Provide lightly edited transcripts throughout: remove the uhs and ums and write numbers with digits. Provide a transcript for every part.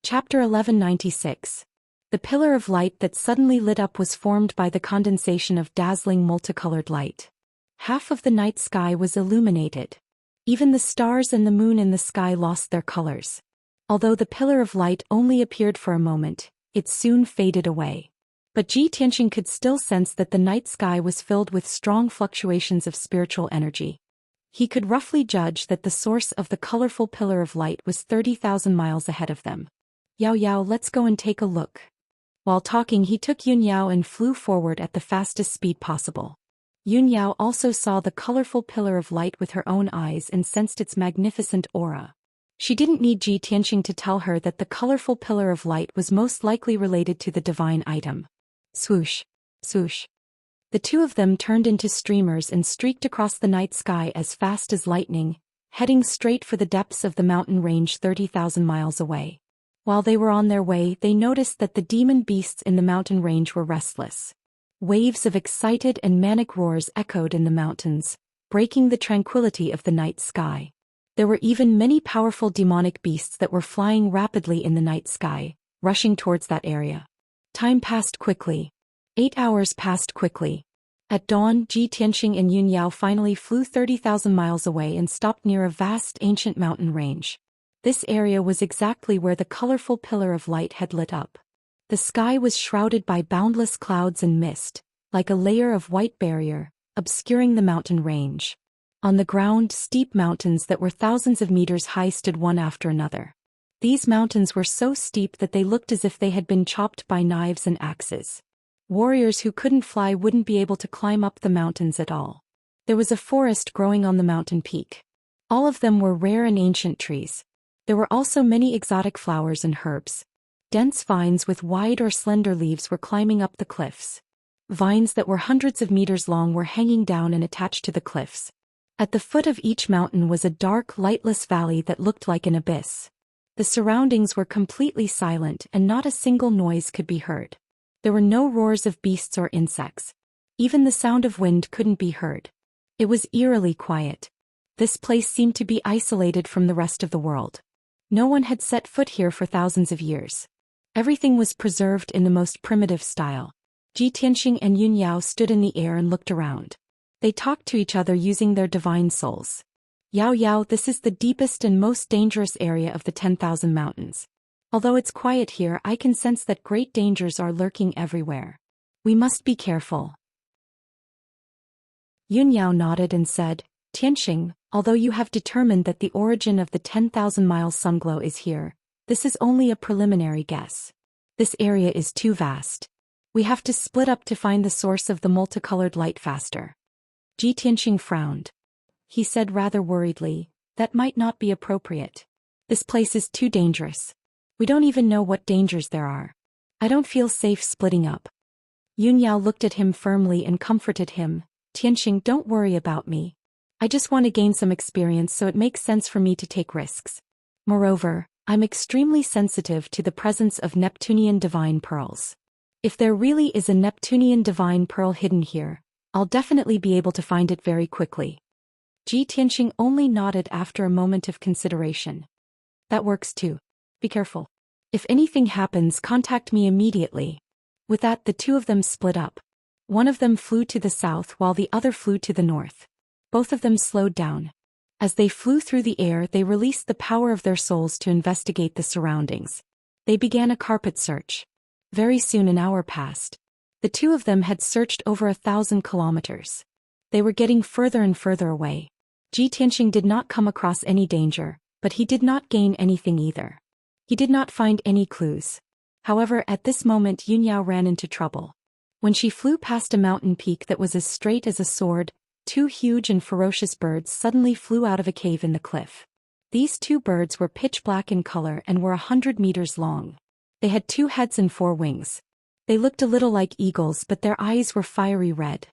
Chapter 1196. The pillar of light that suddenly lit up was formed by the condensation of dazzling multicolored light. Half of the night sky was illuminated. Even the stars and the moon in the sky lost their colors. Although the pillar of light only appeared for a moment, it soon faded away. But Ji Tianxing could still sense that the night sky was filled with strong fluctuations of spiritual energy. He could roughly judge that the source of the colorful pillar of light was 30,000 miles ahead of them. Yao Yao, let's go and take a look. While talking, he took Yun Yao and flew forward at the fastest speed possible. Yun Yao also saw the colorful pillar of light with her own eyes and sensed its magnificent aura. She didn't need Ji Tianxing to tell her that the colorful pillar of light was most likely related to the divine item. Swoosh, swoosh. The two of them turned into streamers and streaked across the night sky as fast as lightning, heading straight for the depths of the mountain range 30,000 miles away. While they were on their way, they noticed that the demon beasts in the mountain range were restless. Waves of excited and manic roars echoed in the mountains, breaking the tranquility of the night sky. There were even many powerful demonic beasts that were flying rapidly in the night sky, rushing towards that area. Time passed quickly. 8 hours passed quickly. At dawn, Ji Tianxing and Yun Yao finally flew 30,000 miles away and stopped near a vast ancient mountain range. This area was exactly where the colorful pillar of light had lit up. The sky was shrouded by boundless clouds and mist, like a layer of white barrier, obscuring the mountain range. On the ground, steep mountains that were thousands of meters high stood one after another. These mountains were so steep that they looked as if they had been chopped by knives and axes. Warriors who couldn't fly wouldn't be able to climb up the mountains at all. There was a forest growing on the mountain peak. All of them were rare and ancient trees. There were also many exotic flowers and herbs. Dense vines with wide or slender leaves were climbing up the cliffs. Vines that were hundreds of meters long were hanging down and attached to the cliffs. At the foot of each mountain was a dark, lightless valley that looked like an abyss. The surroundings were completely silent and not a single noise could be heard. There were no roars of beasts or insects. Even the sound of wind couldn't be heard. It was eerily quiet. This place seemed to be isolated from the rest of the world. No one had set foot here for thousands of years. Everything was preserved in the most primitive style. Ji Tianxing and Yun Yao stood in the air and looked around. They talked to each other using their divine souls. Yao Yao, this is the deepest and most dangerous area of the 10,000 mountains. Although it's quiet here, I can sense that great dangers are lurking everywhere. We must be careful. Yun Yao nodded and said, Tianxing, although you have determined that the origin of the 10,000-mile sunglow is here, this is only a preliminary guess. This area is too vast. We have to split up to find the source of the multicolored light faster. Ji Tianxing frowned. He said rather worriedly, that might not be appropriate. This place is too dangerous. We don't even know what dangers there are. I don't feel safe splitting up. Yun Yao looked at him firmly and comforted him. Tianxing, don't worry about me. I just want to gain some experience so it makes sense for me to take risks. Moreover, I'm extremely sensitive to the presence of Neptunian divine pearls. If there really is a Neptunian divine pearl hidden here, I'll definitely be able to find it very quickly. Ji Tianxing only nodded after a moment of consideration. That works too. Be careful. If anything happens, contact me immediately. With that, the two of them split up. One of them flew to the south while the other flew to the north. Both of them slowed down. As they flew through the air, they released the power of their souls to investigate the surroundings. They began a carpet search. Very soon an hour passed. The two of them had searched over 1,000 kilometers. They were getting further and further away. Ji Tianxing did not come across any danger, but he did not gain anything either. He did not find any clues. However, at this moment Yun Yao ran into trouble. When she flew past a mountain peak that was as straight as a sword, two huge and ferocious birds suddenly flew out of a cave in the cliff. These two birds were pitch black in color and were 100 meters long. They had 2 heads and 4 wings. They looked a little like eagles, but their eyes were fiery red.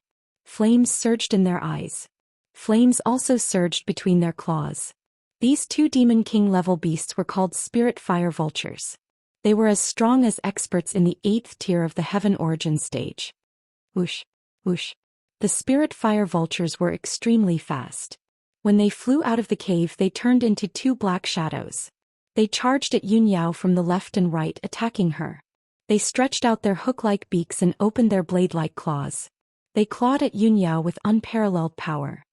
Flames surged in their eyes. Flames also surged between their claws. These 2 Demon King-level beasts were called Spirit Fire Vultures. They were as strong as experts in the 8th tier of the Heaven Origin stage. Whoosh, whoosh. The Spirit Fire Vultures were extremely fast. When they flew out of the cave, they turned into 2 black shadows. They charged at Yunyao from the left and right, attacking her. They stretched out their hook-like beaks and opened their blade-like claws. They clawed at Yunyao with unparalleled power.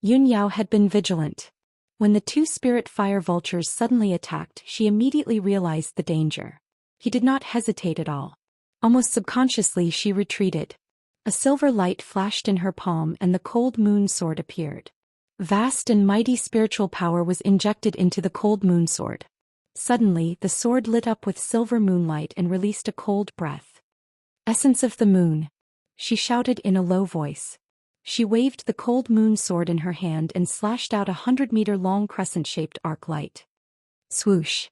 Yunyao had been vigilant. When the two spirit fire vultures suddenly attacked, she immediately realized the danger. He did not hesitate at all. Almost subconsciously she retreated. A silver light flashed in her palm and the cold moon sword appeared. Vast and mighty spiritual power was injected into the cold moon sword. Suddenly, the sword lit up with silver moonlight and released a cold breath. "Essence of the moon," she shouted in a low voice. She waved the cold moon sword in her hand and slashed out 100-meter-long crescent-shaped arc light. Swoosh!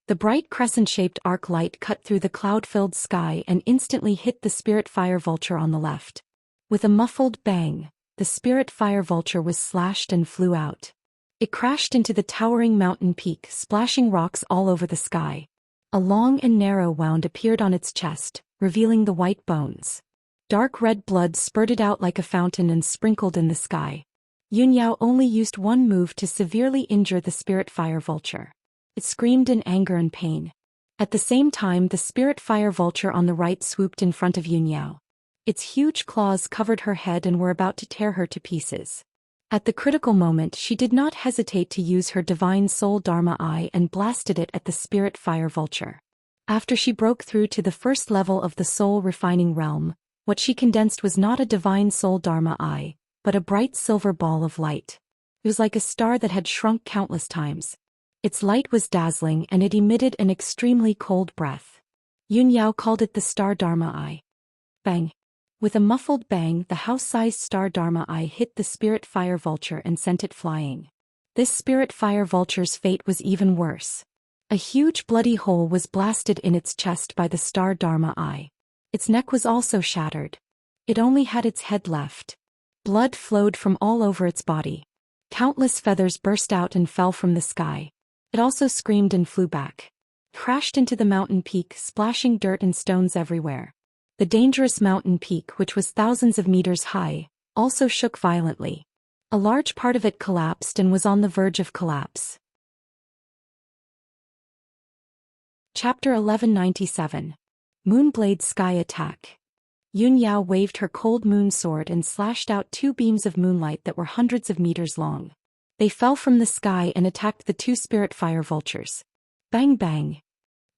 The bright crescent-shaped arc light cut through the cloud-filled sky and instantly hit the spirit fire vulture on the left. With a muffled bang, the spirit fire vulture was slashed and flew out. It crashed into the towering mountain peak, splashing rocks all over the sky. A long and narrow wound appeared on its chest, revealing the white bones. Dark red blood spurted out like a fountain and sprinkled in the sky. Yunyao only used one move to severely injure the spirit fire vulture. It screamed in anger and pain. At the same time, the spirit fire vulture on the right swooped in front of Yunyao. Its huge claws covered her head and were about to tear her to pieces. At the critical moment, she did not hesitate to use her divine soul Dharma Eye and blasted it at the spirit fire vulture. After she broke through to the first level of the soul refining realm, what she condensed was not a divine soul Dharma Eye, but a bright silver ball of light. It was like a star that had shrunk countless times. Its light was dazzling and it emitted an extremely cold breath. Yunyao called it the star Dharma Eye. Bang! With a muffled bang, the house-sized star Dharma Eye hit the spirit fire vulture and sent it flying. This spirit fire vulture's fate was even worse. A huge bloody hole was blasted in its chest by the star Dharma Eye. Its neck was also shattered. It only had its head left. Blood flowed from all over its body. Countless feathers burst out and fell from the sky. It also screamed and flew back. Crashed into the mountain peak, splashing dirt and stones everywhere. The dangerous mountain peak, which was thousands of meters high, also shook violently. A large part of it collapsed and was on the verge of collapse. Chapter 1197. Moonblade Sky Attack. Yunyao waved her cold moon sword and slashed out two beams of moonlight that were hundreds of meters long. They fell from the sky and attacked the two spirit fire vultures. Bang bang!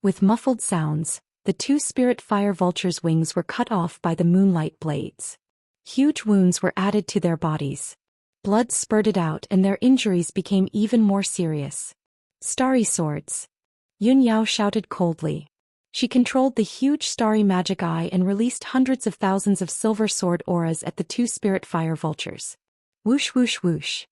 With muffled sounds, the two spirit fire vultures' wings were cut off by the moonlight blades. Huge wounds were added to their bodies. Blood spurted out and their injuries became even more serious. Starry swords! Yunyao shouted coldly. She controlled the huge starry magic eye and released hundreds of thousands of silver sword auras at the two spirit fire vultures. Whoosh whoosh whoosh!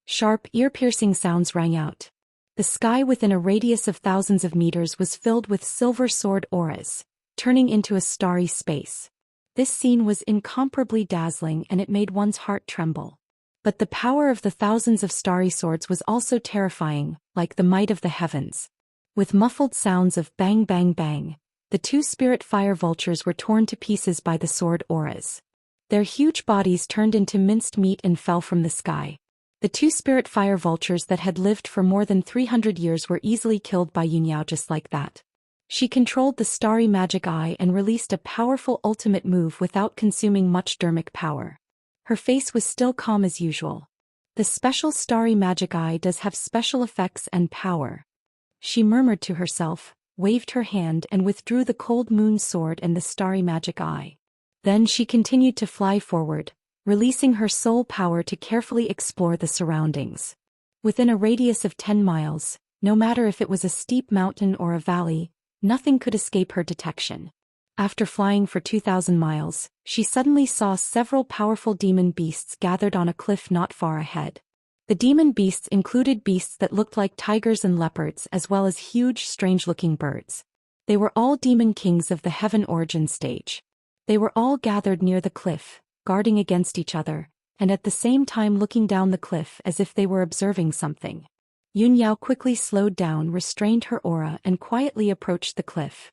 Sharp, ear-piercing sounds rang out. The sky within a radius of thousands of meters was filled with silver sword auras, turning into a starry space. This scene was incomparably dazzling and it made one's heart tremble. But the power of the thousands of starry swords was also terrifying, like the might of the heavens. With muffled sounds of bang bang bang, the two spirit fire vultures were torn to pieces by the sword auras. Their huge bodies turned into minced meat and fell from the sky. The two spirit fire vultures that had lived for more than 300 years were easily killed by Yunyao just like that. She controlled the starry magic eye and released a powerful ultimate move without consuming much dermic power. Her face was still calm as usual. The special starry magic eye does have special effects and power. She murmured to herself, waved her hand and withdrew the cold moon sword and the starry magic eye. Then she continued to fly forward, releasing her soul power to carefully explore the surroundings. Within a radius of 10 miles, no matter if it was a steep mountain or a valley, nothing could escape her detection. After flying for 2,000 miles, she suddenly saw several powerful demon beasts gathered on a cliff not far ahead. The demon beasts included beasts that looked like tigers and leopards as well as huge, strange-looking birds. They were all demon kings of the heaven origin stage. They were all gathered near the cliff, guarding against each other, and at the same time looking down the cliff as if they were observing something. Yunyao quickly slowed down, restrained her aura and quietly approached the cliff.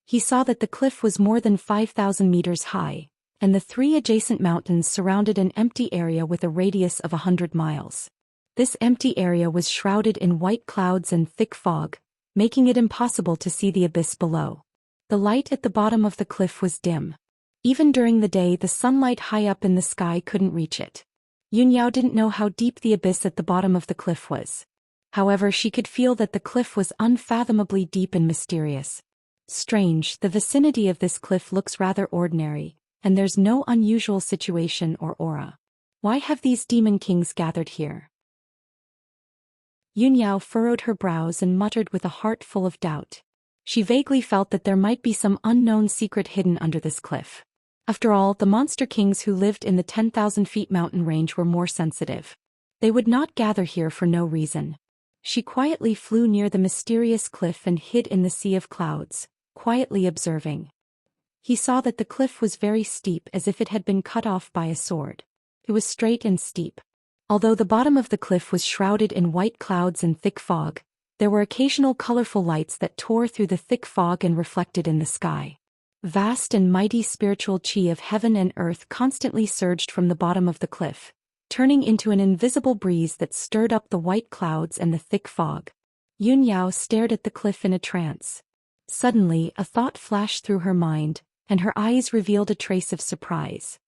He saw that the cliff was more than 5,000 meters high, and the three adjacent mountains surrounded an empty area with a radius of 100 miles. This empty area was shrouded in white clouds and thick fog, making it impossible to see the abyss below. The light at the bottom of the cliff was dim. Even during the day, the sunlight high up in the sky couldn't reach it. Yunyao didn't know how deep the abyss at the bottom of the cliff was. However, she could feel that the cliff was unfathomably deep and mysterious. Strange, the vicinity of this cliff looks rather ordinary, and there's no unusual situation or aura. Why have these demon kings gathered here? Yunyao furrowed her brows and muttered with a heart full of doubt. She vaguely felt that there might be some unknown secret hidden under this cliff. After all, the monster kings who lived in the 10,000 feet mountain range were more sensitive. They would not gather here for no reason. She quietly flew near the mysterious cliff and hid in the sea of clouds, quietly observing. He saw that the cliff was very steep, as if it had been cut off by a sword. It was straight and steep. Although the bottom of the cliff was shrouded in white clouds and thick fog, there were occasional colorful lights that tore through the thick fog and reflected in the sky. Vast and mighty spiritual chi of heaven and earth constantly surged from the bottom of the cliff, turning into an invisible breeze that stirred up the white clouds and the thick fog. Yunyao stared at the cliff in a trance. Suddenly, a thought flashed through her mind, and her eyes revealed a trace of surprise.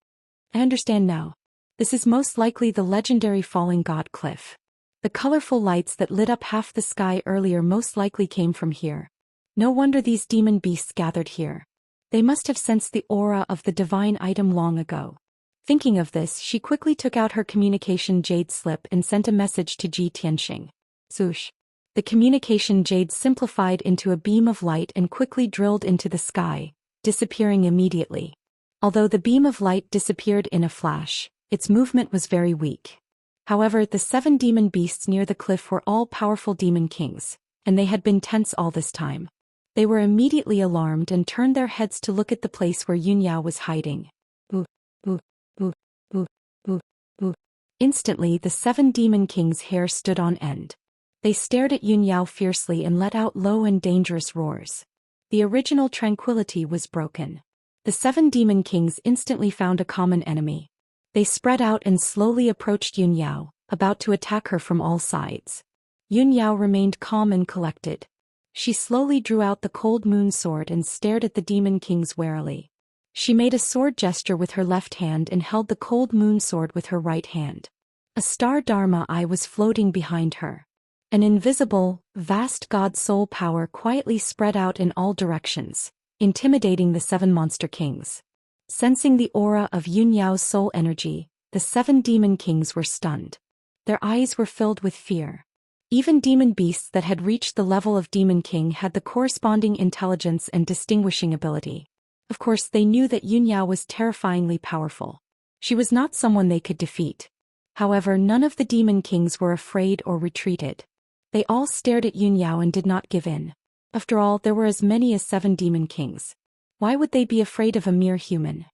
I understand now. This is most likely the legendary falling god cliff. The colorful lights that lit up half the sky earlier most likely came from here. No wonder these demon beasts gathered here. They must have sensed the aura of the divine item long ago. Thinking of this, she quickly took out her communication jade slip and sent a message to Ji Tianxing. Swoosh. The communication jade simplified into a beam of light and quickly drilled into the sky, disappearing immediately. Although the beam of light disappeared in a flash, its movement was very weak. However, the 7 demon beasts near the cliff were all powerful demon kings, and they had been tense all this time. They were immediately alarmed and turned their heads to look at the place where Yunyao was hiding. Boo, boo, boo, boo, boo, boo. Instantly, the 7 demon kings' hair stood on end. They stared at Yunyao fiercely and let out low and dangerous roars. The original tranquility was broken. The 7 demon kings instantly found a common enemy. They spread out and slowly approached Yunyao, about to attack her from all sides. Yunyao remained calm and collected. She slowly drew out the cold moon sword and stared at the demon kings warily. She made a sword gesture with her left hand and held the cold moon sword with her right hand. A star Dharma eye was floating behind her. An invisible, vast god soul power quietly spread out in all directions, intimidating the 7 monster kings. Sensing the aura of Yunyao's soul energy, the 7 demon kings were stunned. Their eyes were filled with fear. Even demon beasts that had reached the level of demon king had the corresponding intelligence and distinguishing ability. Of course, they knew that Yunyao was terrifyingly powerful. She was not someone they could defeat. However, none of the demon kings were afraid or retreated. They all stared at Yunyao and did not give in. After all, there were as many as 7 demon kings. Why would they be afraid of a mere human?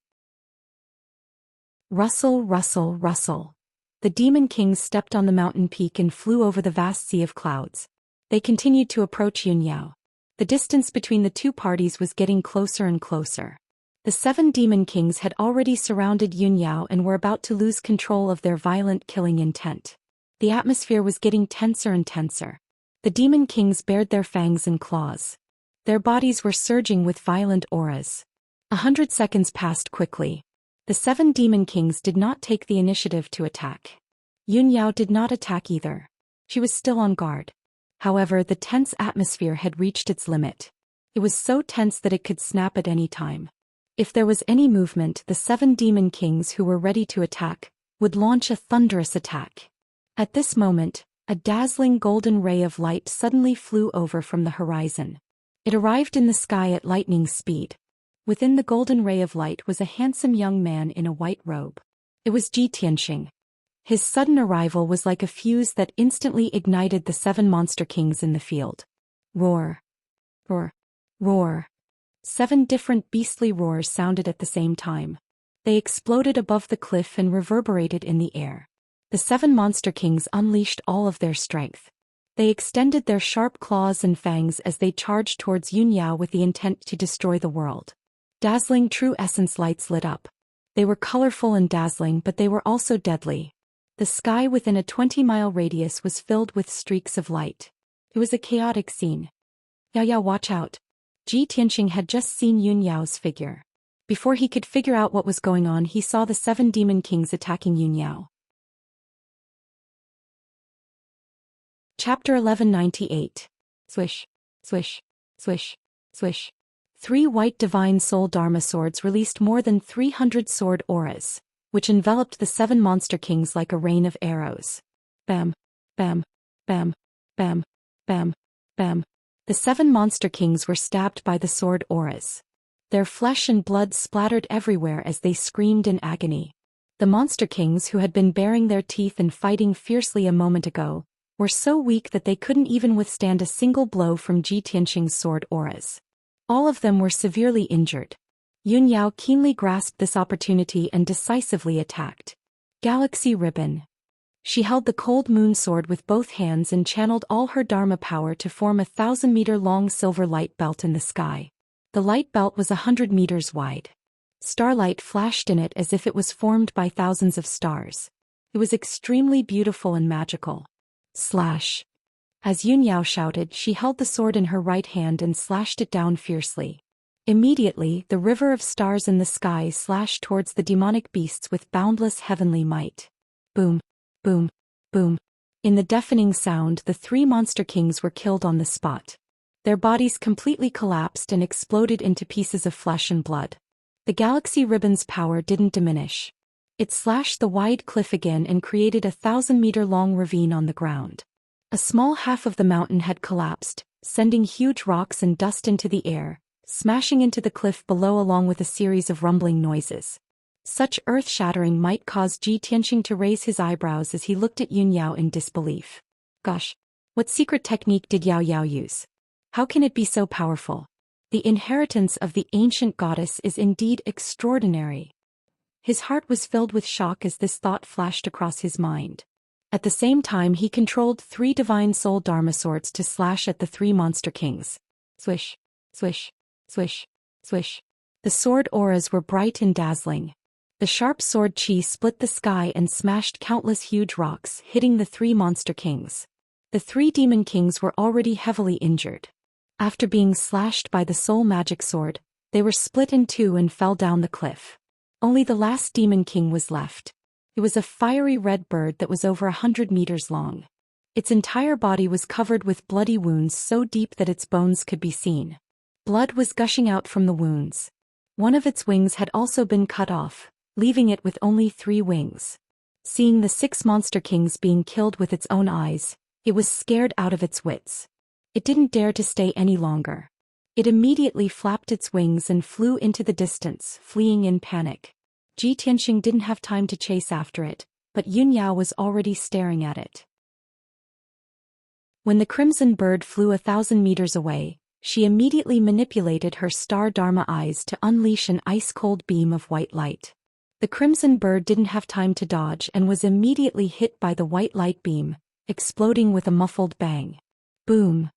Rustle, rustle, rustle. The demon kings stepped on the mountain peak and flew over the vast sea of clouds. They continued to approach Yunyao. The distance between the 2 parties was getting closer and closer. The 7 demon kings had already surrounded Yunyao and were about to lose control of their violent killing intent. The atmosphere was getting tenser and tenser. The demon kings bared their fangs and claws. Their bodies were surging with violent auras. 100 seconds passed quickly. The 7 demon kings did not take the initiative to attack. Yunyao did not attack either. She was still on guard. However, the tense atmosphere had reached its limit. It was so tense that it could snap at any time. If there was any movement, the 7 demon kings who were ready to attack would launch a thunderous attack. At this moment, a dazzling golden ray of light suddenly flew over from the horizon. It arrived in the sky at lightning speed. Within the golden ray of light was a handsome young man in a white robe. It was Ji Tianxing. His sudden arrival was like a fuse that instantly ignited the 7 monster kings in the field. Roar. Roar. Roar. 7 different beastly roars sounded at the same time. They exploded above the cliff and reverberated in the air. The 7 monster kings unleashed all of their strength. They extended their sharp claws and fangs as they charged towards Yunyao with the intent to destroy the world. Dazzling true essence lights lit up. They were colorful and dazzling, but they were also deadly. The The sky within a 20-mile radius was filled with streaks of light. It was a chaotic scene. Yao Yao, watch out. Ji Tianqing had just seen Yun Yao's figure. Before he could figure out what was going on, he saw the 7 demon kings attacking Yun Yao. Chapter 1198. Swish, swish, swish, swish. 3 white divine soul dharma swords released more than 300 sword auras, which enveloped the 7 monster kings like a rain of arrows. Bam, bam, bam, bam, bam, bam. The 7 monster kings were stabbed by the sword auras. Their flesh and blood splattered everywhere as they screamed in agony. The monster kings, who had been baring their teeth and fighting fiercely a moment ago, were so weak that they couldn't even withstand a single blow from Ji Tianqing's sword auras. All of them were severely injured. Yun Yao keenly grasped this opportunity and decisively attacked. Galaxy Ribbon. She held the cold moon sword with both hands and channeled all her dharma power to form a 1,000-meter-long silver light belt in the sky. The light belt was 100 meters wide. Starlight flashed in it as if it was formed by thousands of stars. It was extremely beautiful and magical. Slash. As Yun Yao shouted, she held the sword in her right hand and slashed it down fiercely. Immediately, the river of stars in the sky slashed towards the demonic beasts with boundless heavenly might. Boom, boom, boom. In the deafening sound, the 3 monster kings were killed on the spot. Their bodies completely collapsed and exploded into pieces of flesh and blood. The galaxy ribbon's power didn't diminish. It slashed the wide cliff again and created a 1,000-meter-long ravine on the ground. A small half of the mountain had collapsed, sending huge rocks and dust into the air, smashing into the cliff below along with a series of rumbling noises. Such earth-shattering might cause Ji Tianqing to raise his eyebrows as he looked at Yun Yao in disbelief. Gosh, what secret technique did Yao Yao use? How can it be so powerful? The inheritance of the ancient goddess is indeed extraordinary. His heart was filled with shock as this thought flashed across his mind. At the same time, he controlled 3 divine soul dharma swords to slash at the 3 monster kings. Swish, swish, swish, swish. The sword auras were bright and dazzling. The sharp sword chi split the sky and smashed countless huge rocks, hitting the 3 monster kings. The 3 demon kings were already heavily injured. After being slashed by the soul magic sword, they were split in 2 and fell down the cliff. Only the last demon king was left. It was a fiery red bird that was over 100 meters long. Its entire body was covered with bloody wounds so deep that its bones could be seen. Blood was gushing out from the wounds. One of its wings had also been cut off, leaving it with only 3 wings. Seeing the 6 monster kings being killed with its own eyes, it was scared out of its wits. It didn't dare to stay any longer. It immediately flapped its wings and flew into the distance, fleeing in panic. Ji Tianqing didn't have time to chase after it, but Yun Yao was already staring at it. When the crimson bird flew 1,000 meters away, she immediately manipulated her star dharma eyes to unleash an ice-cold beam of white light. The crimson bird didn't have time to dodge and was immediately hit by the white light beam, exploding with a muffled bang. Boom!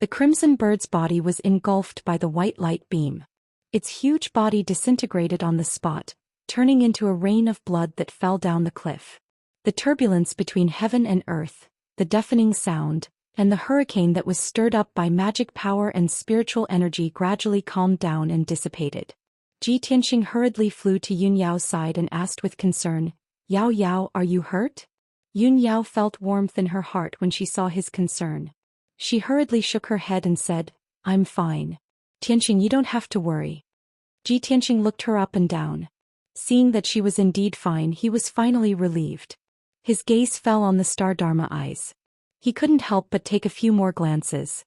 The crimson bird's body was engulfed by the white light beam. Its huge body disintegrated on the spot, turning into a rain of blood that fell down the cliff. The turbulence between heaven and earth, the deafening sound, and the hurricane that was stirred up by magic power and spiritual energy gradually calmed down and dissipated. Ji Tianqing hurriedly flew to Yun Yao's side and asked with concern, "Yao Yao, are you hurt?" Yun Yao felt warmth in her heart when she saw his concern. She hurriedly shook her head and said, "I'm fine. Tianqing, you don't have to worry." Ji Tianqing looked her up and down. Seeing that she was indeed fine, he was finally relieved. His gaze fell on the star dharma eyes. He couldn't help but take a few more glances.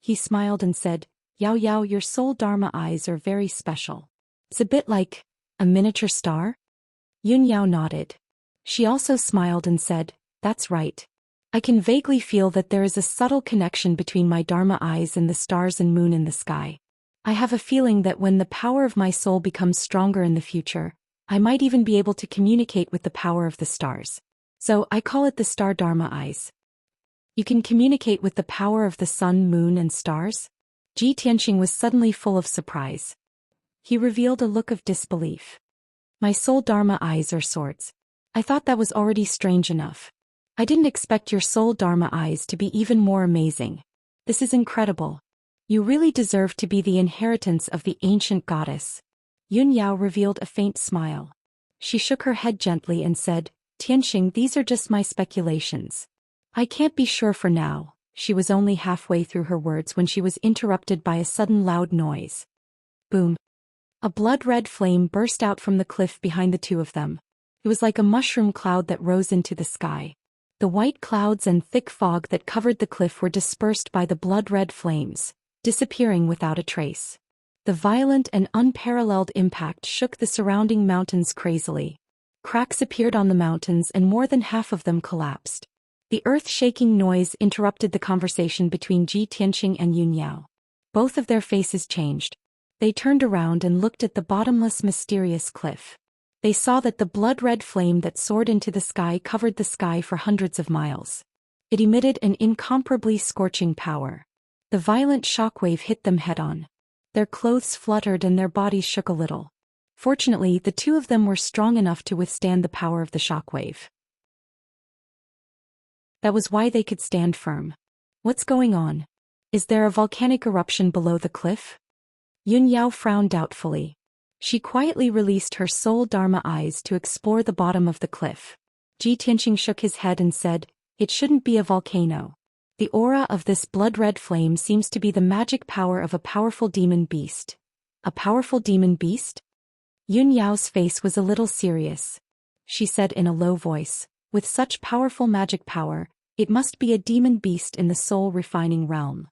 He smiled and said, "Yao Yao, your soul dharma eyes are very special. It's a bit like a miniature star?" Yun Yao nodded. She also smiled and said, "That's right. I can vaguely feel that there is a subtle connection between my dharma eyes and the stars and moon in the sky. I have a feeling that when the power of my soul becomes stronger in the future, I might even be able to communicate with the power of the stars. So I call it the star dharma eyes." "You can communicate with the power of the sun, moon, and stars?" Ji Tianqing was suddenly full of surprise. He revealed a look of disbelief. "My soul dharma eyes are swords. I thought that was already strange enough. I didn't expect your soul Dharma eyes to be even more amazing. This is incredible. You really deserve to be the inheritance of the ancient goddess. Yun Yao revealed a faint smile. She shook her head gently and said, Tianxing, these are just my speculations. I can't be sure for now. She was only halfway through her words when she was interrupted by a sudden loud noise. Boom. A blood-red flame burst out from the cliff behind the two of them. It was like a mushroom cloud that rose into the sky. The white clouds and thick fog that covered the cliff were dispersed by the blood-red flames, disappearing without a trace. The violent and unparalleled impact shook the surrounding mountains crazily. Cracks appeared on the mountains and more than half of them collapsed. The earth-shaking noise interrupted the conversation between Ji Tianxing and Yun Yao. Both of their faces changed. They turned around and looked at the bottomless, mysterious cliff. They saw that the blood-red flame that soared into the sky covered the sky for hundreds of miles. It emitted an incomparably scorching power. The violent shockwave hit them head-on. Their clothes fluttered and their bodies shook a little. Fortunately, the two of them were strong enough to withstand the power of the shockwave. That was why they could stand firm. What's going on? Is there a volcanic eruption below the cliff? Yun Yao frowned doubtfully. She quietly released her soul Dharma eyes to explore the bottom of the cliff. Ji Tianxing shook his head and said, It shouldn't be a volcano. The aura of this blood-red flame seems to be the magic power of a powerful demon beast. A powerful demon beast? Yun Yao's face was a little serious. She said in a low voice, With such powerful magic power, it must be a demon beast in the soul-refining realm.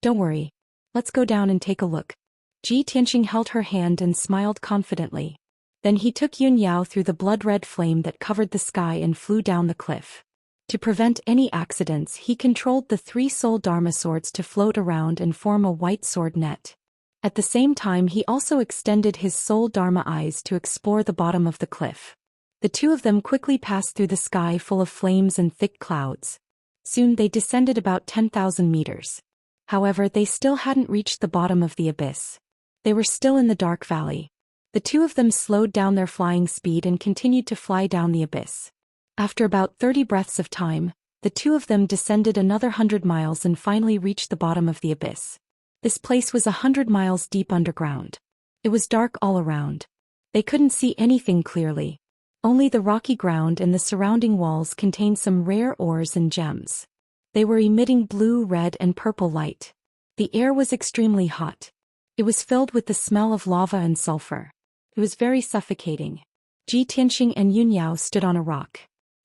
Don't worry. Let's go down and take a look. Ji Tianxing held her hand and smiled confidently. Then he took Yun Yao through the blood-red flame that covered the sky and flew down the cliff. To prevent any accidents, he controlled the 3 soul Dharma swords to float around and form a white sword net. At the same time, he also extended his soul Dharma eyes to explore the bottom of the cliff. The two of them quickly passed through the sky full of flames and thick clouds. Soon they descended about 10,000 meters. However, they still hadn't reached the bottom of the abyss. They were still in the dark valley. The two of them slowed down their flying speed and continued to fly down the abyss. After about 30 breaths of time, the two of them descended another 100 miles and finally reached the bottom of the abyss. This place was 100 miles deep underground. It was dark all around. They couldn't see anything clearly. Only the rocky ground and the surrounding walls contained some rare ores and gems. They were emitting blue, red, and purple light. The air was extremely hot. It was filled with the smell of lava and sulfur. It was very suffocating. Ji Tianxing and Yun Yao stood on a rock.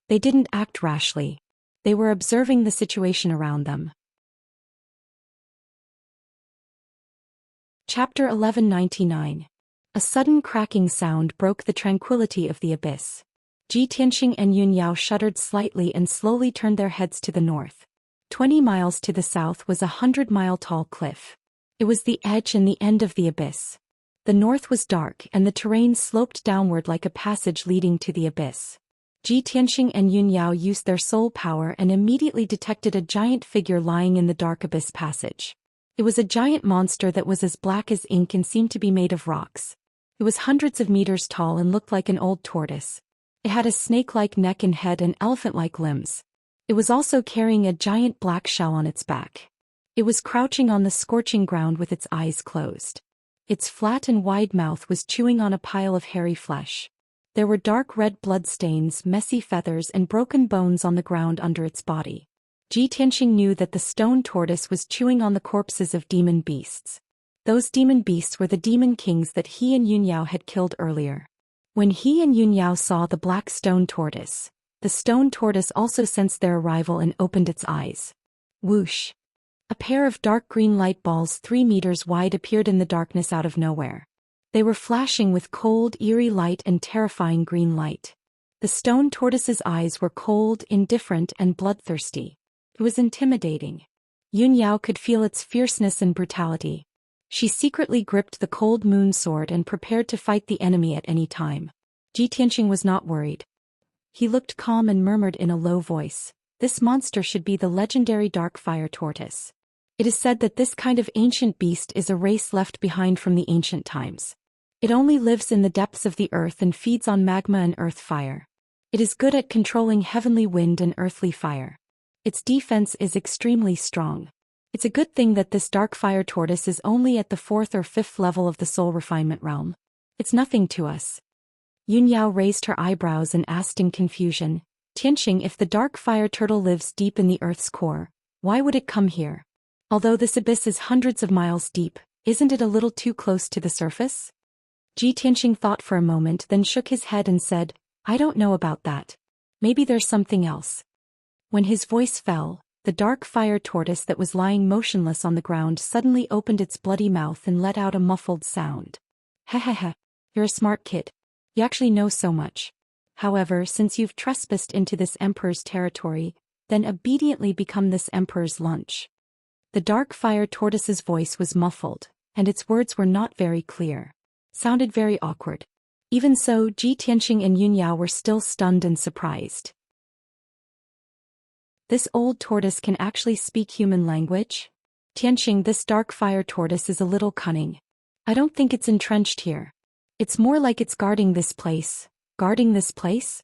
They didn't act rashly. They were observing the situation around them. Chapter 1199. A sudden cracking sound broke the tranquility of the abyss. Ji Tianxing and Yun Yao shuddered slightly and slowly turned their heads to the north. 20 miles to the south was a 100-mile-tall cliff. It was the edge and the end of the abyss. The north was dark and the terrain sloped downward like a passage leading to the abyss. Ji Tianxing and Yun Yao used their soul power and immediately detected a giant figure lying in the dark abyss passage. It was a giant monster that was as black as ink and seemed to be made of rocks. It was hundreds of meters tall and looked like an old tortoise. It had a snake-like neck and head and elephant-like limbs. It was also carrying a giant black shell on its back. It was crouching on the scorching ground with its eyes closed. Its flat and wide mouth was chewing on a pile of hairy flesh. There were dark red blood stains, messy feathers, and broken bones on the ground under its body. Ji Tianxing knew that the stone tortoise was chewing on the corpses of demon beasts. Those demon beasts were the demon kings that he and Yun Yao had killed earlier. When he and Yun Yao saw the black stone tortoise, the stone tortoise also sensed their arrival and opened its eyes. Whoosh! A pair of dark green light balls 3 meters wide appeared in the darkness out of nowhere. They were flashing with cold, eerie light and terrifying green light. The stone tortoise's eyes were cold, indifferent, and bloodthirsty. It was intimidating. Yun Yao could feel its fierceness and brutality. She secretly gripped the cold moon sword and prepared to fight the enemy at any time. Ji Tianxing was not worried. He looked calm and murmured in a low voice, "This monster should be the legendary dark fire tortoise. It is said that this kind of ancient beast is a race left behind from the ancient times. It only lives in the depths of the earth and feeds on magma and earth fire. It is good at controlling heavenly wind and earthly fire. Its defense is extremely strong. It's a good thing that this dark fire tortoise is only at the 4th or 5th level of the soul refinement realm. It's nothing to us. Yunyao raised her eyebrows and asked in confusion, Tianxing, if the dark fire turtle lives deep in the earth's core, why would it come here? Although this abyss is hundreds of miles deep, isn't it a little too close to the surface? Tianxing thought for a moment, then shook his head and said, I don't know about that. Maybe there's something else. When his voice fell, the dark fire tortoise that was lying motionless on the ground suddenly opened its bloody mouth and let out a muffled sound. Hehehe, you're a smart kid. You actually know so much. However, since you've trespassed into this emperor's territory, then obediently become this emperor's lunch. The dark fire tortoise's voice was muffled, and its words were not very clear. Sounded very awkward. Even so, Tianxing and Yunyao were still stunned and surprised. This old tortoise can actually speak human language? Tianxing, this dark fire tortoise is a little cunning. I don't think it's entrenched here. It's more like it's guarding this place. Guarding this place?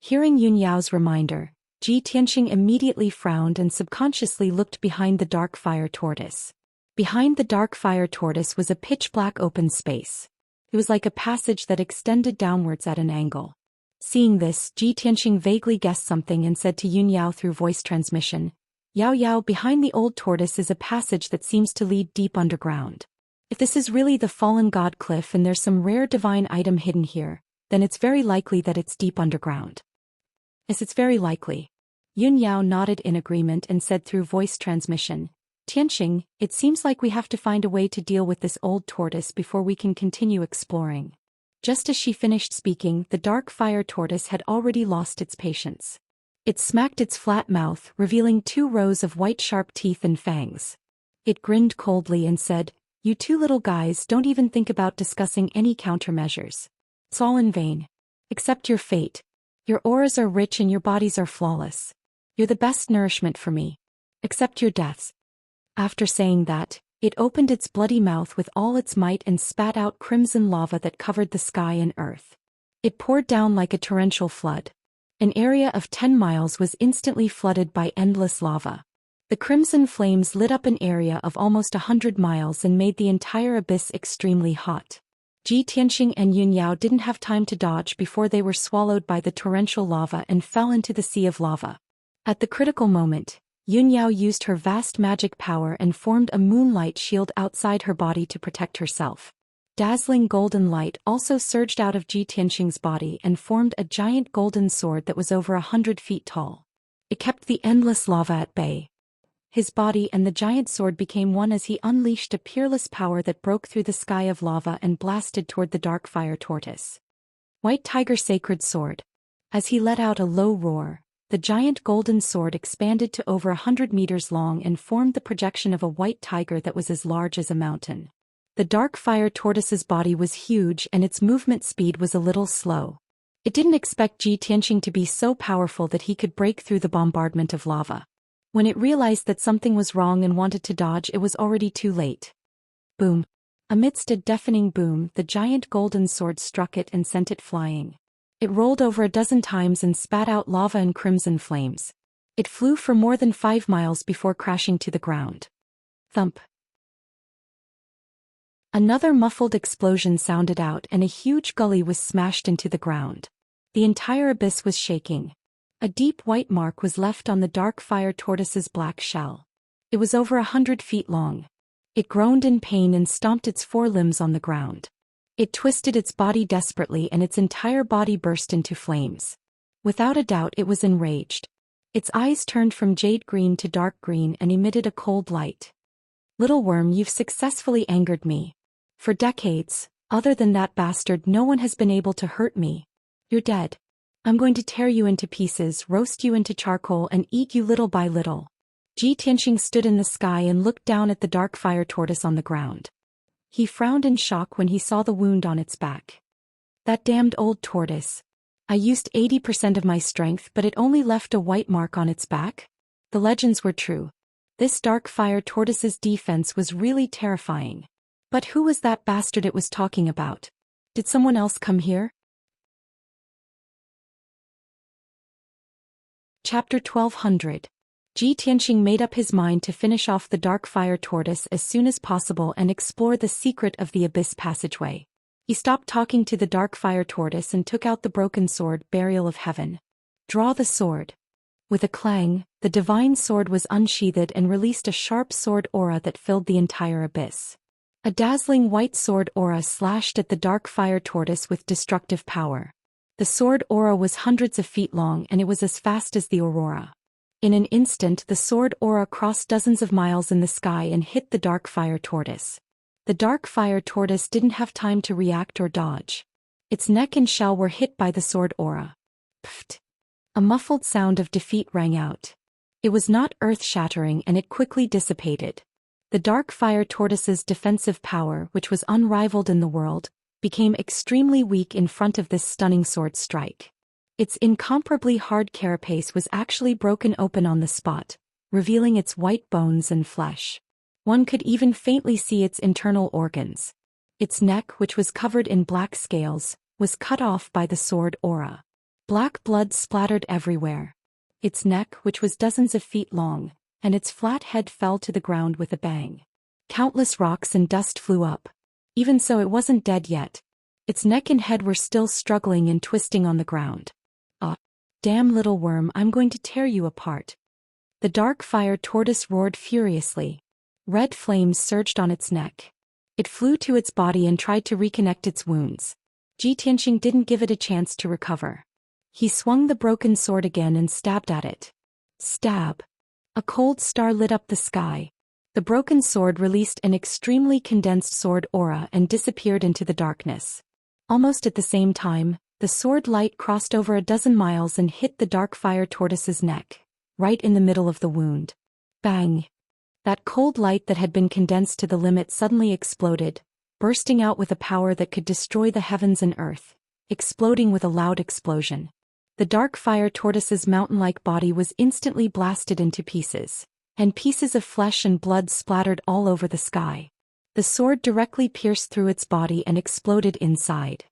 Hearing Yunyao's reminder, Tianxing immediately frowned and subconsciously looked behind the dark fire tortoise. Behind the dark fire tortoise was a pitch-black open space. It was like a passage that extended downwards at an angle. Seeing this, Tianxing vaguely guessed something and said to Yunyao through voice transmission, Yao Yao, behind the old tortoise is a passage that seems to lead deep underground. If this is really the fallen god cliff and there's some rare divine item hidden here, then it's very likely that it's deep underground. Yes, it's very likely. Yunyao nodded in agreement and said through voice transmission, Tianxing, it seems like we have to find a way to deal with this old tortoise before we can continue exploring. Just as she finished speaking, the dark fire tortoise had already lost its patience. It smacked its flat mouth, revealing 2 rows of white sharp teeth and fangs. It grinned coldly and said, You 2 little guys don't even think about discussing any countermeasures. It's all in vain. Accept your fate. Your auras are rich and your bodies are flawless. You're the best nourishment for me. Accept your deaths. After saying that, it opened its bloody mouth with all its might and spat out crimson lava that covered the sky and earth. It poured down like a torrential flood. An area of 10 miles was instantly flooded by endless lava. The crimson flames lit up an area of almost 100 miles and made the entire abyss extremely hot. Tianxing and Yunyao didn't have time to dodge before they were swallowed by the torrential lava and fell into the sea of lava. At the critical moment, Yunyao used her vast magic power and formed a moonlight shield outside her body to protect herself. Dazzling golden light also surged out of Tianxing's body and formed a giant golden sword that was over 100 feet tall. It kept the endless lava at bay. His body and the giant sword became one as he unleashed a peerless power that broke through the sky of lava and blasted toward the dark fire tortoise. White Tiger Sacred Sword. As he let out a low roar, the giant golden sword expanded to over 100 meters long and formed the projection of a white tiger that was as large as a mountain. The dark fire tortoise's body was huge and its movement speed was a little slow. It didn't expect Tianxing to be so powerful that he could break through the bombardment of lava. When it realized that something was wrong and wanted to dodge, it was already too late. Boom. Amidst a deafening boom, the giant golden sword struck it and sent it flying. It rolled over a dozen times and spat out lava and crimson flames. It flew for more than 5 miles before crashing to the ground. Thump. Another muffled explosion sounded out and a huge gully was smashed into the ground. The entire abyss was shaking. A deep white mark was left on the dark fire tortoise's black shell. It was over 100 feet long. It groaned in pain and stomped its 4 limbs on the ground. It twisted its body desperately and its entire body burst into flames. Without a doubt it was enraged. Its eyes turned from jade green to dark green and emitted a cold light. Little worm, you've successfully angered me. For decades, other than that bastard, no one has been able to hurt me. You're dead. I'm going to tear you into pieces, roast you into charcoal and eat you little by little. Tianxing stood in the sky and looked down at the dark fire tortoise on the ground. He frowned in shock when he saw the wound on its back. That damned old tortoise. I used 80% of my strength, but it only left a white mark on its back? The legends were true. This dark fire tortoise's defense was really terrifying. But who was that bastard it was talking about? Did someone else come here? Chapter 1200. Ji Tianxing made up his mind to finish off the dark fire tortoise as soon as possible and explore the secret of the abyss passageway. He stopped talking to the dark fire tortoise and took out the broken sword, Burial of Heaven. Draw the sword. With a clang, the divine sword was unsheathed and released a sharp sword aura that filled the entire abyss. A dazzling white sword aura slashed at the dark fire tortoise with destructive power. The sword aura was hundreds of feet long and it was as fast as the aurora. In an instant, the sword aura crossed dozens of miles in the sky and hit the dark fire tortoise. The dark fire tortoise didn't have time to react or dodge. Its neck and shell were hit by the sword aura. Pfft! A muffled sound of defeat rang out. It was not earth-shattering and it quickly dissipated. The dark fire tortoise's defensive power, which was unrivaled in the world, became extremely weak in front of this stunning sword strike. Its incomparably hard carapace was actually broken open on the spot, revealing its white bones and flesh. One could even faintly see its internal organs. Its neck, which was covered in black scales, was cut off by the sword aura. Black blood splattered everywhere. Its neck, which was dozens of feet long, and its flat head fell to the ground with a bang. Countless rocks and dust flew up. Even so, it wasn't dead yet. Its neck and head were still struggling and twisting on the ground. Ah, damn little worm, I'm going to tear you apart. The dark fire tortoise roared furiously. Red flames surged on its neck. It flew to its body and tried to reconnect its wounds. Ji Tianxing didn't give it a chance to recover. He swung the broken sword again and stabbed at it. Stab! A cold star lit up the sky. The broken sword released an extremely condensed sword aura and disappeared into the darkness. Almost at the same time, the sword light crossed over a dozen miles and hit the dark fire tortoise's neck, right in the middle of the wound. Bang! That cold light that had been condensed to the limit suddenly exploded, bursting out with a power that could destroy the heavens and earth, exploding with a loud explosion. The dark fire tortoise's mountain-like body was instantly blasted into pieces, and pieces of flesh and blood splattered all over the sky. The sword directly pierced through its body and exploded inside.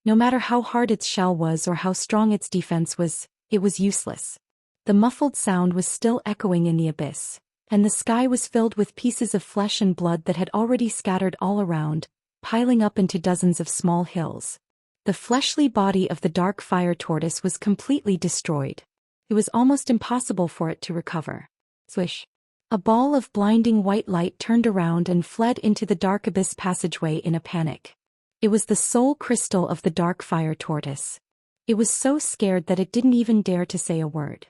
No matter how hard its shell was or how strong its defense was, it was useless. The muffled sound was still echoing in the abyss, and the sky was filled with pieces of flesh and blood that had already scattered all around, piling up into dozens of small hills. The fleshly body of the dark fire tortoise was completely destroyed. It was almost impossible for it to recover. Swish! A ball of blinding white light turned around and fled into the dark abyss passageway in a panic. It was the soul crystal of the dark fire tortoise. It was so scared that it didn't even dare to say a word.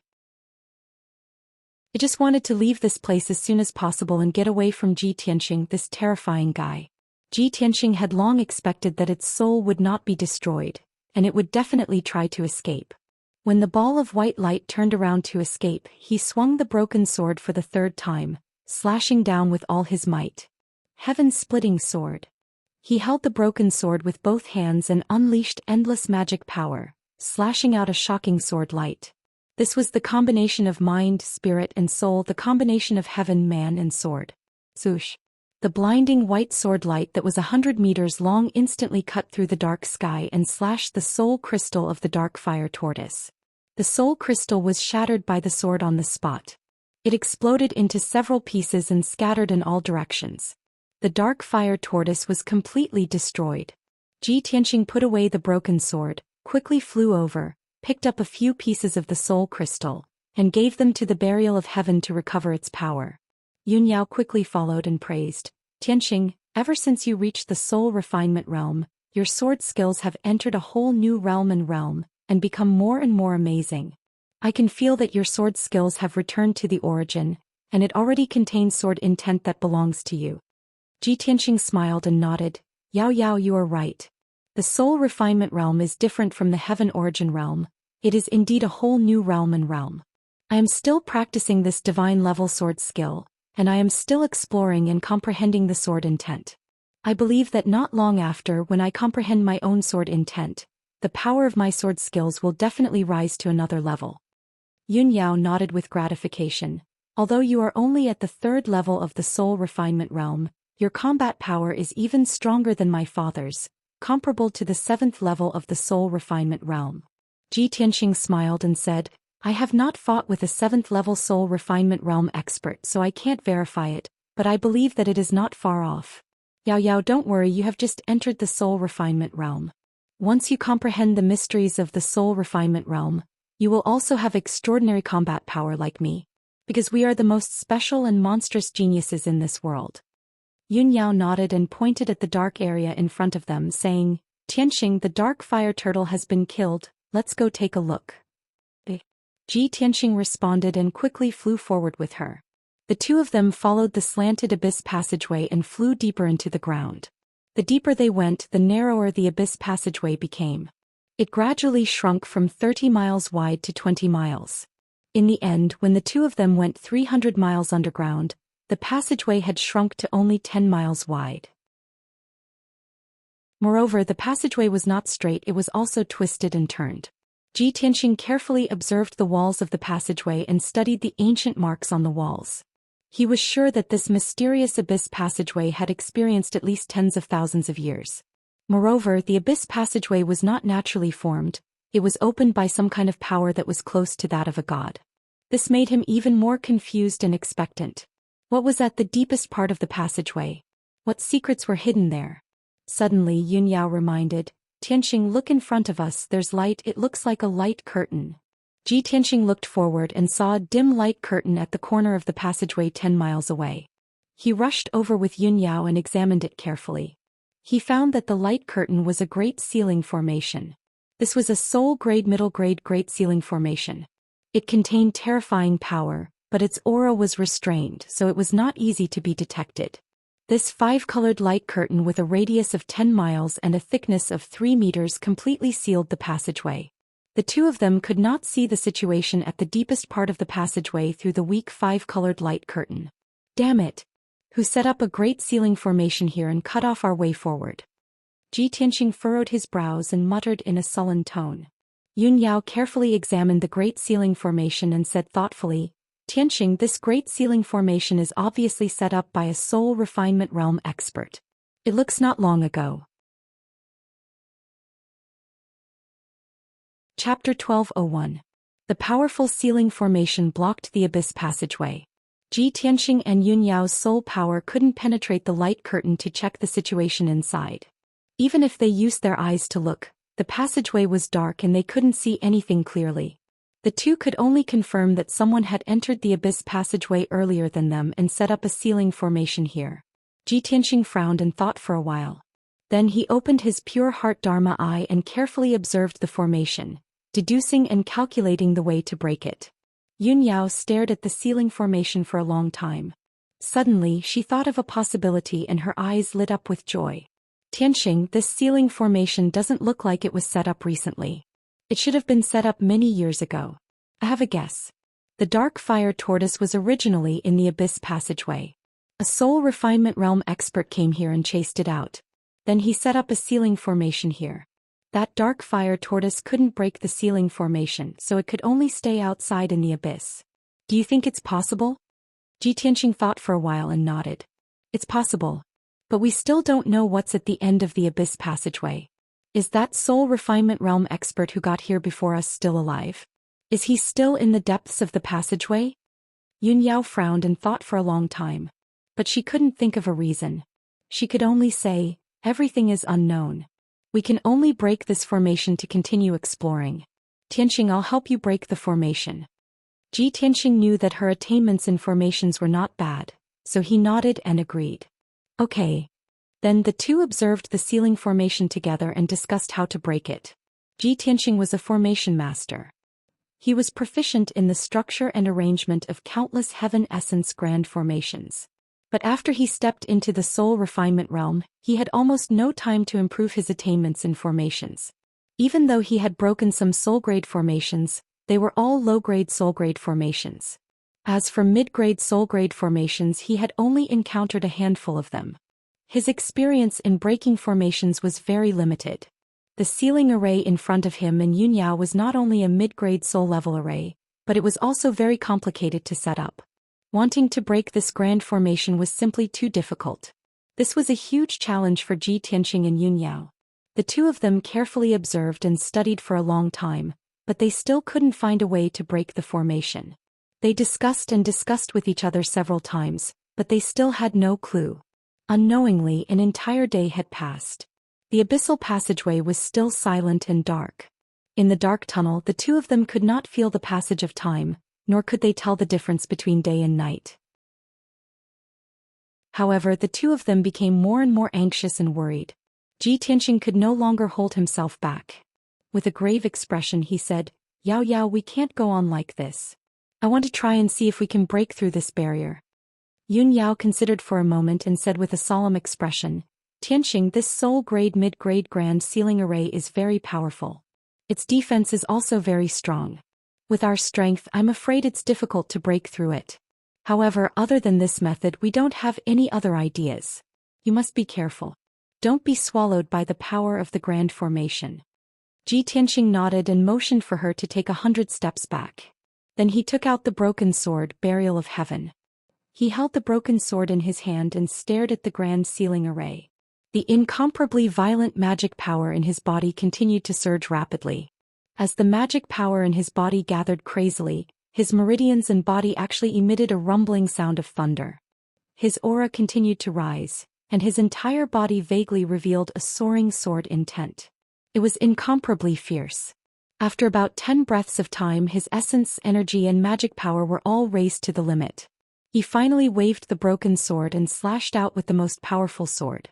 It just wanted to leave this place as soon as possible and get away from Ji Tianxing, this terrifying guy. Ji Tianxing had long expected that its soul would not be destroyed, and it would definitely try to escape. When the ball of white light turned around to escape, he swung the broken sword for the third time, slashing down with all his might. Heaven-splitting sword. He held the broken sword with both hands and unleashed endless magic power, slashing out a shocking sword light. This was the combination of mind, spirit and soul, the combination of heaven, man and sword. Swoosh! The blinding white sword light that was 100 meters long instantly cut through the dark sky and slashed the soul crystal of the dark fire tortoise. The soul crystal was shattered by the sword on the spot. It exploded into several pieces and scattered in all directions. The dark fire tortoise was completely destroyed. Ji Tianxing put away the broken sword, quickly flew over, picked up a few pieces of the soul crystal, and gave them to the Burial of Heaven to recover its power. Yun Yao quickly followed and praised, Tianxing, ever since you reached the soul refinement realm, your sword skills have entered a whole new realm and become more and more amazing. I can feel that your sword skills have returned to the origin, and it already contains sword intent that belongs to you. Ji Tianxing smiled and nodded, Yao, you are right. The soul refinement realm is different from the heaven origin realm. It is indeed a whole new realm. I am still practicing this divine level sword skill, and I am still exploring and comprehending the sword intent. I believe that not long after, when I comprehend my own sword intent, the power of my sword skills will definitely rise to another level. Yun Yao nodded with gratification. Although you are only at the 3rd level of the soul refinement realm, your combat power is even stronger than my father's, comparable to the 7th level of the soul refinement realm. Ji Tianxing smiled and said, I have not fought with a 7th level soul refinement realm expert, so I can't verify it, but I believe that it is not far off. Yao Yao, don't worry, you have just entered the soul refinement realm. Once you comprehend the mysteries of the soul refinement realm, you will also have extraordinary combat power like me, because we are the most special and monstrous geniuses in this world. Yun Yao nodded and pointed at the dark area in front of them, saying, Tianxing, the dark fire turtle has been killed, let's go take a look. Ji Tianxing responded and quickly flew forward with her. The two of them followed the slanted abyss passageway and flew deeper into the ground. The deeper they went, the narrower the abyss passageway became. It gradually shrunk from 30 miles wide to 20 miles. In the end, when the two of them went 300 miles underground, the passageway had shrunk to only 10 miles wide. Moreover, the passageway was not straight, it was also twisted and turned. Ji Tianxing carefully observed the walls of the passageway and studied the ancient marks on the walls. He was sure that this mysterious abyss passageway had experienced at least tens of thousands of years. Moreover, the abyss passageway was not naturally formed, it was opened by some kind of power that was close to that of a god. This made him even more confused and expectant. What was at the deepest part of the passageway? What secrets were hidden there? Suddenly Yun Yao reminded, Tianxing, look in front of us, there's light, it looks like a light curtain. Ji Tianxing looked forward and saw a dim light curtain at the corner of the passageway 10 miles away. He rushed over with Yun Yao and examined it carefully. He found that the light curtain was a great ceiling formation. This was a soul-grade middle-grade great ceiling formation. It contained terrifying power, but its aura was restrained, so it was not easy to be detected. This 5-colored light curtain with a radius of 10 miles and a thickness of 3 meters completely sealed the passageway. The two of them could not see the situation at the deepest part of the passageway through the weak 5-colored light curtain. Damn it! Who set up a great ceiling formation here and cut off our way forward? Ji Tianxing furrowed his brows and muttered in a sullen tone. Yun Yao carefully examined the great ceiling formation and said thoughtfully, Tianxing, this great ceiling formation is obviously set up by a soul refinement realm expert. It looks not long ago. Chapter 12:01. The powerful ceiling formation blocked the abyss passageway. Ji Tianxing and Yun Yao's soul power couldn't penetrate the light curtain to check the situation inside. Even if they used their eyes to look, the passageway was dark and they couldn't see anything clearly. The two could only confirm that someone had entered the abyss passageway earlier than them and set up a ceiling formation here. Ji Tianxing frowned and thought for a while. Then he opened his pure heart Dharma eye and carefully observed the formation, deducing and calculating the way to break it. Yun Yao stared at the ceiling formation for a long time. Suddenly she thought of a possibility and her eyes lit up with joy. Tianxing, this ceiling formation doesn't look like it was set up recently. It should have been set up many years ago. I have a guess. The dark fire tortoise was originally in the abyss passageway. A soul refinement realm expert came here and chased it out. Then he set up a ceiling formation here. That dark fire tortoise couldn't break the ceiling formation, so it could only stay outside in the abyss. Do you think it's possible? Ji Tianxing thought for a while and nodded. It's possible. But we still don't know what's at the end of the abyss passageway. Is that soul refinement realm expert who got here before us still alive? Is he still in the depths of the passageway? Yun Yao frowned and thought for a long time. But she couldn't think of a reason. She could only say, everything is unknown. We can only break this formation to continue exploring. Tianxing, I'll help you break the formation. Ji Tianxing knew that her attainments in formations were not bad, so he nodded and agreed. Okay. Then the two observed the ceiling formation together and discussed how to break it. Ji Tianxing was a formation master. He was proficient in the structure and arrangement of countless heaven essence grand formations. But after he stepped into the soul refinement realm, he had almost no time to improve his attainments in formations. Even though he had broken some soul-grade formations, they were all low-grade soul-grade formations. As for mid-grade soul-grade formations, he had only encountered a handful of them. His experience in breaking formations was very limited. The ceiling array in front of him and Yun Yao was not only a mid-grade soul-level array, but it was also very complicated to set up. Wanting to break this grand formation was simply too difficult. This was a huge challenge for Ji Tianxing and Yun Yao. The two of them carefully observed and studied for a long time, but they still couldn't find a way to break the formation. They discussed and discussed with each other several times, but they still had no clue. Unknowingly, an entire day had passed. The abyssal passageway was still silent and dark. In the dark tunnel, the two of them could not feel the passage of time, nor could they tell the difference between day and night. However, the two of them became more and more anxious and worried. Xianxia could no longer hold himself back. With a grave expression he said, "Yao Yao, we can't go on like this. I want to try and see if we can break through this barrier." Yun Yao considered for a moment and said with a solemn expression, "Tianxing, this soul-grade mid-grade grand ceiling array is very powerful. Its defense is also very strong. With our strength, I'm afraid it's difficult to break through it. However, other than this method, we don't have any other ideas. You must be careful. Don't be swallowed by the power of the grand formation." Xianxia nodded and motioned for her to take 100 steps back. Then he took out the broken sword, Burial of Heaven. He held the broken sword in his hand and stared at the grand ceiling array. The incomparably violent magic power in his body continued to surge rapidly. As the magic power in his body gathered crazily, his meridians and body actually emitted a rumbling sound of thunder. His aura continued to rise, and his entire body vaguely revealed a soaring sword intent. It was incomparably fierce. After about 10 breaths of time, his essence, energy and magic power were all raised to the limit. He finally waved the broken sword and slashed out with the most powerful sword.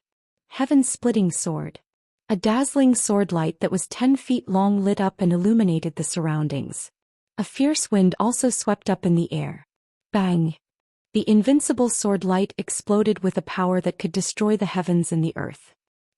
Heaven-splitting sword. A dazzling sword light that was 10 feet long lit up and illuminated the surroundings. A fierce wind also swept up in the air. Bang! The invincible sword light exploded with a power that could destroy the heavens and the earth.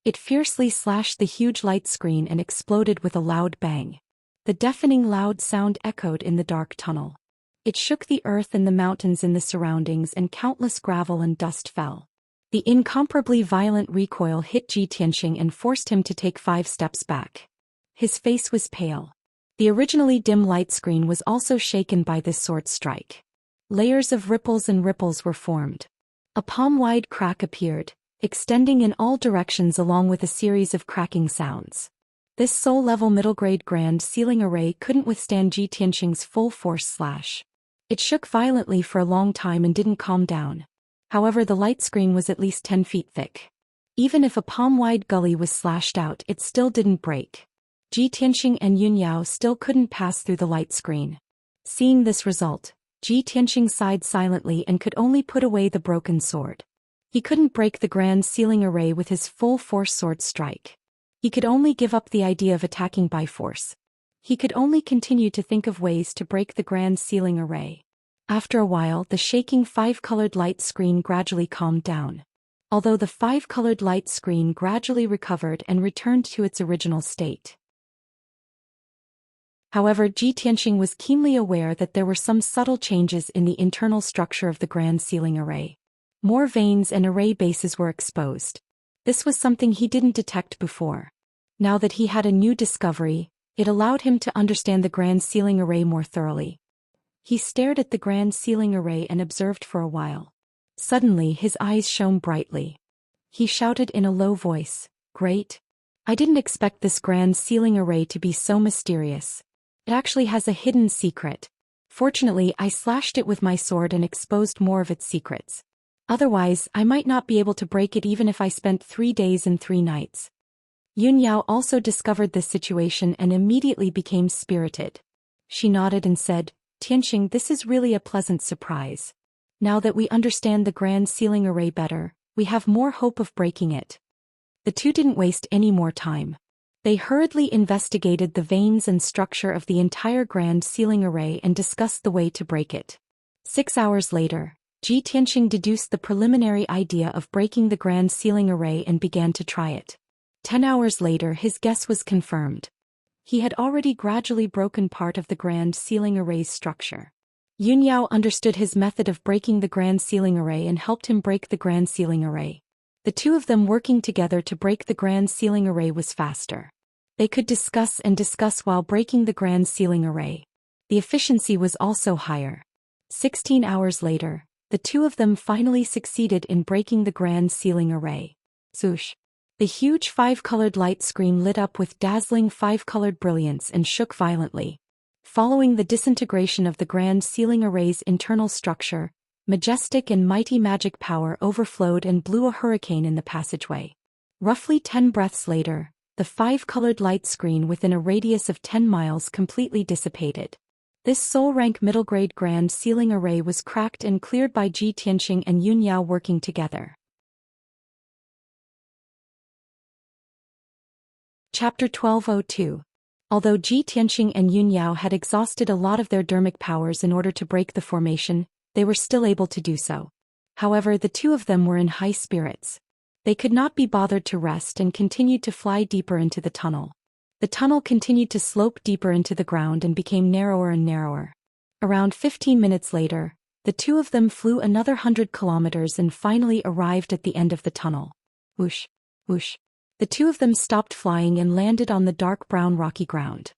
It fiercely slashed the huge light screen and exploded with a loud bang. The deafening loud sound echoed in the dark tunnel. It shook the earth and the mountains in the surroundings, and countless gravel and dust fell. The incomparably violent recoil hit Xianxia and forced him to take 5 steps back. His face was pale. The originally dim light screen was also shaken by this sword strike. Layers of ripples and ripples were formed. A palm-wide crack appeared, extending in all directions along with a series of cracking sounds. This soul-level middle-grade grand ceiling array couldn't withstand Xianxia's full-force slash. It shook violently for a long time and didn't calm down. However, the light screen was at least 10 feet thick. Even if a palm-wide gully was slashed out, it still didn't break. Xianxia and Yun Yao still couldn't pass through the light screen. Seeing this result, Xianxia sighed silently and could only put away the broken sword. He couldn't break the grand ceiling array with his full-force sword strike. He could only give up the idea of attacking by force. He could only continue to think of ways to break the grand ceiling array. After a while, the shaking 5-colored light screen gradually calmed down. Although the 5-colored light screen gradually recovered and returned to its original state. However, Xianxia was keenly aware that there were some subtle changes in the internal structure of the grand ceiling array. More veins and array bases were exposed. This was something he didn't detect before. Now that he had a new discovery, it allowed him to understand the grand ceiling array more thoroughly. He stared at the grand ceiling array and observed for a while. Suddenly his eyes shone brightly. He shouted in a low voice, "Great! I didn't expect this grand ceiling array to be so mysterious. It actually has a hidden secret. Fortunately, I slashed it with my sword and exposed more of its secrets. Otherwise, I might not be able to break it even if I spent 3 days and 3 nights." Yun Yao also discovered this situation and immediately became spirited. She nodded and said, "Tianxia, this is really a pleasant surprise. Now that we understand the grand ceiling array better, we have more hope of breaking it." The two didn't waste any more time. They hurriedly investigated the veins and structure of the entire grand ceiling array and discussed the way to break it. 6 hours later, Xianxia deduced the preliminary idea of breaking the grand ceiling array and began to try it. 10 hours later, his guess was confirmed. He had already gradually broken part of the grand ceiling array's structure. Yun Yao understood his method of breaking the grand ceiling array and helped him break the grand ceiling array. The two of them working together to break the grand ceiling array was faster. They could discuss and discuss while breaking the grand ceiling array. The efficiency was also higher. 16 hours later, the two of them finally succeeded in breaking the grand ceiling array. Swoosh! The huge 5-colored light screen lit up with dazzling 5-colored brilliance and shook violently. Following the disintegration of the Grand Sealing Array's internal structure, majestic and mighty magic power overflowed and blew a hurricane in the passageway. Roughly 10 breaths later, the 5-colored light screen within a radius of 10 miles completely dissipated. This Soul-rank middle-grade Grand Sealing Array was cracked and cleared by Ji Tianqing and Yun Yao working together. Chapter 1202. Although Ji Tianqing and Yun Yao had exhausted a lot of their dermic powers in order to break the formation, they were still able to do so. However, the two of them were in high spirits. They could not be bothered to rest and continued to fly deeper into the tunnel. The tunnel continued to slope deeper into the ground and became narrower and narrower. Around 15 minutes later, the two of them flew another 100 kilometers and finally arrived at the end of the tunnel. Whoosh, whoosh. The two of them stopped flying and landed on the dark brown rocky ground.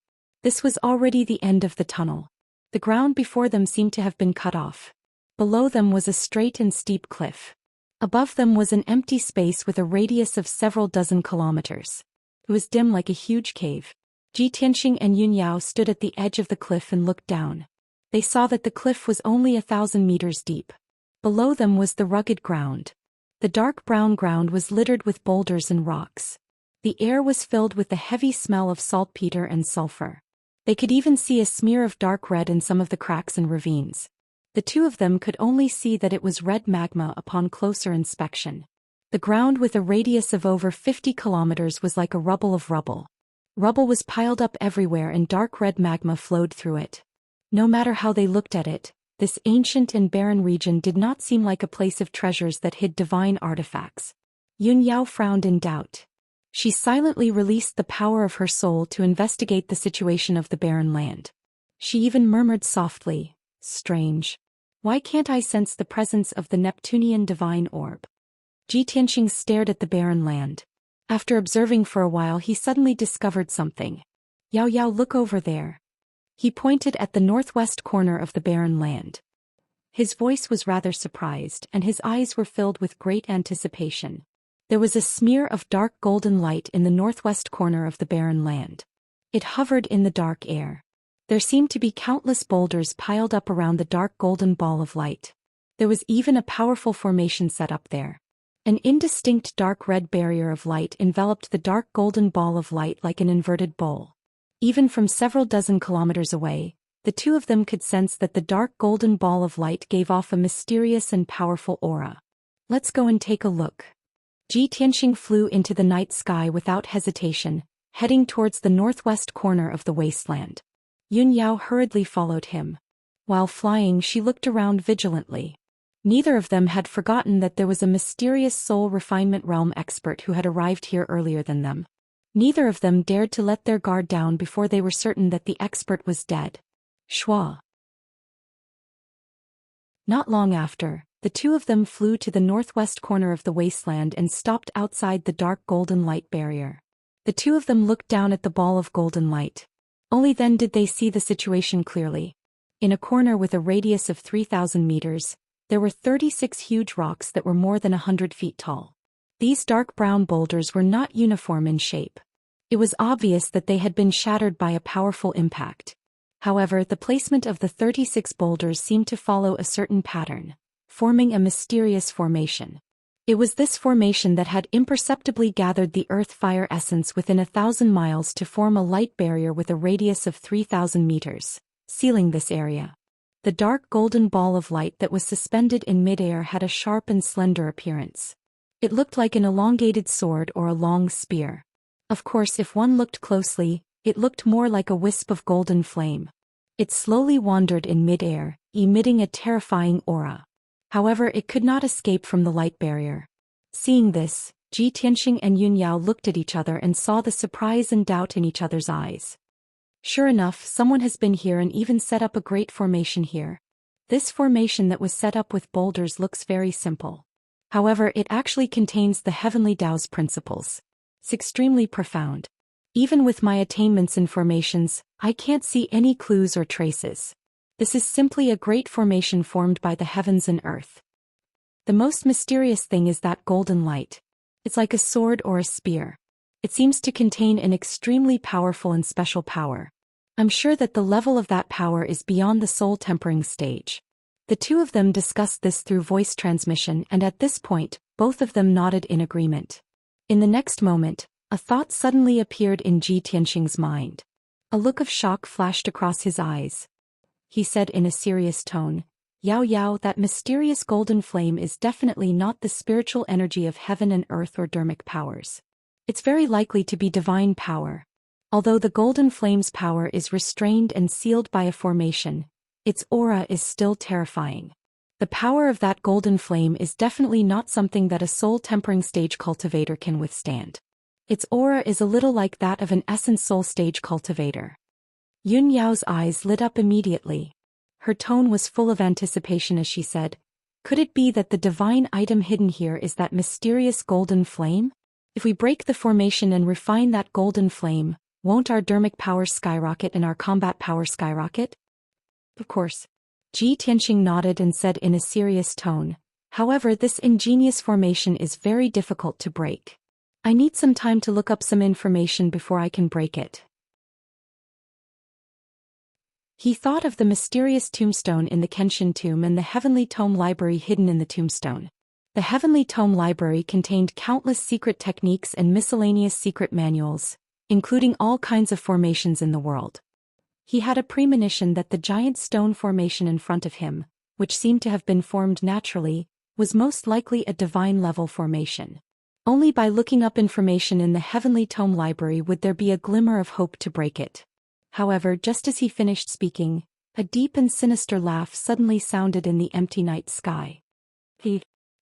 This was already the end of the tunnel. The ground before them seemed to have been cut off. Below them was a straight and steep cliff. Above them was an empty space with a radius of several dozen kilometers. It was dim like a huge cave. Ji Tianqing and Yun Yao stood at the edge of the cliff and looked down. They saw that the cliff was only 1,000 meters deep. Below them was the rugged ground. The dark brown ground was littered with boulders and rocks. The air was filled with the heavy smell of saltpeter and sulfur. They could even see a smear of dark red in some of the cracks and ravines. The two of them could only see that it was red magma upon closer inspection. The ground with a radius of over 50 kilometers was like a rubble of rubble. Rubble was piled up everywhere and dark red magma flowed through it. No matter how they looked at it, this ancient and barren region did not seem like a place of treasures that hid divine artifacts. Yun Yao frowned in doubt. She silently released the power of her soul to investigate the situation of the barren land. She even murmured softly, "Strange. Why can't I sense the presence of the Neptunian divine orb?" Ji Tianqing stared at the barren land. After observing for a while, he suddenly discovered something. "Yao Yao, look over there." He pointed at the northwest corner of the barren land. His voice was rather surprised, and his eyes were filled with great anticipation. There was a smear of dark golden light in the northwest corner of the barren land. It hovered in the dark air. There seemed to be countless boulders piled up around the dark golden ball of light. There was even a powerful formation set up there. An indistinct dark red barrier of light enveloped the dark golden ball of light like an inverted bowl. Even from several dozen kilometers away, the two of them could sense that the dark golden ball of light gave off a mysterious and powerful aura. "Let's go and take a look." Ji Tianqing flew into the night sky without hesitation, heading towards the northwest corner of the wasteland. Yun Yao hurriedly followed him. While flying, she looked around vigilantly. Neither of them had forgotten that there was a mysterious soul refinement realm expert who had arrived here earlier than them. Neither of them dared to let their guard down before they were certain that the expert was dead. Schwa. Not long after, the two of them flew to the northwest corner of the wasteland and stopped outside the dark golden light barrier. The two of them looked down at the ball of golden light. Only then did they see the situation clearly. In a corner with a radius of 3,000 meters, there were 36 huge rocks that were more than 100 feet tall. These dark brown boulders were not uniform in shape. It was obvious that they had been shattered by a powerful impact. However, the placement of the 36 boulders seemed to follow a certain pattern, forming a mysterious formation. It was this formation that had imperceptibly gathered the earth-fire essence within 1,000 miles to form a light barrier with a radius of 3,000 meters, sealing this area. The dark golden ball of light that was suspended in midair had a sharp and slender appearance. It looked like an elongated sword or a long spear. Of course, if one looked closely, it looked more like a wisp of golden flame. It slowly wandered in midair, emitting a terrifying aura. However, it could not escape from the light barrier. Seeing this, Ji Tianqing and Yun Yao looked at each other and saw the surprise and doubt in each other's eyes. Sure enough, someone has been here and even set up a great formation here. This formation that was set up with boulders looks very simple. However, it actually contains the heavenly Daoist principles. It's extremely profound. Even with my attainments in formations, I can't see any clues or traces. This is simply a great formation formed by the heavens and earth. The most mysterious thing is that golden light. It's like a sword or a spear. It seems to contain an extremely powerful and special power. I'm sure that the level of that power is beyond the soul tempering stage. The two of them discussed this through voice transmission, and at this point, both of them nodded in agreement. In the next moment, a thought suddenly appeared in Ji Tianxing's mind. A look of shock flashed across his eyes. He said in a serious tone, "Yao Yao, that mysterious golden flame is definitely not the spiritual energy of heaven and earth or dharmic powers. It's very likely to be divine power. Although the golden flame's power is restrained and sealed by a formation, its aura is still terrifying. The power of that golden flame is definitely not something that a soul-tempering stage cultivator can withstand. Its aura is a little like that of an essence soul stage cultivator." Yun Yao's eyes lit up immediately. Her tone was full of anticipation as she said, "Could it be that the divine item hidden here is that mysterious golden flame? If we break the formation and refine that golden flame, won't our dharmic power skyrocket and our combat power skyrocket?" "Of course." Ji Tianxing nodded and said in a serious tone, "However, this ingenious formation is very difficult to break. I need some time to look up some information before I can break it." He thought of the mysterious tombstone in the Kenshin tomb and the heavenly tome library hidden in the tombstone. The heavenly tome library contained countless secret techniques and miscellaneous secret manuals, including all kinds of formations in the world. He had a premonition that the giant stone formation in front of him, which seemed to have been formed naturally, was most likely a divine-level formation. Only by looking up information in the heavenly tome library would there be a glimmer of hope to break it. However, just as he finished speaking, a deep and sinister laugh suddenly sounded in the empty night sky.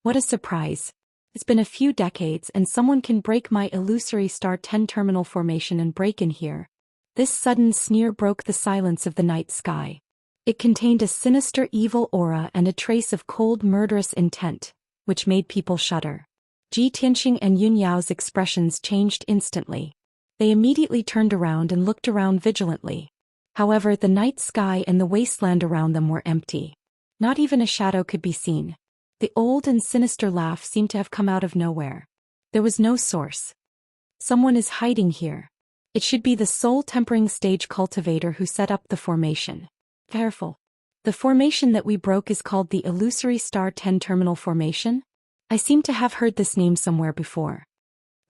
What a surprise. It's been a few decades and someone can break my illusory star 10 terminal formation and break in here. This sudden sneer broke the silence of the night sky. It contained a sinister evil aura and a trace of cold murderous intent, which made people shudder. Ji Tianxing and Yun Yao's expressions changed instantly. They immediately turned around and looked around vigilantly. However, the night sky and the wasteland around them were empty. Not even a shadow could be seen. The old and sinister laugh seemed to have come out of nowhere. There was no source. Someone is hiding here. It should be the soul-tempering stage cultivator who set up the formation. Careful. The formation that we broke is called the Illusory Star 10 Terminal Formation? I seem to have heard this name somewhere before.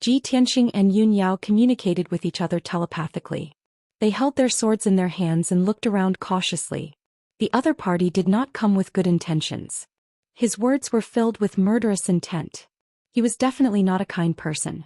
Ji Tianxing and Yun Yao communicated with each other telepathically. They held their swords in their hands and looked around cautiously. The other party did not come with good intentions. His words were filled with murderous intent. He was definitely not a kind person.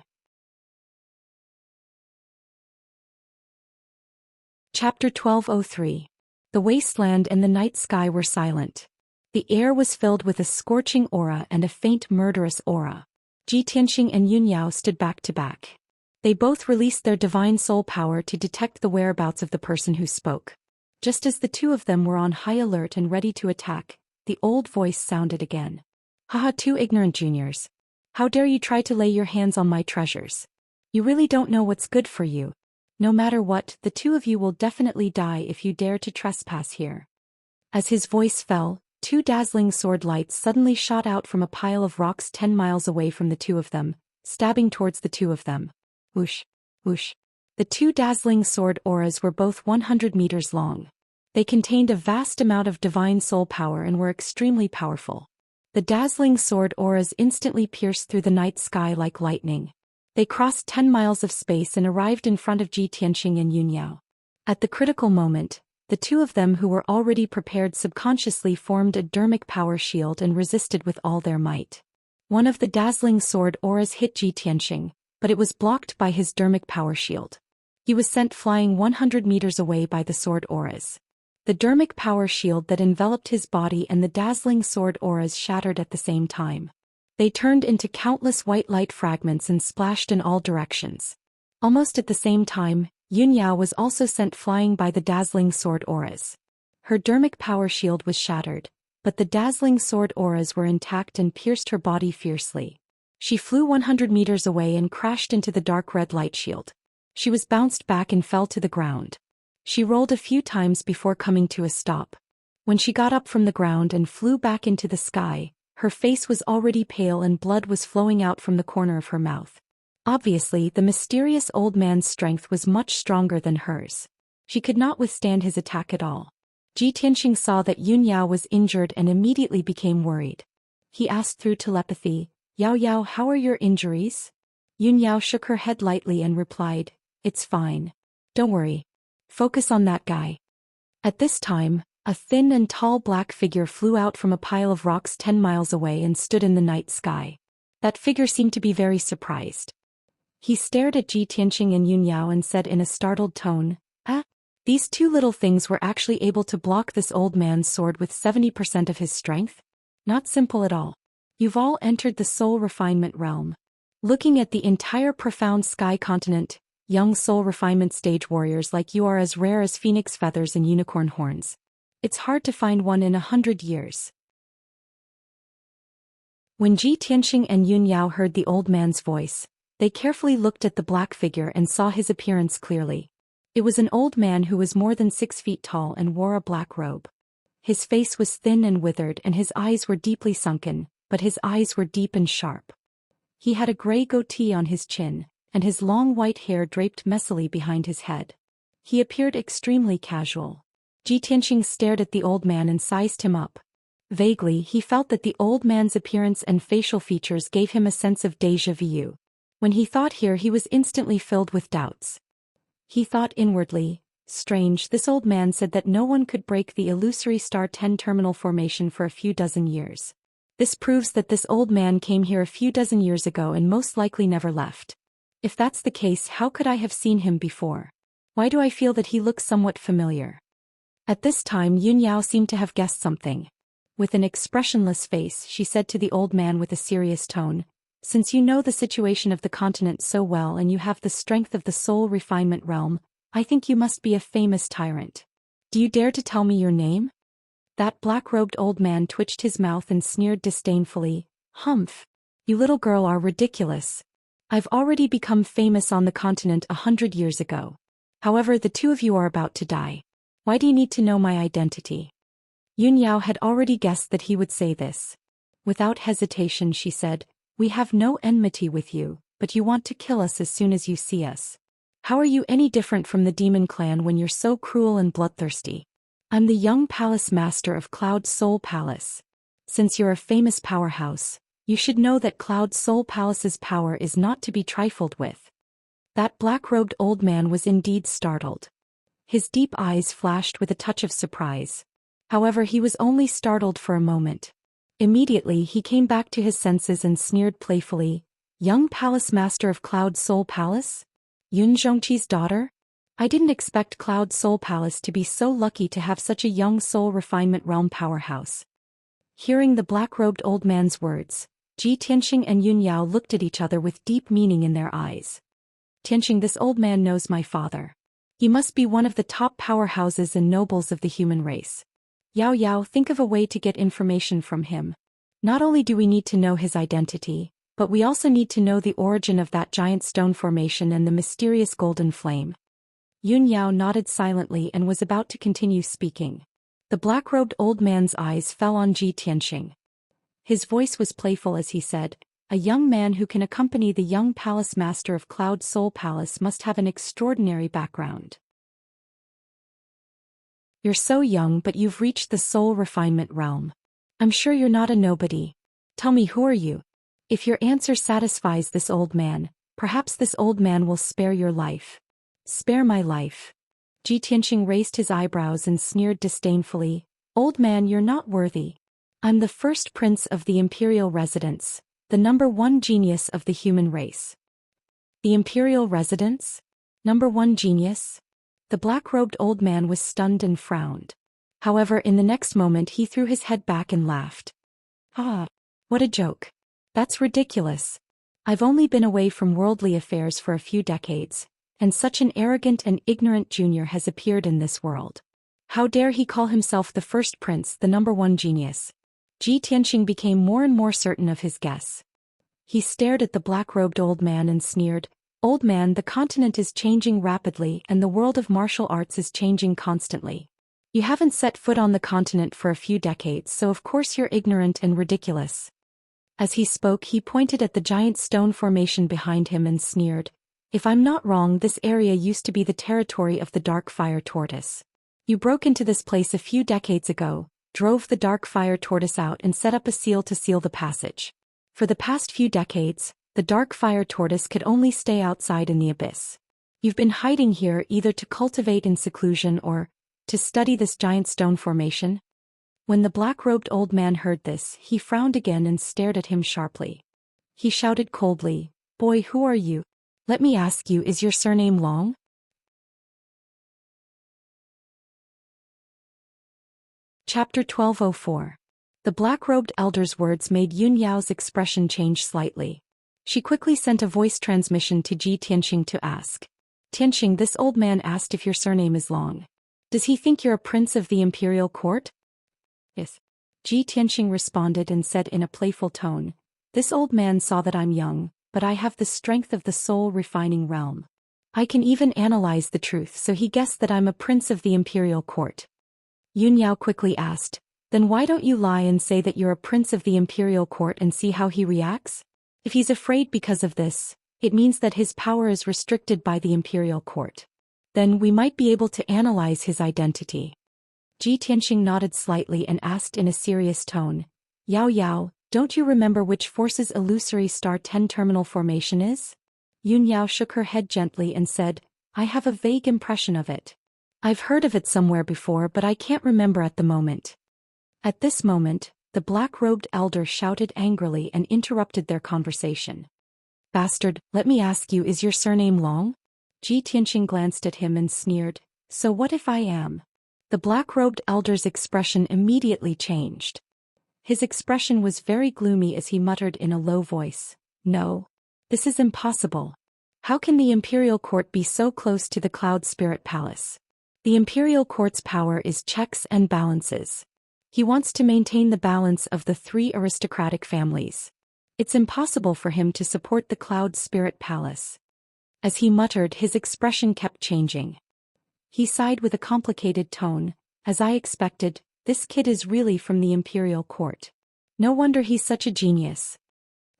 Chapter 1203. The wasteland and the night sky were silent. The air was filled with a scorching aura and a faint murderous aura. Ji Tianxing and Yun Yao stood back to back. They both released their divine soul power to detect the whereabouts of the person who spoke. Just as the two of them were on high alert and ready to attack, the old voice sounded again. "Haha, two ignorant juniors. How dare you try to lay your hands on my treasures? You really don't know what's good for you. No matter what, the two of you will definitely die if you dare to trespass here." As his voice fell, two dazzling sword lights suddenly shot out from a pile of rocks 10 miles away from the two of them, stabbing towards the two of them. Whoosh, whoosh. The two dazzling sword auras were both 100 meters long. They contained a vast amount of divine soul power and were extremely powerful. The dazzling sword auras instantly pierced through the night sky like lightning. They crossed 10 miles of space and arrived in front of Ji Tianxing and Yun Yao. At the critical moment, the two of them who were already prepared subconsciously formed a dharmic power shield and resisted with all their might. One of the dazzling sword auras hit Ji Tianxing, but it was blocked by his dharmic power shield. He was sent flying 100 meters away by the sword auras. The dharmic power shield that enveloped his body and the dazzling sword auras shattered at the same time. They turned into countless white light fragments and splashed in all directions. Almost at the same time, Yun Yao was also sent flying by the dazzling sword auras. Her dharmic power shield was shattered, but the dazzling sword auras were intact and pierced her body fiercely. She flew 100 meters away and crashed into the dark red light shield. She was bounced back and fell to the ground. She rolled a few times before coming to a stop. When she got up from the ground and flew back into the sky, her face was already pale and blood was flowing out from the corner of her mouth. Obviously, the mysterious old man's strength was much stronger than hers. She could not withstand his attack at all. Ji Tianxing saw that Yun Yao was injured and immediately became worried. He asked through telepathy, "Yao Yao, how are your injuries?" Yun Yao shook her head lightly and replied, "It's fine. Don't worry. Focus on that guy." At this time, a thin and tall black figure flew out from a pile of rocks 10 miles away and stood in the night sky. That figure seemed to be very surprised. He stared at Ji Tianxing and Yun Yao and said in a startled tone, "Ah, these two little things were actually able to block this old man's sword with 70% of his strength? Not simple at all. You've all entered the soul refinement realm. Looking at the entire profound sky continent, young soul refinement stage warriors like you are as rare as phoenix feathers and unicorn horns. It's hard to find one in 100 years. When Ji Tianxing and Yun Yao heard the old man's voice, they carefully looked at the black figure and saw his appearance clearly. It was an old man who was more than 6 feet tall and wore a black robe. His face was thin and withered and his eyes were deeply sunken, but his eyes were deep and sharp. He had a gray goatee on his chin, and his long white hair draped messily behind his head. He appeared extremely casual. Ji Tianxing stared at the old man and sized him up. Vaguely, he felt that the old man's appearance and facial features gave him a sense of déjà vu. When he thought here, he was instantly filled with doubts. He thought inwardly, strange, this old man said that no one could break the illusory star 10 terminal formation for a few dozen years. This proves that this old man came here a few dozen years ago and most likely never left. If that's the case, how could I have seen him before? Why do I feel that he looks somewhat familiar? At this time, Yun Yao seemed to have guessed something. With an expressionless face, she said to the old man with a serious tone, "Since you know the situation of the continent so well and you have the strength of the soul refinement realm, I think you must be a famous tyrant. Do you dare to tell me your name?" That black-robed old man twitched his mouth and sneered disdainfully, "Humph! You little girl are ridiculous. I've already become famous on the continent 100 years ago. However, the two of you are about to die. Why do you need to know my identity?" Yun Yao had already guessed that he would say this. Without hesitation she said, "We have no enmity with you, but you want to kill us as soon as you see us. How are you any different from the demon clan when you're so cruel and bloodthirsty? I'm the young palace master of Cloud Soul Palace. Since you're a famous powerhouse, you should know that Cloud Soul Palace's power is not to be trifled with." That black-robed old man was indeed startled. His deep eyes flashed with a touch of surprise. However, he was only startled for a moment. Immediately he came back to his senses and sneered playfully, "Young palace master of Cloud Soul Palace? Yun Zhongqi's daughter? I didn't expect Cloud Soul Palace to be so lucky to have such a young soul refinement realm powerhouse." Hearing the black-robed old man's words, Ji Tianxing and Yun Yao looked at each other with deep meaning in their eyes. "Tianxing, this old man knows my father. He must be one of the top powerhouses and nobles of the human race. Yao Yao, think of a way to get information from him. Not only do we need to know his identity, but we also need to know the origin of that giant stone formation and the mysterious golden flame." Yun Yao nodded silently and was about to continue speaking. The black-robed old man's eyes fell on Ji Tianxing. His voice was playful as he said, "A young man who can accompany the young palace master of Cloud Soul Palace must have an extraordinary background. You're so young, but you've reached the soul refinement realm. I'm sure you're not a nobody. Tell me, who are you? If your answer satisfies this old man, perhaps this old man will spare your life." "Spare my life?" Ji Tianxing raised his eyebrows and sneered disdainfully, "Old man, you're not worthy. I'm the first prince of the imperial residence, the #1 genius of the human race." "The imperial residence? #1 genius?" The black-robed old man was stunned and frowned. However, in the next moment he threw his head back and laughed. "Ah, what a joke. That's ridiculous. I've only been away from worldly affairs for a few decades, and such an arrogant and ignorant junior has appeared in this world. How dare he call himself the first prince, the #1 genius?" Ji Tianxing became more and more certain of his guess. He stared at the black-robed old man and sneered, "Old man, the continent is changing rapidly and the world of martial arts is changing constantly. You haven't set foot on the continent for a few decades, so of course you're ignorant and ridiculous." As he spoke, he pointed at the giant stone formation behind him and sneered, If I'm not wrong, this area used to be the territory of the Dark Fire Tortoise. You broke into this place a few decades ago, drove the Dark Fire Tortoise out and set up a seal to seal the passage. For the past few decades, the Dark Fire Tortoise could only stay outside in the abyss. You've been hiding here either to cultivate in seclusion or to study this giant stone formation. When the black-robed old man heard this, he frowned again and stared at him sharply. He shouted coldly, "Boy, who are you? Let me ask you, is your surname Long?" Chapter 1204. The black-robed elder's words made Yun Yao's expression change slightly. She quickly sent a voice transmission to Ji Tianxing to ask. "Tianxing, this old man asked if your surname is Long. Does he think you're a prince of the imperial court?" "Yes." Ji Tianxing responded and said in a playful tone, "This old man saw that I'm young, but I have the strength of the soul-refining realm. I can even analyze the truth, so he guessed that I'm a prince of the imperial court." Yun Yao quickly asked, "Then why don't you lie and say that you're a prince of the imperial court and see how he reacts? If he's afraid because of this, it means that his power is restricted by the imperial court. Then we might be able to analyze his identity." Ji Tianxing nodded slightly and asked in a serious tone, "Yao Yao, don't you remember which force's illusory star 10 terminal formation is?" Yun Yao shook her head gently and said, "I have a vague impression of it. I've heard of it somewhere before, but I can't remember at the moment." At this moment, the black-robed elder shouted angrily and interrupted their conversation. "Bastard, let me ask you, is your surname Long?" Ji Tianxing glanced at him and sneered, "So what if I am?" The black-robed elder's expression immediately changed. His expression was very gloomy as he muttered in a low voice, "No. This is impossible. How can the imperial court be so close to the Cloud Spirit Palace? The imperial court's power is checks and balances. He wants to maintain the balance of the 3 aristocratic families. It's impossible for him to support the Cloud Spirit Palace." As he muttered, his expression kept changing. He sighed with a complicated tone, "As I expected, this kid is really from the imperial court. No wonder he's such a genius."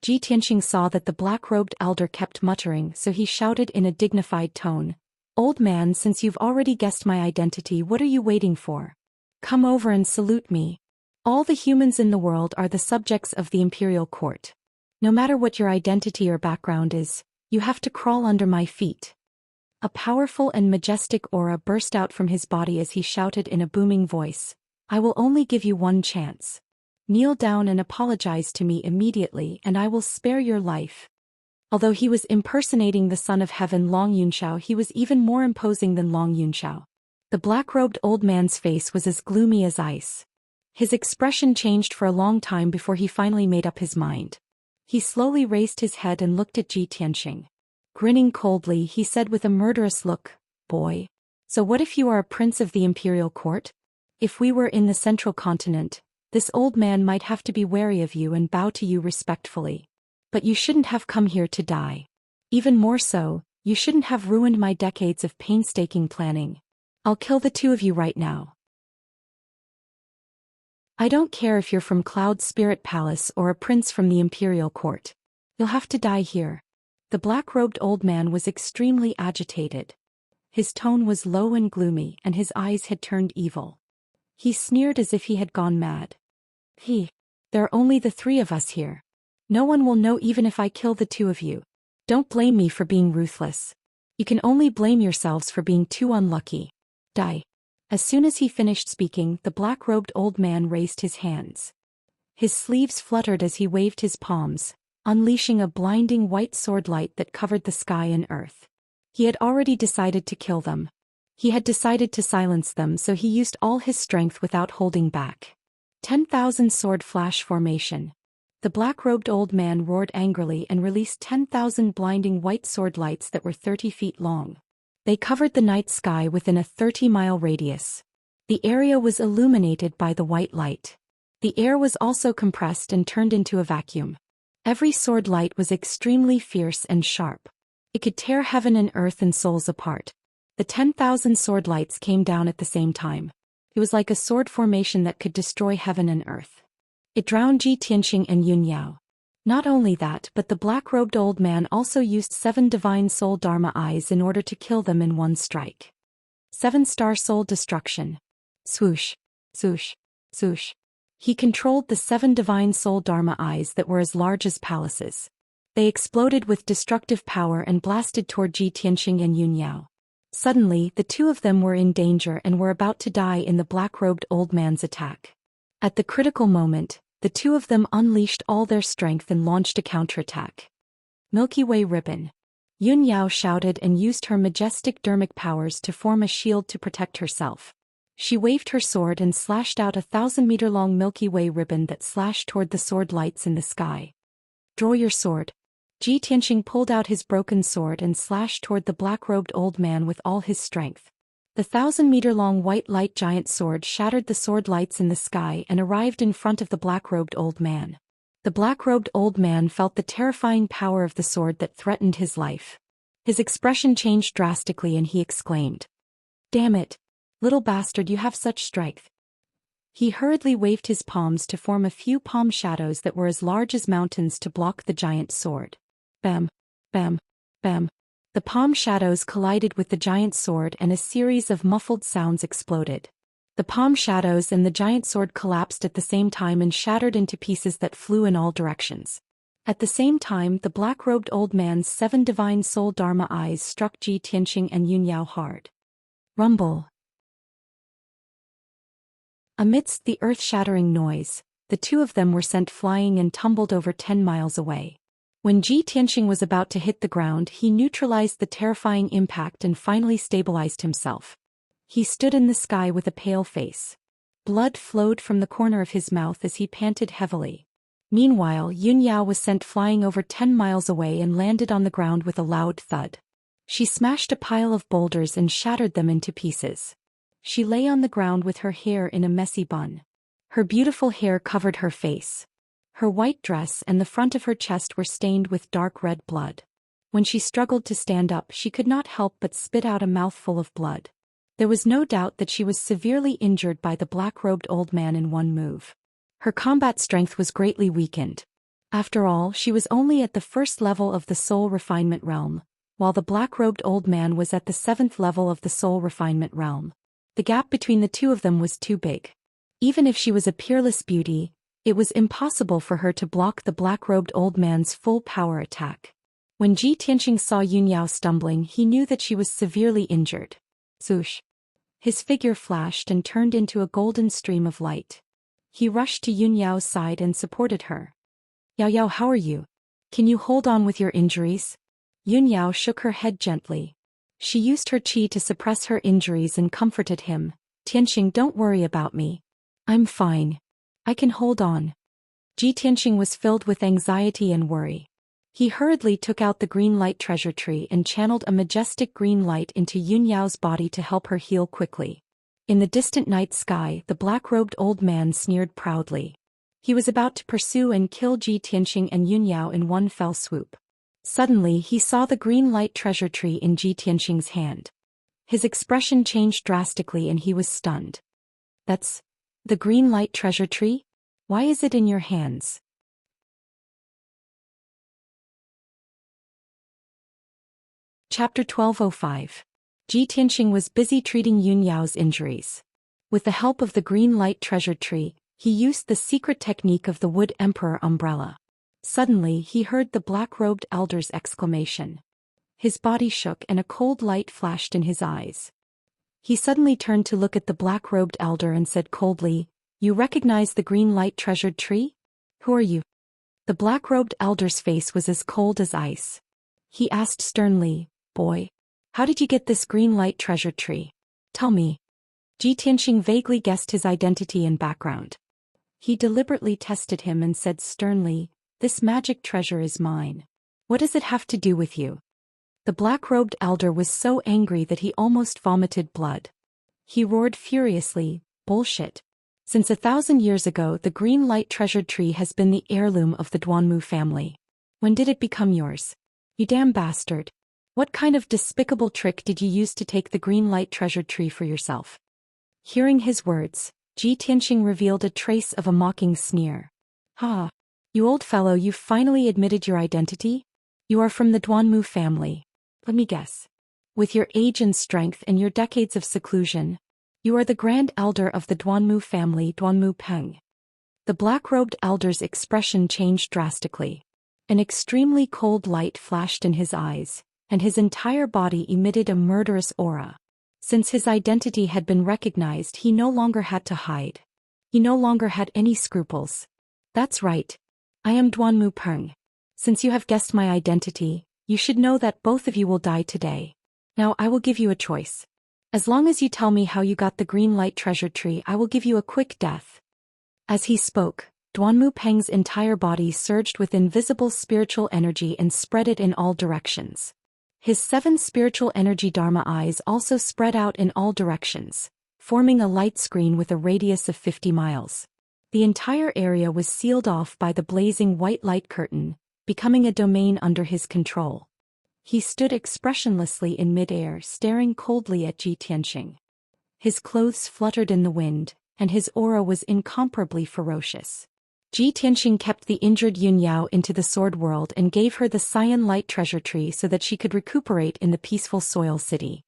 Ji Tianxing saw that the black-robed elder kept muttering, so he shouted in a dignified tone, "Old man, since you've already guessed my identity, what are you waiting for? Come over and salute me. All the humans in the world are the subjects of the imperial court. No matter what your identity or background is, you have to crawl under my feet." A powerful and majestic aura burst out from his body as he shouted in a booming voice, "I will only give you one chance. Kneel down and apologize to me immediately and I will spare your life." Although he was impersonating the son of heaven Long Yunxiao, he was even more imposing than Long Yunxiao. The black-robed old man's face was as gloomy as ice. His expression changed for a long time before he finally made up his mind. He slowly raised his head and looked at Ji Tianxing. Grinning coldly, he said with a murderous look, "Boy. So what if you are a prince of the imperial court? If we were in the central continent, this old man might have to be wary of you and bow to you respectfully. But you shouldn't have come here to die. Even more so, you shouldn't have ruined my decades of painstaking planning. I'll kill the 2 of you right now. I don't care if you're from Cloud Spirit Palace or a prince from the imperial court. You'll have to die here." The black-robed old man was extremely agitated. His tone was low and gloomy and his eyes had turned evil. He sneered as if he had gone mad. There are only the 3 of us here. No one will know even if I kill the 2 of you. Don't blame me for being ruthless. You can only blame yourselves for being too unlucky. Die." As soon as he finished speaking, the black-robed old man raised his hands. His sleeves fluttered as he waved his palms, unleashing a blinding white sword light that covered the sky and earth. He had already decided to kill them. He had decided to silence them, so he used all his strength without holding back. 10,000 sword flash formation. The black-robed old man roared angrily and released 10,000 blinding white sword lights that were 30 feet long. They covered the night sky within a 30-mile radius. The area was illuminated by the white light. The air was also compressed and turned into a vacuum. Every sword light was extremely fierce and sharp. It could tear heaven and earth and souls apart. The 10,000 sword lights came down at the same time. It was like a sword formation that could destroy heaven and earth. It drowned Ji Tianxing and Yun Yao. Not only that, but the black-robed old man also used 7 divine soul dharma eyes in order to kill them in one strike. 7-star soul destruction. Swoosh, swoosh, swoosh. He controlled the 7 divine soul dharma eyes that were as large as palaces. They exploded with destructive power and blasted toward Ji Tianxing and Yun Yao. Suddenly, the two of them were in danger and were about to die in the black-robed old man's attack. At the critical moment, the two of them unleashed all their strength and launched a counterattack. Milky Way ribbon. Yun Yao shouted and used her majestic dermic powers to form a shield to protect herself. She waved her sword and slashed out a 1,000-meter-long Milky Way ribbon that slashed toward the sword lights in the sky. Draw your sword. Ji Tianxing pulled out his broken sword and slashed toward the black-robed old man with all his strength. The 1,000-meter-long white light giant sword shattered the sword lights in the sky and arrived in front of the black-robed old man. The black-robed old man felt the terrifying power of the sword that threatened his life. His expression changed drastically and he exclaimed, "Damn it! Little bastard, you have such strength." He hurriedly waved his palms to form a few palm shadows that were as large as mountains to block the giant sword. Bam! Bam! Bam! The palm shadows collided with the giant sword and a series of muffled sounds exploded. The palm shadows and the giant sword collapsed at the same time and shattered into pieces that flew in all directions. At the same time, the black-robed old man's 7 divine soul dharma eyes struck Ji Tianxing and Yun Yao hard. Rumble. Amidst the earth-shattering noise, the two of them were sent flying and tumbled over 10 miles away. When Ji Tianxing was about to hit the ground, he neutralized the terrifying impact and finally stabilized himself. He stood in the sky with a pale face. Blood flowed from the corner of his mouth as he panted heavily. Meanwhile, Yun Yao was sent flying over 10 miles away and landed on the ground with a loud thud. She smashed a pile of boulders and shattered them into pieces. She lay on the ground with her hair in a messy bun. Her beautiful hair covered her face. Her white dress and the front of her chest were stained with dark red blood. When she struggled to stand up, she could not help but spit out a mouthful of blood. There was no doubt that she was severely injured by the black-robed old man in one move. Her combat strength was greatly weakened. After all, she was only at the 1st level of the soul refinement realm, while the black-robed old man was at the 7th level of the soul refinement realm. The gap between the two of them was too big. Even if she was a peerless beauty, it was impossible for her to block the black-robed old man's full power attack. When Ji Tianxing saw Yun Yao stumbling, he knew that she was severely injured. Swoosh! His figure flashed and turned into a golden stream of light. He rushed to Yun Yao's side and supported her. "Yao Yao, how are you? Can you hold on with your injuries?" Yun Yao shook her head gently. She used her qi to suppress her injuries and comforted him. "Tianxing, don't worry about me. I'm fine. I can hold on." Ji Tianxing was filled with anxiety and worry. He hurriedly took out the green light treasure tree and channeled a majestic green light into Yun Yao's body to help her heal quickly. In the distant night sky, the black-robed old man sneered proudly. He was about to pursue and kill Ji Tianxing and Yun Yao in one fell swoop. Suddenly, he saw the green light treasure tree in Ji Tianxing's hand. His expression changed drastically and he was stunned. "That's the green light treasure tree? Why is it in your hands?" Chapter 1205. Ji Tianxing was busy treating Yun Yao's injuries. With the help of the green light treasure tree, he used the secret technique of the Wood Emperor umbrella. Suddenly, he heard the black-robed elder's exclamation. His body shook and a cold light flashed in his eyes. He suddenly turned to look at the black-robed elder and said coldly, "You recognize the green light treasured tree? Who are you?" The black-robed elder's face was as cold as ice. He asked sternly, "Boy, how did you get this green light treasured tree? Tell me." Ji Tianxing vaguely guessed his identity and background. He deliberately tested him and said sternly, "This magic treasure is mine. What does it have to do with you?" The black-robed elder was so angry that he almost vomited blood. He roared furiously, "Bullshit. Since 1,000 years ago, the green light treasured tree has been the heirloom of the Duanmu family. When did it become yours? You damn bastard. What kind of despicable trick did you use to take the green light treasured tree for yourself?" Hearing his words, Ji Tianxing revealed a trace of a mocking sneer. "Ha! You old fellow, you finally admitted your identity? You are from the Duanmu family. Let me guess. With your age and strength and your decades of seclusion, you are the grand elder of the Duanmu family, Duanmu Peng. The black-robed elder's expression changed drastically. An extremely cold light flashed in his eyes, and his entire body emitted a murderous aura. Since his identity had been recognized, he no longer had to hide. He no longer had any scruples. That's right. I am Duanmu Peng. Since you have guessed my identity, you should know that both of you will die today. Now I will give you a choice. As long as you tell me how you got the green light treasure tree, I will give you a quick death. As he spoke, Duanmu Peng's entire body surged with invisible spiritual energy and spread it in all directions. His 7 spiritual energy Dharma eyes also spread out in all directions, forming a light screen with a radius of 50 miles. The entire area was sealed off by the blazing white light curtain, becoming a domain under his control. He stood expressionlessly in midair, staring coldly at Ji Tianxing. His clothes fluttered in the wind, and his aura was incomparably ferocious. Ji Tianxing kept the injured Yun Yao into the sword world and gave her the Cyan Light treasure tree so that she could recuperate in the peaceful soil city.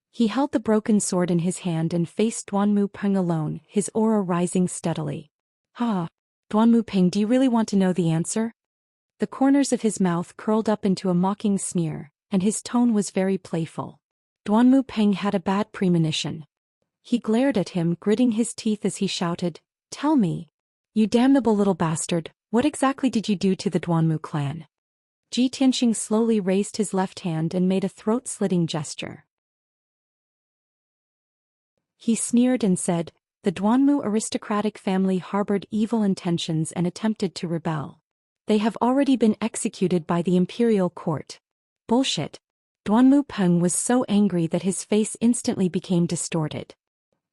He held the broken sword in his hand and faced Duanmu Peng alone, his aura rising steadily. Duanmu Peng, do you really want to know the answer? The corners of his mouth curled up into a mocking sneer, and his tone was very playful. Duanmu Peng had a bad premonition. He glared at him, gritting his teeth as he shouted, "Tell me, you damnable little bastard, what exactly did you do to the Duanmu clan?" Ji Tianxing slowly raised his left hand and made a throat-slitting gesture. He sneered and said, "The Duanmu aristocratic family harbored evil intentions and attempted to rebel. They have already been executed by the imperial court." Bullshit. Duanmu Peng was so angry that his face instantly became distorted.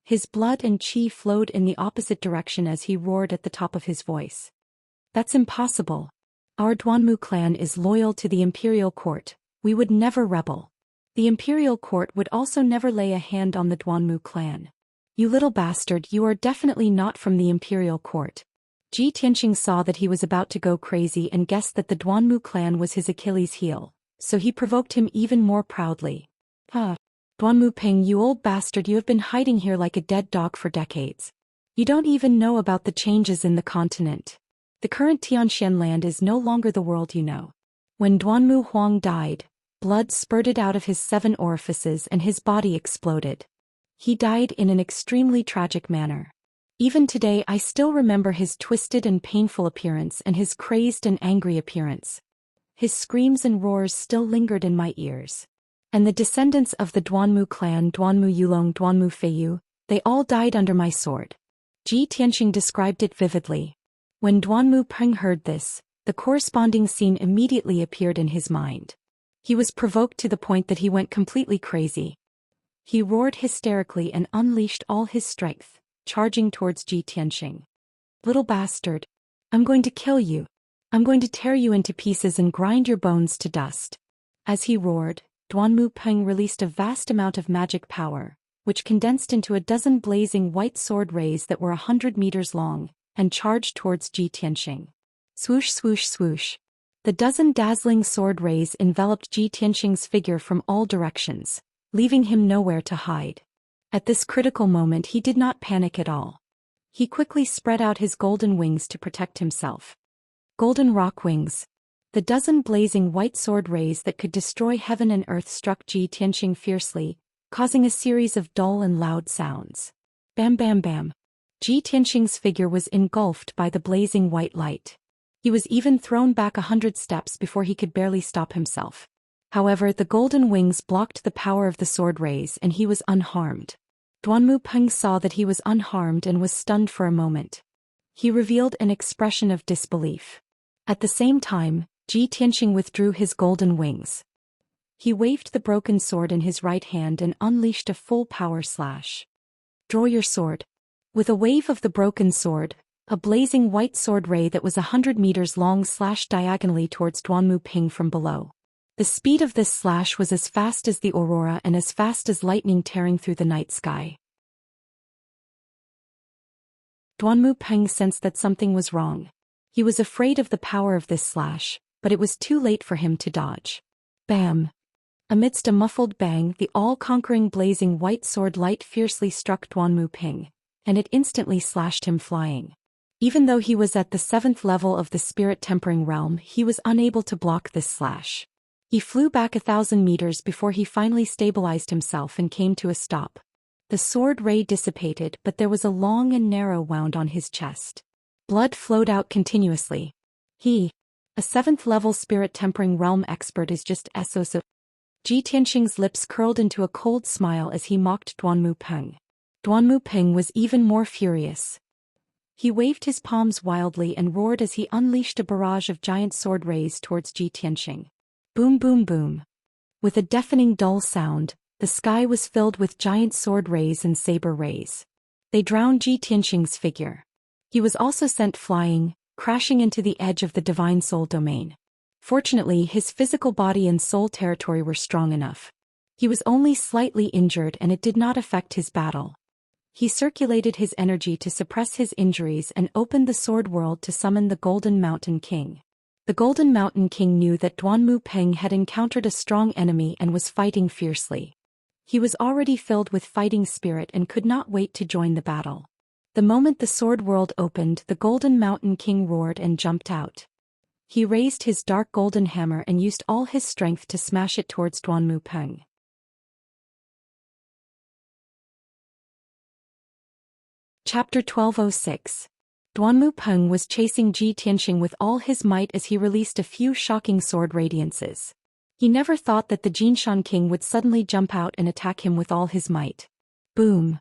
His blood and qi flowed in the opposite direction as he roared at the top of his voice. "That's impossible. Our Duanmu clan is loyal to the imperial court. We would never rebel. The imperial court would also never lay a hand on the Duanmu clan. You little bastard, you are definitely not from the imperial court." Ji Tianxing saw that he was about to go crazy and guessed that the Duanmu clan was his Achilles heel, so he provoked him even more proudly. Duanmu Peng, you old bastard, you have been hiding here like a dead dog for decades. You don't even know about the changes in the continent. The current Xianxia land is no longer the world you know. When Duanmu Huang died, blood spurted out of his 7 orifices and his body exploded. He died in an extremely tragic manner. Even today I still remember his twisted and painful appearance and his crazed and angry appearance. His screams and roars still lingered in my ears. And the descendants of the Duanmu clan, Duanmu Yulong, Duanmu Feiyu, they all died under my sword. Ji Tianxing described it vividly. When Duanmu Peng heard this, the corresponding scene immediately appeared in his mind. He was provoked to the point that he went completely crazy. He roared hysterically and unleashed all his strength, charging towards Ji Tianxing. "Little bastard. I'm going to kill you. I'm going to tear you into pieces and grind your bones to dust." As he roared, Duanmu Peng released a vast amount of magic power, which condensed into a dozen blazing white sword rays that were 100 meters long, and charged towards Ji Tianxing. Swoosh swoosh swoosh. The dozen dazzling sword rays enveloped Ji Tianxing's figure from all directions, leaving him nowhere to hide. At this critical moment he did not panic at all. He quickly spread out his golden wings to protect himself. Golden rock wings. The dozen blazing white sword rays that could destroy heaven and earth struck Ji Tianxing fiercely, causing a series of dull and loud sounds. Bam bam bam. Ji Tianxing's figure was engulfed by the blazing white light. He was even thrown back 100 steps before he could barely stop himself. However, the golden wings blocked the power of the sword rays and he was unharmed. Duanmu Peng saw that he was unharmed and was stunned for a moment. He revealed an expression of disbelief. At the same time, Ji Tianxing withdrew his golden wings. He waved the broken sword in his right hand and unleashed a full power slash. "Draw your sword." With a wave of the broken sword, a blazing white sword ray that was 100 meters long slashed diagonally towards Duanmu Peng from below. The speed of this slash was as fast as the aurora and as fast as lightning tearing through the night sky. Duanmu Peng sensed that something was wrong. He was afraid of the power of this slash, but it was too late for him to dodge. Bam! Amidst a muffled bang, the all-conquering blazing white sword light fiercely struck Duanmu Ping, and it instantly slashed him flying. Even though he was at the 7th level of the spirit-tempering realm, he was unable to block this slash. He flew back 1,000 meters before he finally stabilized himself and came to a stop. The sword ray dissipated, but there was a long and narrow wound on his chest. Blood flowed out continuously. He, a 7th level spirit-tempering realm expert, is just so. Ji Tianxing's lips curled into a cold smile as he mocked Duanmu Peng. Duanmu Peng was even more furious. He waved his palms wildly and roared as he unleashed a barrage of giant sword rays towards Ji Tianxing. Boom boom boom. With a deafening dull sound, the sky was filled with giant sword rays and saber rays. They drowned Ji Tianxing's figure. He was also sent flying, crashing into the edge of the divine soul domain. Fortunately, his physical body and soul territory were strong enough. He was only slightly injured and it did not affect his battle. He circulated his energy to suppress his injuries and opened the sword world to summon the Golden Mountain King. The Golden Mountain King knew that Duanmu Peng had encountered a strong enemy and was fighting fiercely. He was already filled with fighting spirit and could not wait to join the battle. The moment the sword world opened, the Golden Mountain King roared and jumped out. He raised his dark golden hammer and used all his strength to smash it towards Duanmu Peng. Chapter 1206. Duanmu Peng was chasing Ji Tianxing with all his might as he released a few shocking sword radiances. He never thought that the Jinshan King would suddenly jump out and attack him with all his might. Boom!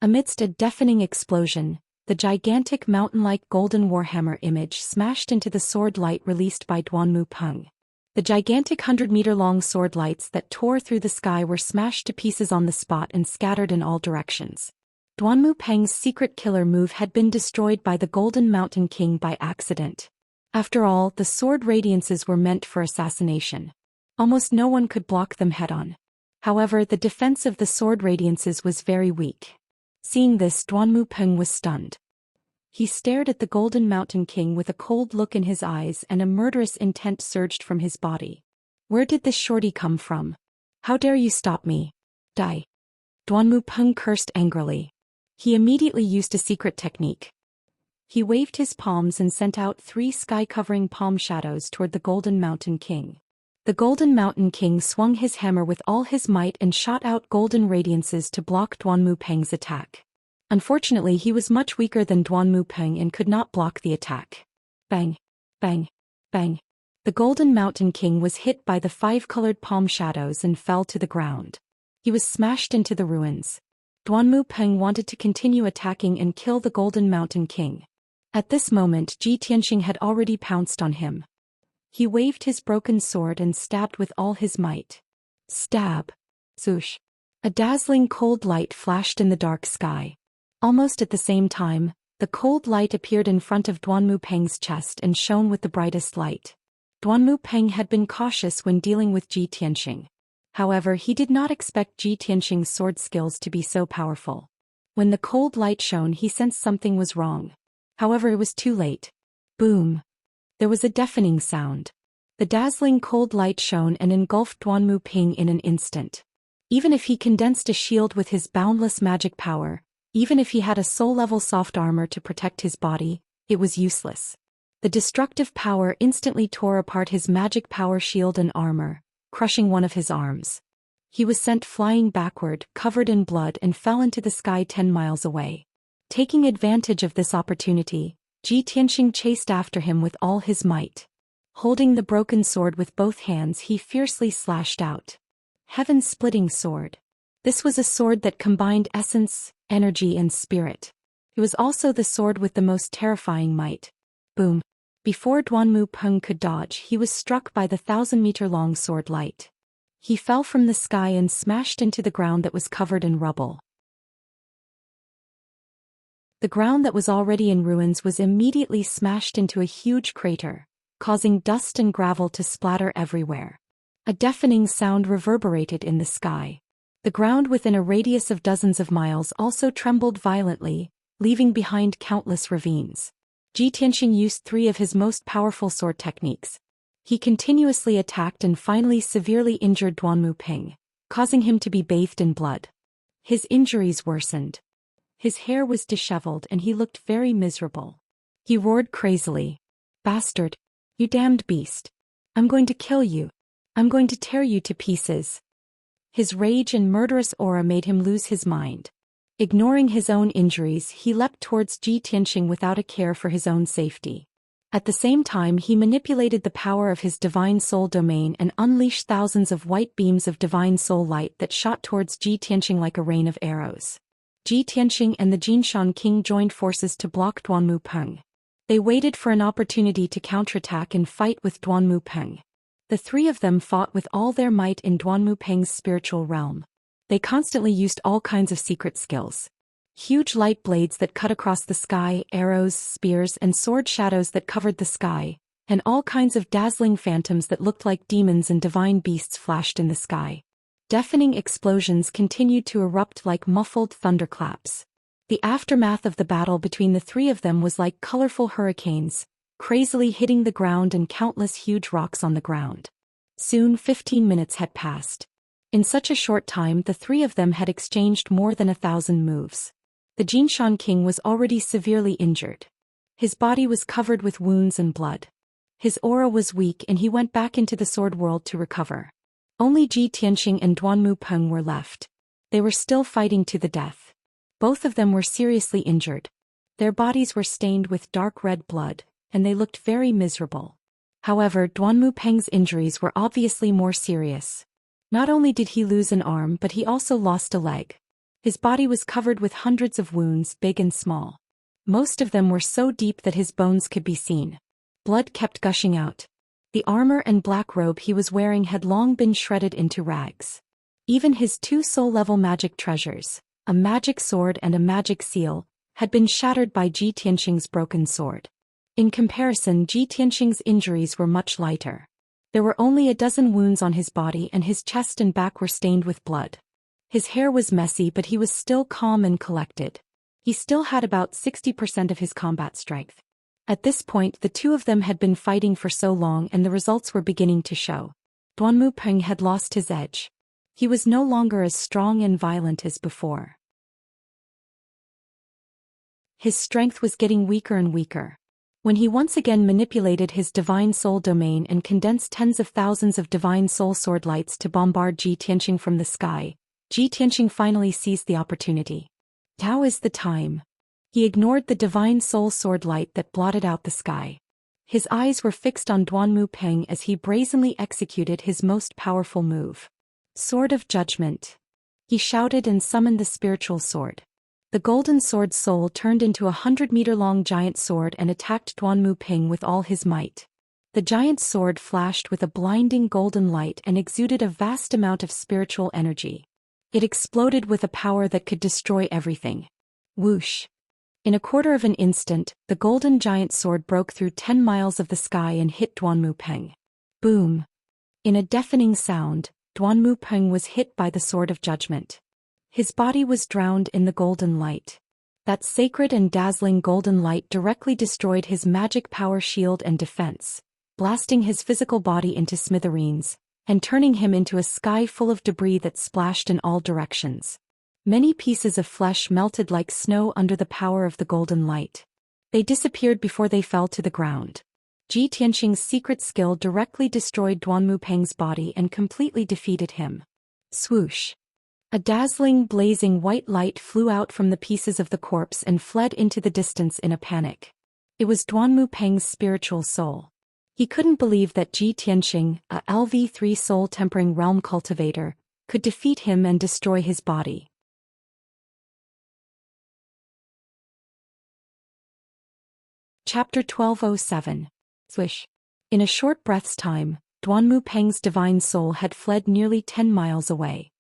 Amidst a deafening explosion, the gigantic mountain-like golden warhammer image smashed into the sword light released by Duanmu Peng. The gigantic 100-meter-long sword lights that tore through the sky were smashed to pieces on the spot and scattered in all directions. Duanmu Peng's secret killer move had been destroyed by the Golden Mountain King by accident. After all, the sword radiances were meant for assassination. Almost no one could block them head-on. However, the defense of the sword radiances was very weak. Seeing this, Duanmu Peng was stunned. He stared at the Golden Mountain King with a cold look in his eyes and a murderous intent surged from his body. Where did this shorty come from? How dare you stop me? Die! Duanmu Peng cursed angrily. He immediately used a secret technique. He waved his palms and sent out 3 sky-covering palm shadows toward the Golden Mountain King. The Golden Mountain King swung his hammer with all his might and shot out golden radiances to block Duanmu Peng's attack. Unfortunately, he was much weaker than Duanmu Peng and could not block the attack. Bang! Bang! Bang! The Golden Mountain King was hit by the 5-colored palm shadows and fell to the ground. He was smashed into the ruins. Duanmu Peng wanted to continue attacking and kill the Golden Mountain King. At this moment, Ji Tianxing had already pounced on him. He waved his broken sword and stabbed with all his might. Stab! Swoosh! A dazzling cold light flashed in the dark sky. Almost at the same time, the cold light appeared in front of Duanmu Peng's chest and shone with the brightest light. Duanmu Peng had been cautious when dealing with Ji Tianxing. However, he did not expect Ji Tianxing's sword skills to be so powerful. When the cold light shone, he sensed something was wrong. However, it was too late. Boom! There was a deafening sound. The dazzling cold light shone and engulfed Duanmu Peng in an instant. Even if he condensed a shield with his boundless magic power, even if he had a soul-level soft armor to protect his body, it was useless. The destructive power instantly tore apart his magic power shield and armor, crushing one of his arms. He was sent flying backward, covered in blood, and fell into the sky 10 miles away. Taking advantage of this opportunity, Ji Tianxing chased after him with all his might. Holding the broken sword with both hands, he fiercely slashed out. Heaven-splitting sword. This was a sword that combined essence, energy, and spirit. It was also the sword with the most terrifying might. Boom! Before Duanmu Peng could dodge, he was struck by the 1,000-meter-long sword light. He fell from the sky and smashed into the ground that was covered in rubble. The ground that was already in ruins was immediately smashed into a huge crater, causing dust and gravel to splatter everywhere. A deafening sound reverberated in the sky. The ground within a radius of dozens of miles also trembled violently, leaving behind countless ravines. Ji Tianxing used 3 of his most powerful sword techniques. He continuously attacked and finally severely injured Duanmu Ping, causing him to be bathed in blood. His injuries worsened. His hair was disheveled and he looked very miserable. He roared crazily. "Bastard! You damned beast! I'm going to kill you! I'm going to tear you to pieces!" His rage and murderous aura made him lose his mind. Ignoring his own injuries, he leapt towards Ji Tianxing without a care for his own safety. At the same time, he manipulated the power of his divine soul domain and unleashed thousands of white beams of divine soul light that shot towards Ji Tianxing like a rain of arrows. Ji Tianxing and the Jinshan king joined forces to block Duanmu Peng. They waited for an opportunity to counterattack and fight with Duanmu Peng. The 3 of them fought with all their might in Duanmu Peng's spiritual realm. They constantly used all kinds of secret skills. Huge light blades that cut across the sky, arrows, spears, and sword shadows that covered the sky, and all kinds of dazzling phantoms that looked like demons and divine beasts flashed in the sky. Deafening explosions continued to erupt like muffled thunderclaps. The aftermath of the battle between the 3 of them was like colorful hurricanes, crazily hitting the ground and countless huge rocks on the ground. Soon 15 minutes had passed. In such a short time, the 3 of them had exchanged more than 1,000 moves. The Jinshan king was already severely injured. His body was covered with wounds and blood. His aura was weak and he went back into the sword world to recover. Only Ji Tianxing and Duanmu Peng were left. They were still fighting to the death. Both of them were seriously injured. Their bodies were stained with dark red blood, and they looked very miserable. However, Duanmu Peng's injuries were obviously more serious. Not only did he lose an arm, but he also lost a leg. His body was covered with hundreds of wounds, big and small. Most of them were so deep that his bones could be seen. Blood kept gushing out. The armor and black robe he was wearing had long been shredded into rags. Even his 2 soul-level magic treasures, a magic sword and a magic seal, had been shattered by Ji Tianxing's broken sword. In comparison, Ji Tianxing's injuries were much lighter. There were only a dozen wounds on his body and his chest and back were stained with blood. His hair was messy, but he was still calm and collected. He still had about 60% of his combat strength. At this point, the 2 of them had been fighting for so long and the results were beginning to show. Duanmu Peng had lost his edge. He was no longer as strong and violent as before. His strength was getting weaker and weaker. When he once again manipulated his divine soul domain and condensed tens of thousands of divine soul sword lights to bombard Ji Tianxing from the sky, Ji Tianxing finally seized the opportunity. Now is the time. He ignored the divine soul sword light that blotted out the sky. His eyes were fixed on Duanmu Peng as he brazenly executed his most powerful move. Sword of Judgment. He shouted and summoned the spiritual sword. The golden sword soul turned into a 100-meter-long giant sword and attacked Duanmu Peng with all his might. The giant sword flashed with a blinding golden light and exuded a vast amount of spiritual energy. It exploded with a power that could destroy everything. Whoosh! In a quarter of an instant, the golden giant sword broke through 10 miles of the sky and hit Duanmu Peng. Boom! In a deafening sound, Duanmu Peng was hit by the sword of judgment. His body was drowned in the golden light. That sacred and dazzling golden light directly destroyed his magic power shield and defense, blasting his physical body into smithereens, and turning him into a sky full of debris that splashed in all directions. Many pieces of flesh melted like snow under the power of the golden light. They disappeared before they fell to the ground. Ji Tianxing's secret skill directly destroyed Duanmu Peng's body and completely defeated him. Swoosh! A dazzling, blazing white light flew out from the pieces of the corpse and fled into the distance in a panic. It was Duanmu Peng's spiritual soul. He couldn't believe that Ji Tianxing, a LV3 soul-tempering realm cultivator, could defeat him and destroy his body. Chapter 1207. Swish. In a short breath's time, Duanmu Peng's divine soul had fled nearly 10 miles away.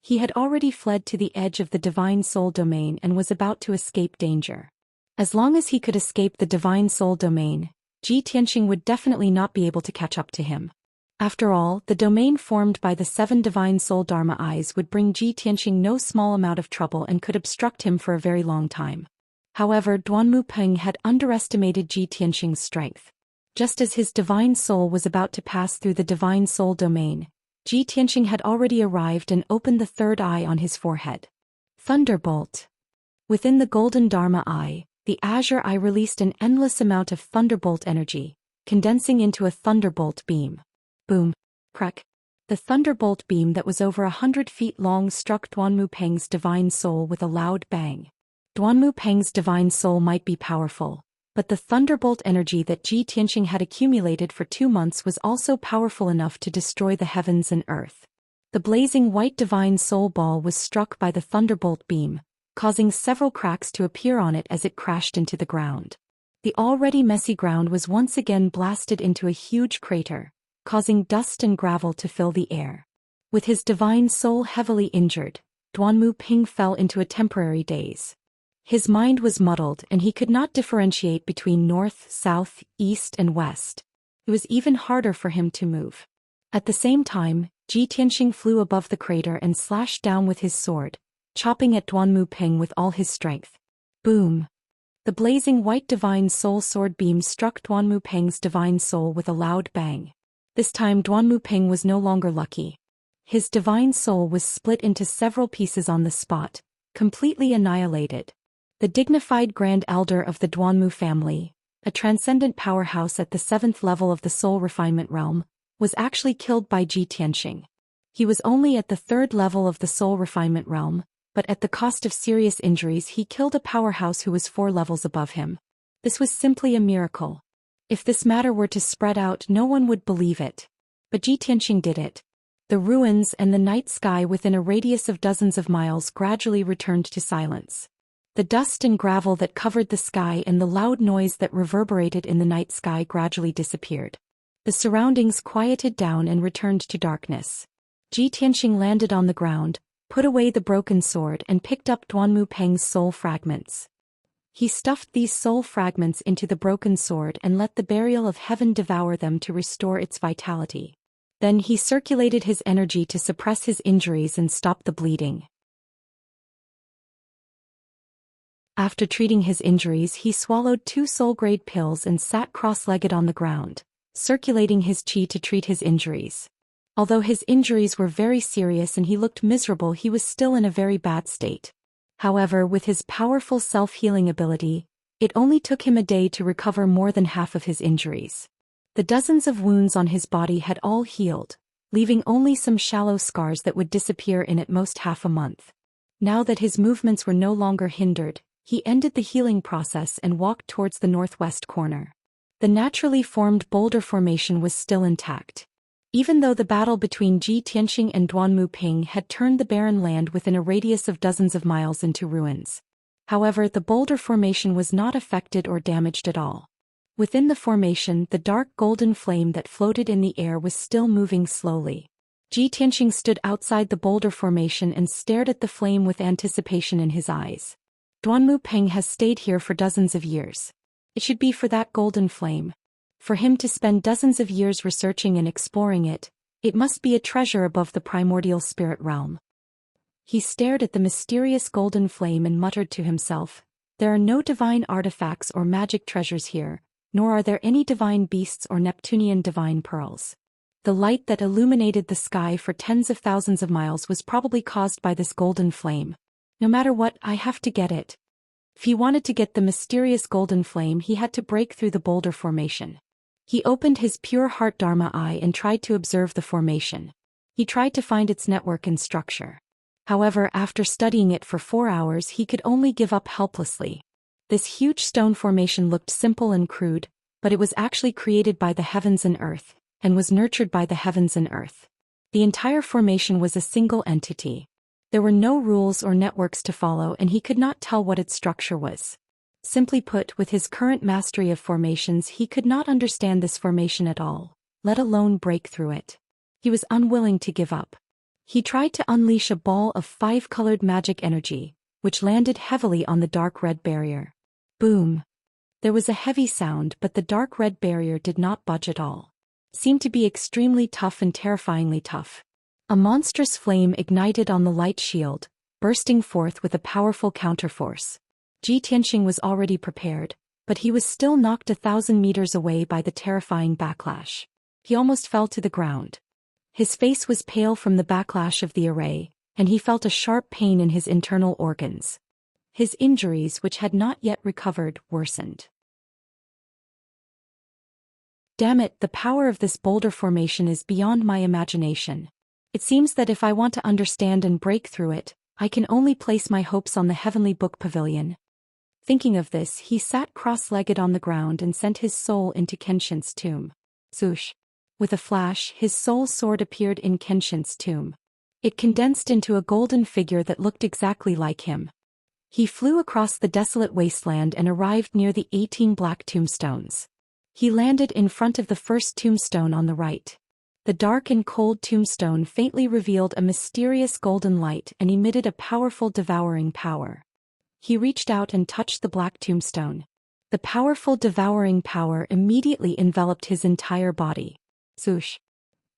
He had already fled to the edge of the divine soul domain and was about to escape danger. As long as he could escape the divine soul domain, Ji Tianxing would definitely not be able to catch up to him. After all, the domain formed by the 7 divine soul Dharma eyes would bring Ji Tianxing no small amount of trouble and could obstruct him for a very long time. However, Duanmu Peng had underestimated Ji Tianxing's strength. Just as his divine soul was about to pass through the divine soul domain, Ji Tianxing had already arrived and opened the third eye on his forehead. Thunderbolt. Within the golden Dharma eye, the azure eye released an endless amount of thunderbolt energy, condensing into a thunderbolt beam. Boom. Crack. The thunderbolt beam that was over 100 feet long struck Duanmu Peng's divine soul with a loud bang. Duanmu Peng's divine soul might be powerful, but the thunderbolt energy that Ji Tianxing had accumulated for 2 months was also powerful enough to destroy the heavens and earth. The blazing white divine soul ball was struck by the thunderbolt beam, causing several cracks to appear on it as it crashed into the ground. The already messy ground was once again blasted into a huge crater, causing dust and gravel to fill the air. With his divine soul heavily injured, Duanmu Peng fell into a temporary daze. His mind was muddled and he could not differentiate between north, south, east and west. It was even harder for him to move. At the same time, Ji Tianxing flew above the crater and slashed down with his sword, chopping at Duanmu Peng with all his strength. Boom! The blazing white divine soul sword beam struck Duanmu Peng's divine soul with a loud bang. This time Duanmu Peng was no longer lucky. His divine soul was split into several pieces on the spot, completely annihilated. The dignified Grand Elder of the Duanmu family, a transcendent powerhouse at the 7th level of the soul refinement realm, was actually killed by Ji Tianxing. He was only at the 3rd level of the soul refinement realm, but at the cost of serious injuries he killed a powerhouse who was 4 levels above him. This was simply a miracle. If this matter were to spread out, no one would believe it. But Ji Tianxing did it. The ruins and the night sky within a radius of dozens of miles gradually returned to silence. The dust and gravel that covered the sky and the loud noise that reverberated in the night sky gradually disappeared. The surroundings quieted down and returned to darkness. Ji Tianxing landed on the ground, put away the broken sword and picked up Duanmu Peng's soul fragments. He stuffed these soul fragments into the broken sword and let the burial of heaven devour them to restore its vitality. Then he circulated his energy to suppress his injuries and stop the bleeding. After treating his injuries, he swallowed 2 soul-grade pills and sat cross-legged on the ground, circulating his qi to treat his injuries. Although his injuries were very serious and he looked miserable, he was still in a very bad state. However, with his powerful self-healing ability, it only took him a day to recover more than half of his injuries. The dozens of wounds on his body had all healed, leaving only some shallow scars that would disappear in at most half a month. Now that his movements were no longer hindered, he ended the healing process and walked towards the northwest corner. The naturally formed boulder formation was still intact. Even though the battle between Ji Tianxing and Duanmu Peng had turned the barren land within a radius of dozens of miles into ruins. However, the boulder formation was not affected or damaged at all. Within the formation, the dark golden flame that floated in the air was still moving slowly. Ji Tianxing stood outside the boulder formation and stared at the flame with anticipation in his eyes. Duanmu Peng has stayed here for dozens of years. It should be for that golden flame. For him to spend dozens of years researching and exploring it, it must be a treasure above the primordial spirit realm. He stared at the mysterious golden flame and muttered to himself, "There are no divine artifacts or magic treasures here, nor are there any divine beasts or Neptunian divine pearls." The light that illuminated the sky for tens of thousands of miles was probably caused by this golden flame. No matter what, I have to get it. If he wanted to get the mysterious golden flame, he had to break through the boulder formation. He opened his pure heart Dharma eye and tried to observe the formation. He tried to find its network and structure. However, after studying it for 4 hours, he could only give up helplessly. This huge stone formation looked simple and crude, but it was actually created by the heavens and earth, and was nurtured by the heavens and earth. The entire formation was a single entity. There were no rules or networks to follow, and he could not tell what its structure was. Simply put, with his current mastery of formations, he could not understand this formation at all, let alone break through it. He was unwilling to give up. He tried to unleash a ball of 5-colored magic energy, which landed heavily on the dark red barrier. Boom! There was a heavy sound, but the dark red barrier did not budge at all. It seemed to be extremely tough and terrifyingly tough. A monstrous flame ignited on the light shield, bursting forth with a powerful counterforce. Ji Tianxing was already prepared, but he was still knocked 1,000 meters away by the terrifying backlash. He almost fell to the ground. His face was pale from the backlash of the array, and he felt a sharp pain in his internal organs. His injuries, which had not yet recovered, worsened. Damn it, the power of this boulder formation is beyond my imagination. It seems that if I want to understand and break through it, I can only place my hopes on the heavenly book pavilion. Thinking of this, he sat cross-legged on the ground and sent his soul into Kenshin's tomb. Swoosh! With a flash, his soul sword appeared in Kenshin's tomb. It condensed into a golden figure that looked exactly like him. He flew across the desolate wasteland and arrived near the 18 black tombstones. He landed in front of the first tombstone on the right. The dark and cold tombstone faintly revealed a mysterious golden light and emitted a powerful devouring power. He reached out and touched the black tombstone. The powerful devouring power immediately enveloped his entire body. Swoosh!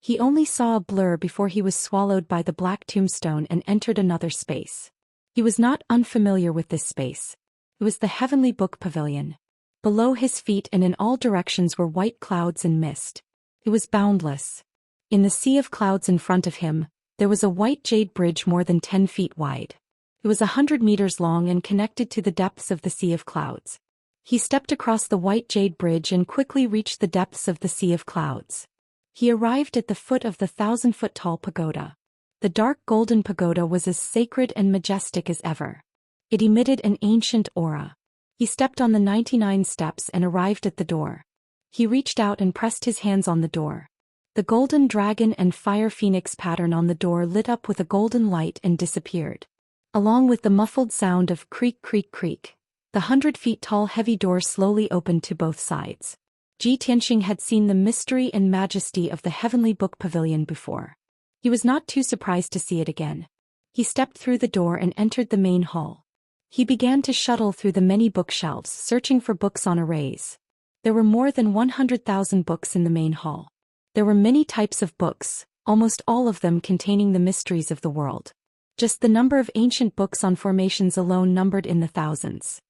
He only saw a blur before he was swallowed by the black tombstone and entered another space. He was not unfamiliar with this space. It was the heavenly book pavilion. Below his feet and in all directions were white clouds and mist. It was boundless. In the sea of clouds in front of him, there was a white jade bridge more than 10 feet wide. It was 100 meters long and connected to the depths of the sea of clouds. He stepped across the white jade bridge and quickly reached the depths of the sea of clouds. He arrived at the foot of the 1,000-foot-tall pagoda. The dark golden pagoda was as sacred and majestic as ever. It emitted an ancient aura. He stepped on the 99 steps and arrived at the door. He reached out and pressed his hands on the door. The golden dragon and fire phoenix pattern on the door lit up with a golden light and disappeared. Along with the muffled sound of creak creak creak, the 100-feet-tall heavy door slowly opened to both sides. Ji Tianxing had seen the mystery and majesty of the heavenly book pavilion before. He was not too surprised to see it again. He stepped through the door and entered the main hall. He began to shuttle through the many bookshelves, searching for books on arrays. There were more than 100,000 books in the main hall. There were many types of books, almost all of them containing the mysteries of the world. Just the number of ancient books on formations alone numbered in the thousands.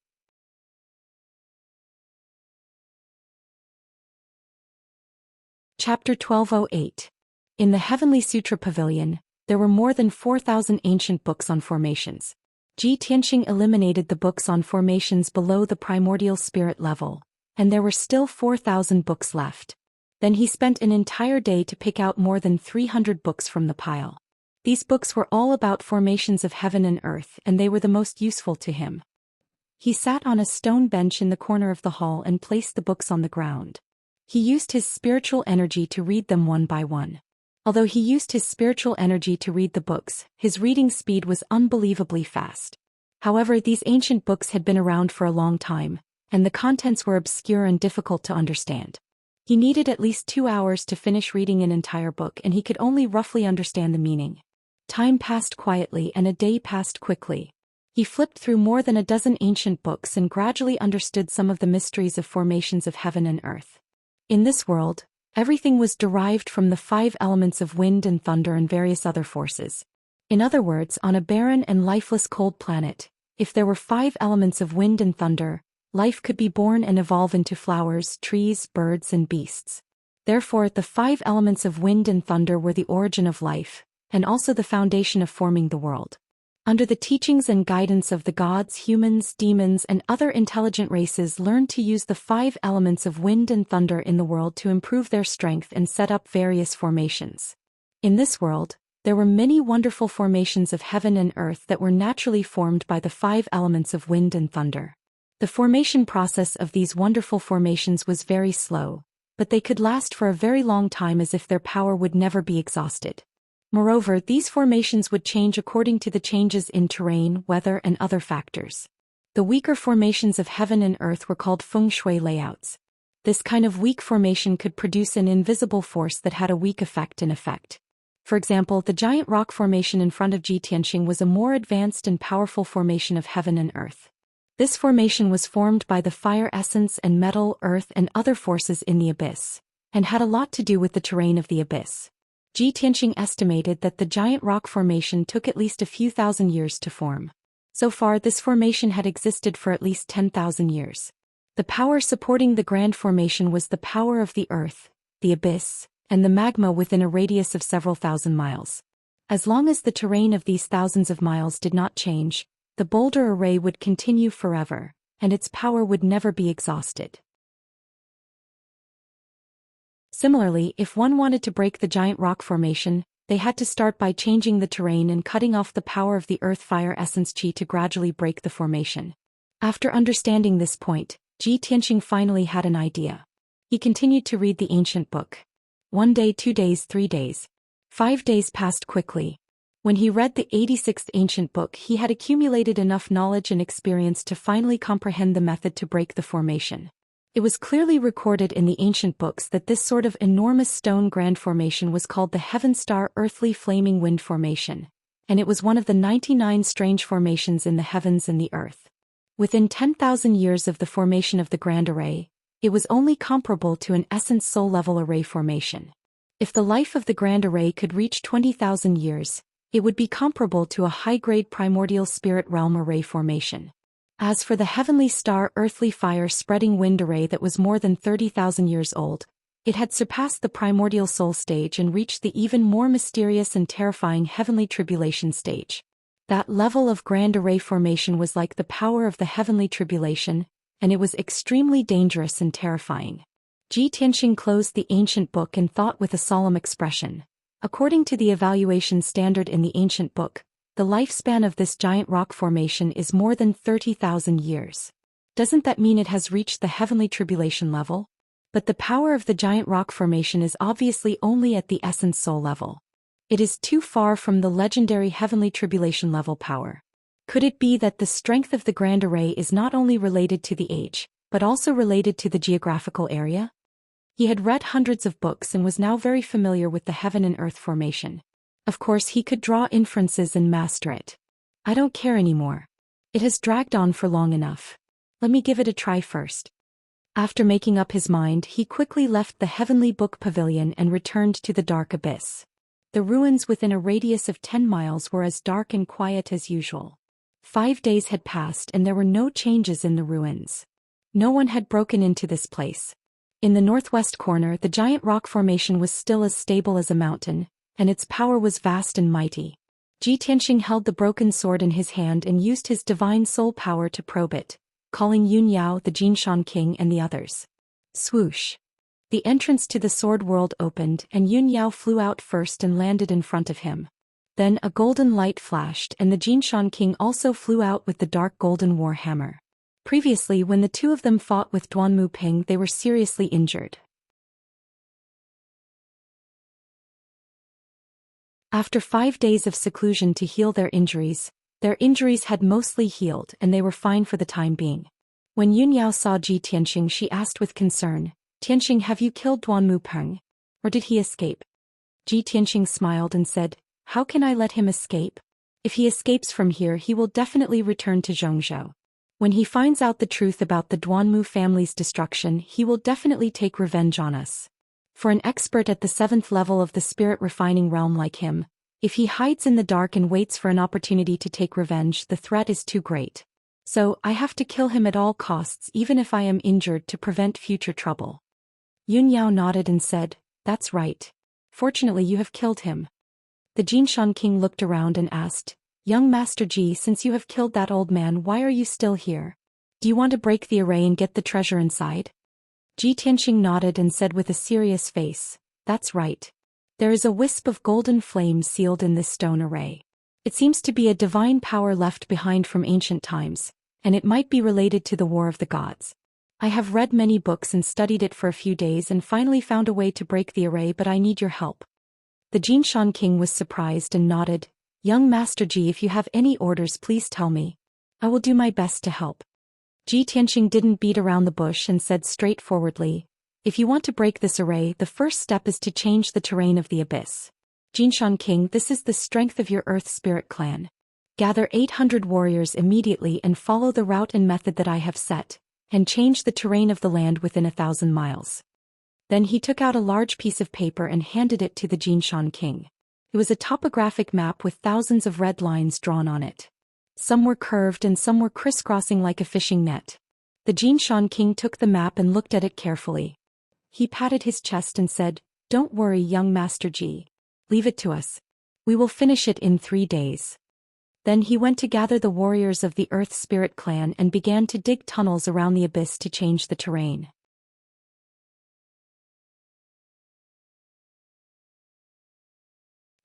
Chapter 1208. In the Heavenly Sutra Pavilion, there were more than 4,000 ancient books on formations. Ji Tianxing eliminated the books on formations below the primordial spirit level, and there were still 4,000 books left. Then he spent an entire day to pick out more than 300 books from the pile. These books were all about formations of heaven and earth, and they were the most useful to him. He sat on a stone bench in the corner of the hall and placed the books on the ground. He used his spiritual energy to read them one by one. Although he used his spiritual energy to read the books, his reading speed was unbelievably fast. However, these ancient books had been around for a long time, and the contents were obscure and difficult to understand. He needed at least 2 hours to finish reading an entire book, and he could only roughly understand the meaning. Time passed quietly and a day passed quickly. He flipped through more than a dozen ancient books and gradually understood some of the mysteries of formations of heaven and earth. In this world, everything was derived from the 5 elements of wind and thunder and various other forces. In other words, on a barren and lifeless cold planet, if there were 5 elements of wind and thunder, life could be born and evolve into flowers, trees, birds, and beasts. Therefore, the 5 elements of wind and thunder were the origin of life, and also the foundation of forming the world. Under the teachings and guidance of the gods, humans, demons, and other intelligent races learned to use the 5 elements of wind and thunder in the world to improve their strength and set up various formations. In this world, there were many wonderful formations of heaven and earth that were naturally formed by the 5 elements of wind and thunder. The formation process of these wonderful formations was very slow, but they could last for a very long time as if their power would never be exhausted. Moreover, these formations would change according to the changes in terrain, weather, and other factors. The weaker formations of heaven and earth were called feng shui layouts. This kind of weak formation could produce an invisible force that had a weak effect in effect. For example, the giant rock formation in front of Ji Tianxing was a more advanced and powerful formation of heaven and earth. This formation was formed by the fire essence and metal, earth, and other forces in the abyss, and had a lot to do with the terrain of the abyss. Ji Tianxing estimated that the giant rock formation took at least a few thousand years to form. So far, this formation had existed for at least 10,000 years. The power supporting the Grand Formation was the power of the earth, the abyss, and the magma within a radius of several thousand miles. As long as the terrain of these thousands of miles did not change, the boulder array would continue forever, and its power would never be exhausted. Similarly, if one wanted to break the giant rock formation, they had to start by changing the terrain and cutting off the power of the earth fire essence qi to gradually break the formation. After understanding this point, Ji Tianxing finally had an idea. He continued to read the ancient book. 1 day, 2 days, 3 days. 5 days passed quickly. When he read the 86th ancient book, he had accumulated enough knowledge and experience to finally comprehend the method to break the formation. It was clearly recorded in the ancient books that this sort of enormous stone grand formation was called the Heaven Star Earthly Flaming Wind Formation, and it was one of the 99 strange formations in the heavens and the earth. Within 10,000 years of the formation of the Grand Array, it was only comparable to an Essence Soul level array formation. If the life of the Grand Array could reach 20,000 years, it would be comparable to a high-grade primordial spirit realm array formation. As for the Heavenly Star Earthly Fire Spreading Wind Array that was more than 30,000 years old, it had surpassed the primordial soul stage and reached the even more mysterious and terrifying Heavenly Tribulation stage. That level of Grand Array formation was like the power of the Heavenly Tribulation, and it was extremely dangerous and terrifying. Ji Tianxing closed the ancient book and thought with a solemn expression. According to the evaluation standard in the ancient book, the lifespan of this giant rock formation is more than 30,000 years. Doesn't that mean it has reached the Heavenly Tribulation level? But the power of the giant rock formation is obviously only at the Essence Soul level. It is too far from the legendary Heavenly Tribulation level power. Could it be that the strength of the Grand Array is not only related to the age, but also related to the geographical area? He had read hundreds of books and was now very familiar with the heaven and earth formation. Of course, he could draw inferences and master it. I don't care anymore. It has dragged on for long enough. Let me give it a try first. After making up his mind, he quickly left the Heavenly Book Pavilion and returned to the dark abyss. The ruins within a radius of 10 miles were as dark and quiet as usual. 5 days had passed and there were no changes in the ruins. No one had broken into this place. In the northwest corner, the giant rock formation was still as stable as a mountain, and its power was vast and mighty. Ji Tianxing held the broken sword in his hand and used his divine soul power to probe it, calling Yun Yao, the Jinshan King, and the others. Swoosh! The entrance to the sword world opened and Yun Yao flew out first and landed in front of him. Then a golden light flashed and the Jinshan King also flew out with the dark golden war hammer. Previously, when the two of them fought with Duanmu Ping, they were seriously injured. After 5 days of seclusion to heal their injuries had mostly healed and they were fine for the time being. When Yun Yao saw Ji Tianxing, she asked with concern, "Tianxing, have you killed Duanmu Peng? Or did he escape?" Ji Tianxing smiled and said, "How can I let him escape? If he escapes from here, he will definitely return to Zhongzhou. When he finds out the truth about the Duanmu family's destruction, he will definitely take revenge on us. For an expert at the 7th level of the spirit refining realm like him, if he hides in the dark and waits for an opportunity to take revenge, the threat is too great. So, I have to kill him at all costs even if I am injured to prevent future trouble." Yun Yao nodded and said, "That's right. Fortunately you have killed him." The Jinshan King looked around and asked, "Young Master Ji, since you have killed that old man, why are you still here? Do you want to break the array and get the treasure inside?" Ji Tianxing nodded and said with a serious face, "That's right. There is a wisp of golden flame sealed in this stone array. It seems to be a divine power left behind from ancient times, and it might be related to the War of the Gods. I have read many books and studied it for a few days and finally found a way to break the array, but I need your help." The Jinshan King was surprised and nodded, "Young Master Ji, if you have any orders, please tell me. I will do my best to help." Ji Tianxing didn't beat around the bush and said straightforwardly, "If you want to break this array, the first step is to change the terrain of the abyss. Jinshan King, this is the strength of your Earth Spirit clan. Gather 800 warriors immediately and follow the route and method that I have set, and change the terrain of the land within 1,000 miles." Then he took out a large piece of paper and handed it to the Jinshan King. It was a topographic map with thousands of red lines drawn on it. Some were curved and some were crisscrossing like a fishing net. The Jinshan king took the map and looked at it carefully. He patted his chest and said, "Don't worry, young Master Ji. Leave it to us. We will finish it in 3 days." Then he went to gather the warriors of the Earth Spirit clan and began to dig tunnels around the abyss to change the terrain.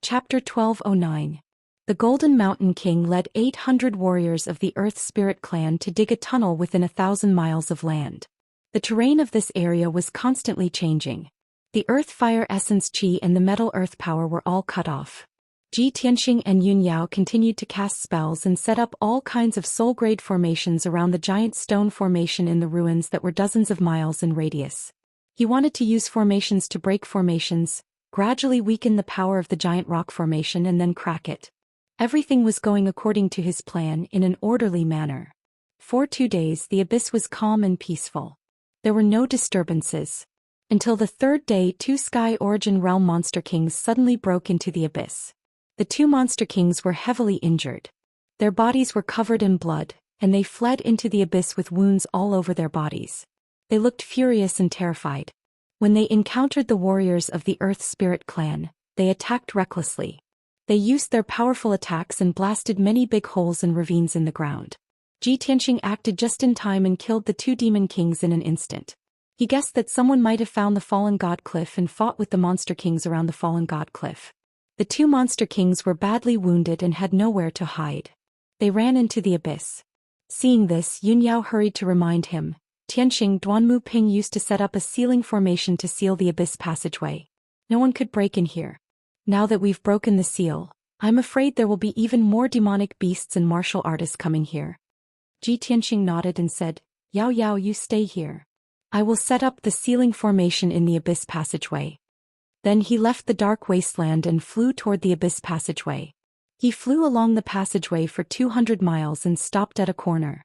Chapter 1209. The Golden Mountain King led 800 warriors of the Earth Spirit clan to dig a tunnel within 1,000 miles of land. The terrain of this area was constantly changing. The Earth Fire Essence Qi and the Metal Earth Power were all cut off. Ji Tianxing and Yun Yao continued to cast spells and set up all kinds of soul-grade formations around the giant stone formation in the ruins that were dozens of miles in radius. He wanted to use formations to break formations, gradually weaken the power of the giant rock formation and then crack it. Everything was going according to his plan in an orderly manner. For 2 days the abyss was calm and peaceful. There were no disturbances. Until the 3rd day 2 Sky Origin Realm Monster Kings suddenly broke into the abyss. The 2 Monster Kings were heavily injured. Their bodies were covered in blood, and they fled into the abyss with wounds all over their bodies. They looked furious and terrified. When they encountered the warriors of the Earth Spirit clan, they attacked recklessly. They used their powerful attacks and blasted many big holes and ravines in the ground. Ji Tianxing acted just in time and killed the 2 Demon Kings in an instant. He guessed that someone might have found the Fallen God Cliff and fought with the Monster Kings around the Fallen God Cliff. The 2 Monster Kings were badly wounded and had nowhere to hide. They ran into the abyss. Seeing this, Yun Yao hurried to remind him. Tianxing Duanmu Ping used to set up a sealing formation to seal the abyss passageway. No one could break in here. Now that we've broken the seal, I'm afraid there will be even more demonic beasts and martial artists coming here. Ji Tianxing nodded and said, Yao Yao, you stay here. I will set up the sealing formation in the abyss passageway. Then he left the dark wasteland and flew toward the abyss passageway. He flew along the passageway for 200 miles and stopped at a corner.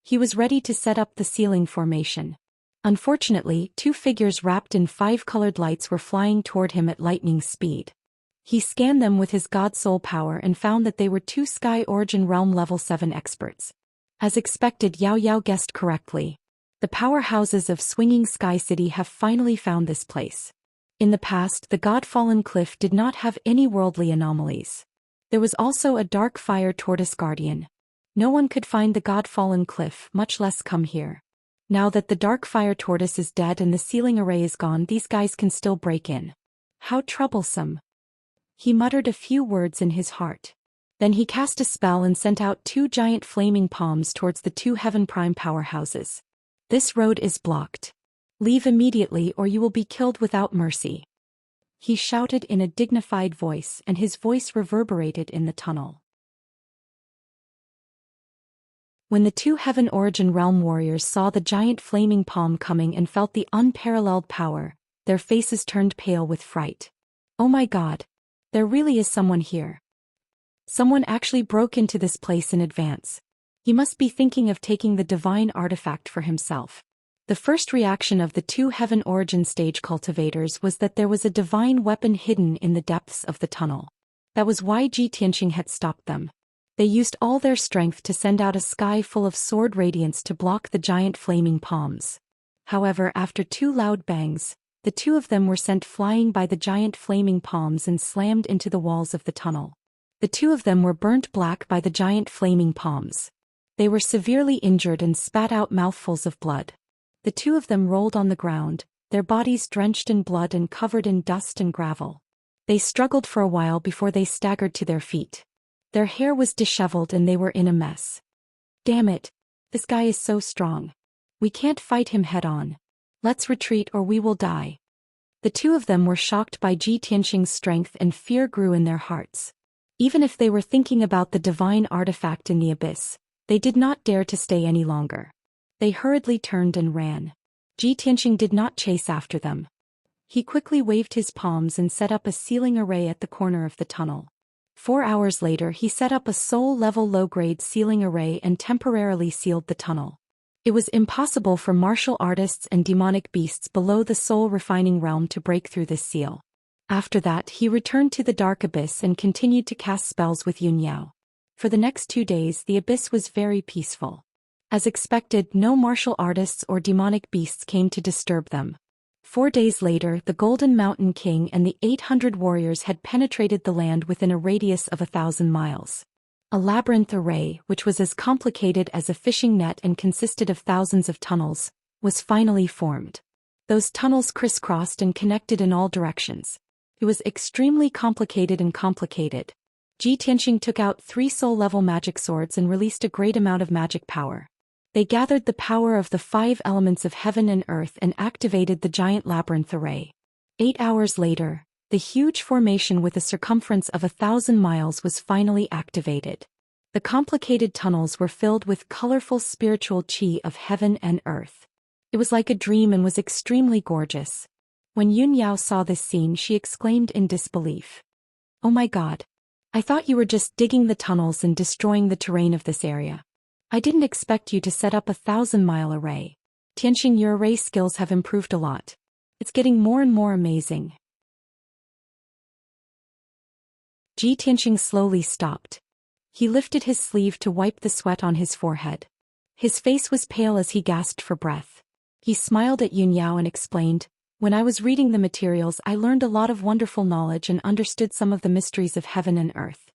He was ready to set up the sealing formation. Unfortunately, 2 figures wrapped in 5-colored lights were flying toward him at lightning speed. He scanned them with his God Soul power and found that they were 2 Sky Origin Realm Level 7 experts. As expected, Yao Yao guessed correctly. The powerhouses of Swinging Sky City have finally found this place. In the past, the God-Fallen Cliff did not have any worldly anomalies. There was also a dark fire tortoise guardian. No one could find the God-Fallen Cliff, much less come here. Now that the dark fire tortoise is dead and the sealing array is gone, these guys can still break in. How troublesome. He muttered a few words in his heart. Then he cast a spell and sent out 2 giant flaming palms towards the 2 Heaven Prime powerhouses. This road is blocked. Leave immediately or you will be killed without mercy. He shouted in a dignified voice and his voice reverberated in the tunnel. When the 2 Heaven Origin Realm warriors saw the giant flaming palm coming and felt the unparalleled power, their faces turned pale with fright. Oh my God! There really is someone here. Someone actually broke into this place in advance. He must be thinking of taking the divine artifact for himself. The first reaction of the 2 Heaven Origin stage cultivators was that there was a divine weapon hidden in the depths of the tunnel. That was why Ji Tianxing had stopped them. They used all their strength to send out a sky full of sword radiance to block the giant flaming palms. However, after 2 loud bangs, the 2 of them were sent flying by the giant flaming palms and slammed into the walls of the tunnel. The 2 of them were burnt black by the giant flaming palms. They were severely injured and spat out mouthfuls of blood. The 2 of them rolled on the ground, their bodies drenched in blood and covered in dust and gravel. They struggled for a while before they staggered to their feet. Their hair was disheveled and they were in a mess. Damn it! This guy is so strong. We can't fight him head-on. Let's retreat or we will die. The 2 of them were shocked by Ji Tianxing's strength and fear grew in their hearts. Even if they were thinking about the divine artifact in the abyss, they did not dare to stay any longer. They hurriedly turned and ran. Ji Tianxing did not chase after them. He quickly waved his palms and set up a sealing array at the corner of the tunnel. 4 hours later he set up a soul-level low-grade sealing array and temporarily sealed the tunnel. It was impossible for martial artists and demonic beasts below the soul-refining realm to break through this seal. After that he returned to the dark abyss and continued to cast spells with Yun Yao. For the next 2 days the abyss was very peaceful. As expected, no martial artists or demonic beasts came to disturb them. 4 days later, the Golden Mountain King and the 800 warriors had penetrated the land within a radius of 1,000 miles. A labyrinth array, which was as complicated as a fishing net and consisted of thousands of tunnels, was finally formed. Those tunnels crisscrossed and connected in all directions. It was extremely complicated and complicated. Ji Tianxing took out 3 soul-level magic swords and released a great amount of magic power. They gathered the power of the 5 elements of heaven and earth and activated the giant labyrinth array. 8 hours later, the huge formation with a circumference of 1,000 miles was finally activated. The complicated tunnels were filled with colorful spiritual qi of heaven and earth. It was like a dream and was extremely gorgeous. When Yun Yao saw this scene, she exclaimed in disbelief. "Oh my God! I thought you were just digging the tunnels and destroying the terrain of this area. I didn't expect you to set up a 1,000-mile array. Tianxing, your array skills have improved a lot. It's getting more and more amazing." Ji Tianxing slowly stopped. He lifted his sleeve to wipe the sweat on his forehead. His face was pale as he gasped for breath. He smiled at Yun Yao and explained, "When I was reading the materials, I learned a lot of wonderful knowledge and understood some of the mysteries of heaven and earth.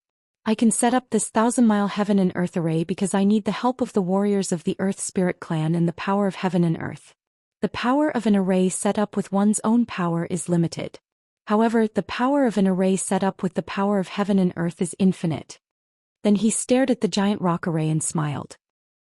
I can set up this 1,000-mile heaven and earth array because I need the help of the warriors of the Earth Spirit clan and the power of heaven and earth. The power of an array set up with one's own power is limited. However, the power of an array set up with the power of heaven and earth is infinite." Then he stared at the giant rock array and smiled.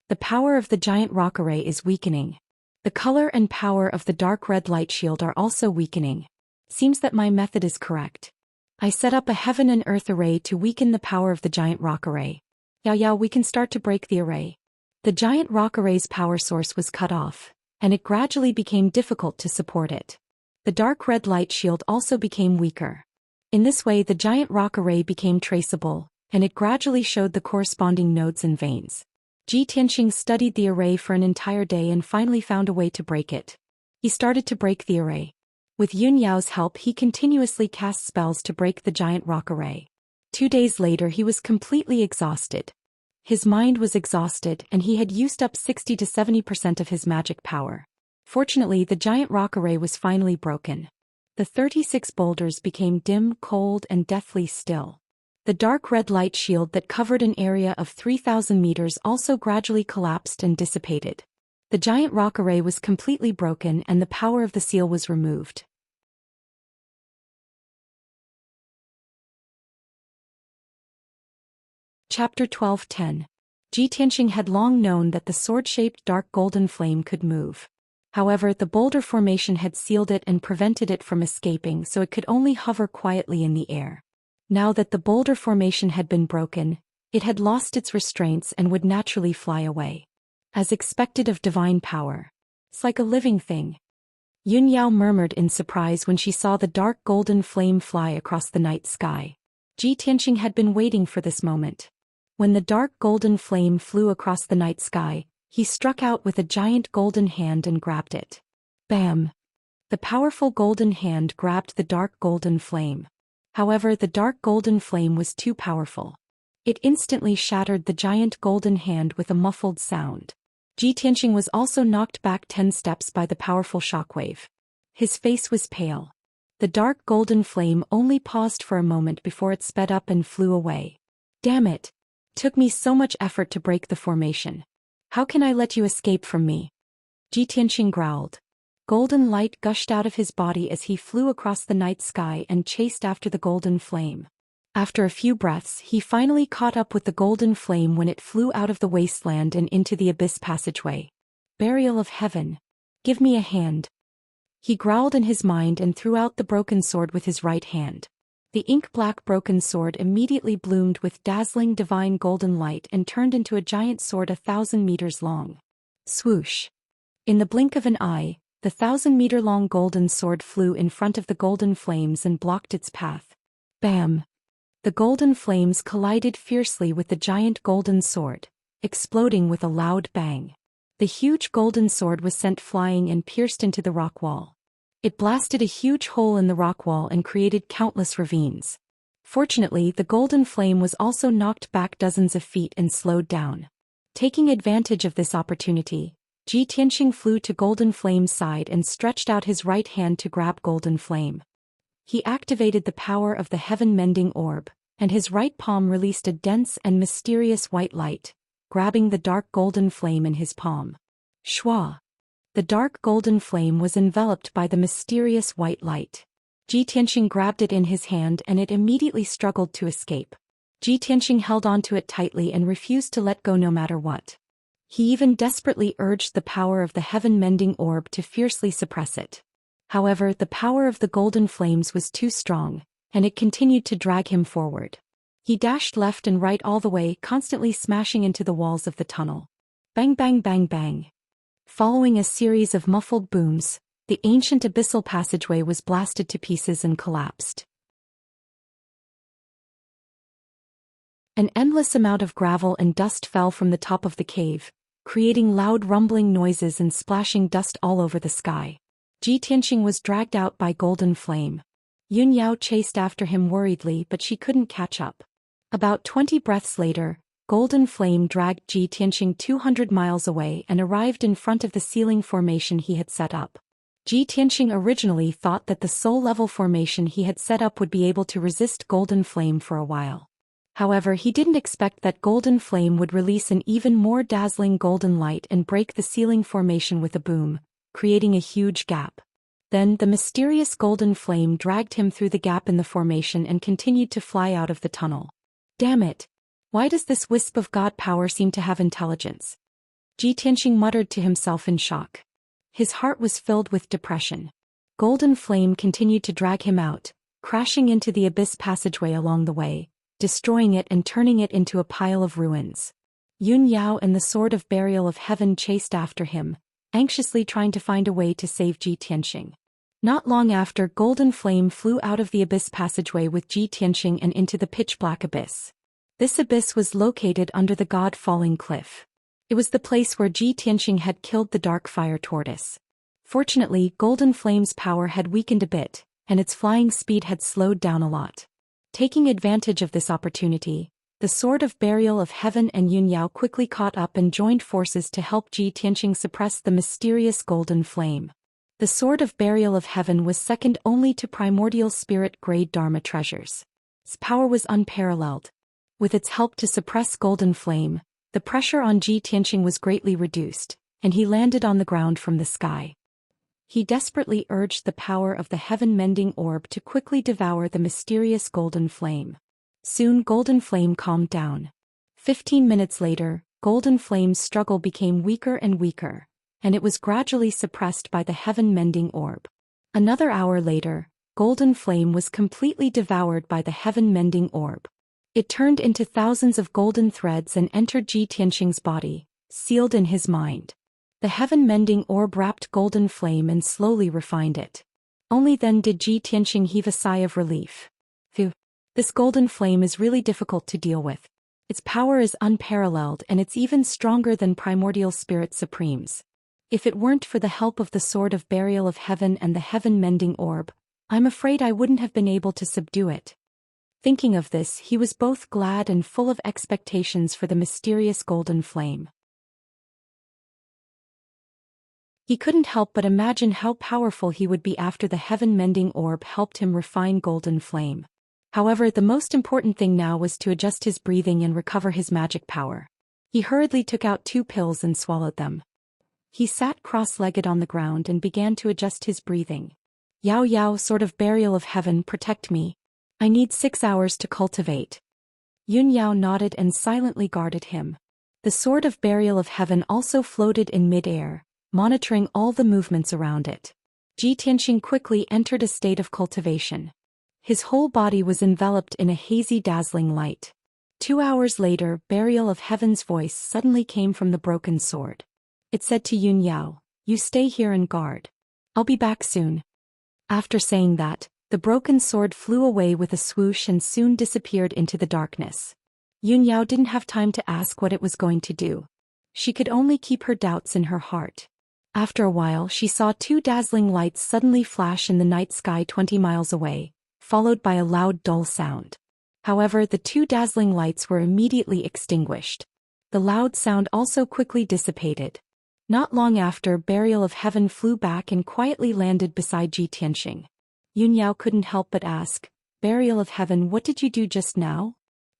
"The power of the giant rock array is weakening. The color and power of the dark red light shield are also weakening. Seems that my method is correct. I set up a heaven and earth array to weaken the power of the giant rock array. Yao, we can start to break the array." The giant rock array's power source was cut off, and it gradually became difficult to support it. The dark red light shield also became weaker. In this way, the giant rock array became traceable, and it gradually showed the corresponding nodes and veins. Ji Tianxing studied the array for an entire day and finally found a way to break it. He started to break the array. With Yun Yao's help, he continuously cast spells to break the giant rock array. 2 days later, he was completely exhausted. His mind was exhausted, and he had used up 60 to 70% of his magic power. Fortunately, the giant rock array was finally broken. The 36 boulders became dim, cold, and deathly still. The dark red light shield that covered an area of 3,000 meters also gradually collapsed and dissipated. The giant rock array was completely broken and the power of the seal was removed. Chapter 12:10. Ji Tianxing had long known that the sword-shaped dark golden flame could move. However, the boulder formation had sealed it and prevented it from escaping, so it could only hover quietly in the air. Now that the boulder formation had been broken, it had lost its restraints and would naturally fly away. As expected of divine power. It's like a living thing. Yun Yao murmured in surprise when she saw the dark golden flame fly across the night sky. Ji Tianxing had been waiting for this moment. When the dark golden flame flew across the night sky, he struck out with a giant golden hand and grabbed it. Bam! The powerful golden hand grabbed the dark golden flame. However, the dark golden flame was too powerful. It instantly shattered the giant golden hand with a muffled sound. Ji Tianxing was also knocked back 10 steps by the powerful shockwave. His face was pale. The dark golden flame only paused for a moment before it sped up and flew away. Damn it! Took me so much effort to break the formation. How can I let you escape from me? Ji Tianxing growled. Golden light gushed out of his body as he flew across the night sky and chased after the golden flame. After a few breaths, he finally caught up with the golden flame when it flew out of the wasteland and into the abyss passageway. Burial of heaven. Give me a hand. He growled in his mind and threw out the broken sword with his right hand. The ink-black broken sword immediately bloomed with dazzling divine golden light and turned into a giant sword 1,000 meters long. Swoosh! In the blink of an eye, the 1,000-meter-long golden sword flew in front of the golden flames and blocked its path. Bam! The golden flames collided fiercely with the giant golden sword, exploding with a loud bang. The huge golden sword was sent flying and pierced into the rock wall. It blasted a huge hole in the rock wall and created countless ravines. Fortunately, the golden flame was also knocked back dozens of feet and slowed down. Taking advantage of this opportunity, Ji Tianqing flew to Golden Flame's side and stretched out his right hand to grab Golden Flame. He activated the power of the heaven-mending orb, and his right palm released a dense and mysterious white light, grabbing the dark golden flame in his palm. Shwa! The dark golden flame was enveloped by the mysterious white light. Ji Tianqing grabbed it in his hand and it immediately struggled to escape. Ji Tianqing held onto it tightly and refused to let go no matter what. He even desperately urged the power of the heaven-mending orb to fiercely suppress it. However, the power of the golden flames was too strong, and it continued to drag him forward. He dashed left and right all the way, constantly smashing into the walls of the tunnel. Bang bang bang bang. Following a series of muffled booms, the ancient abyssal passageway was blasted to pieces and collapsed. An endless amount of gravel and dust fell from the top of the cave, creating loud rumbling noises and splashing dust all over the sky. Ji Tianqing was dragged out by Golden Flame. Yun Yao chased after him worriedly, but she couldn't catch up. About 20 breaths later, Golden Flame dragged Ji Tianqing 200 miles away and arrived in front of the ceiling formation he had set up. Ji Tianqing originally thought that the soul-level formation he had set up would be able to resist Golden Flame for a while. However, he didn't expect that Golden Flame would release an even more dazzling golden light and break the ceiling formation with a boom, creating a huge gap. Then the mysterious Golden Flame dragged him through the gap in the formation and continued to fly out of the tunnel. Damn it! Why does this wisp of god power seem to have intelligence? Ji Tianqing muttered to himself in shock. His heart was filled with depression. Golden Flame continued to drag him out, crashing into the abyss passageway along the way, destroying it and turning it into a pile of ruins. Yun Yao and the Sword of Burial of Heaven chased after him, anxiously trying to find a way to save Ji Tianqing. Not long after, Golden Flame flew out of the abyss passageway with Ji Tianqing and into the pitch-black abyss. This abyss was located under the God-Falling Cliff. It was the place where Ji Tianqing had killed the dark fire tortoise. Fortunately, Golden Flame's power had weakened a bit, and its flying speed had slowed down a lot. Taking advantage of this opportunity, the Sword of Burial of Heaven and Yun Yao quickly caught up and joined forces to help Ji Tianqing suppress the mysterious Golden Flame. The Sword of Burial of Heaven was second only to primordial spirit-grade Dharma treasures. Its power was unparalleled. With its help to suppress Golden Flame, the pressure on Ji Tianqing was greatly reduced, and he landed on the ground from the sky. He desperately urged the power of the heaven-mending orb to quickly devour the mysterious Golden Flame. Soon Golden Flame calmed down. 15 minutes later, Golden Flame's struggle became weaker and weaker, and it was gradually suppressed by the heaven-mending orb. Another hour later, Golden Flame was completely devoured by the heaven-mending orb. It turned into thousands of golden threads and entered Ji Tianqing's body, sealed in his mind. The heaven-mending orb wrapped Golden Flame and slowly refined it. Only then did Ji Tianqing heave a sigh of relief. Phew. This Golden Flame is really difficult to deal with. Its power is unparalleled and it's even stronger than primordial spirit supremes. If it weren't for the help of the Sword of Burial of Heaven and the heaven-mending orb, I'm afraid I wouldn't have been able to subdue it. Thinking of this, he was both glad and full of expectations for the mysterious Golden Flame. He couldn't help but imagine how powerful he would be after the heaven-mending orb helped him refine Golden Flame. However, the most important thing now was to adjust his breathing and recover his magic power. He hurriedly took out 2 pills and swallowed them. He sat cross-legged on the ground and began to adjust his breathing. Yao Yao, Sword of Burial of Heaven, protect me. I need 6 hours to cultivate. Yun Yao nodded and silently guarded him. The Sword of Burial of Heaven also floated in mid-air, monitoring all the movements around it. Ji Tianqing quickly entered a state of cultivation. His whole body was enveloped in a hazy dazzling light. 2 hours later, Burial of Heaven's voice suddenly came from the broken sword. It said to Yun Yao, "You stay here and guard. I'll be back soon." After saying that, the broken sword flew away with a swoosh and soon disappeared into the darkness. Yun Yao didn't have time to ask what it was going to do. She could only keep her doubts in her heart. After a while, she saw 2 dazzling lights suddenly flash in the night sky 20 miles away, followed by a loud dull sound. However, the two dazzling lights were immediately extinguished. The loud sound also quickly dissipated. Not long after, Burial of Heaven flew back and quietly landed beside Ji Tianxing. Yun Yao couldn't help but ask, "Burial of Heaven, what did you do just now?"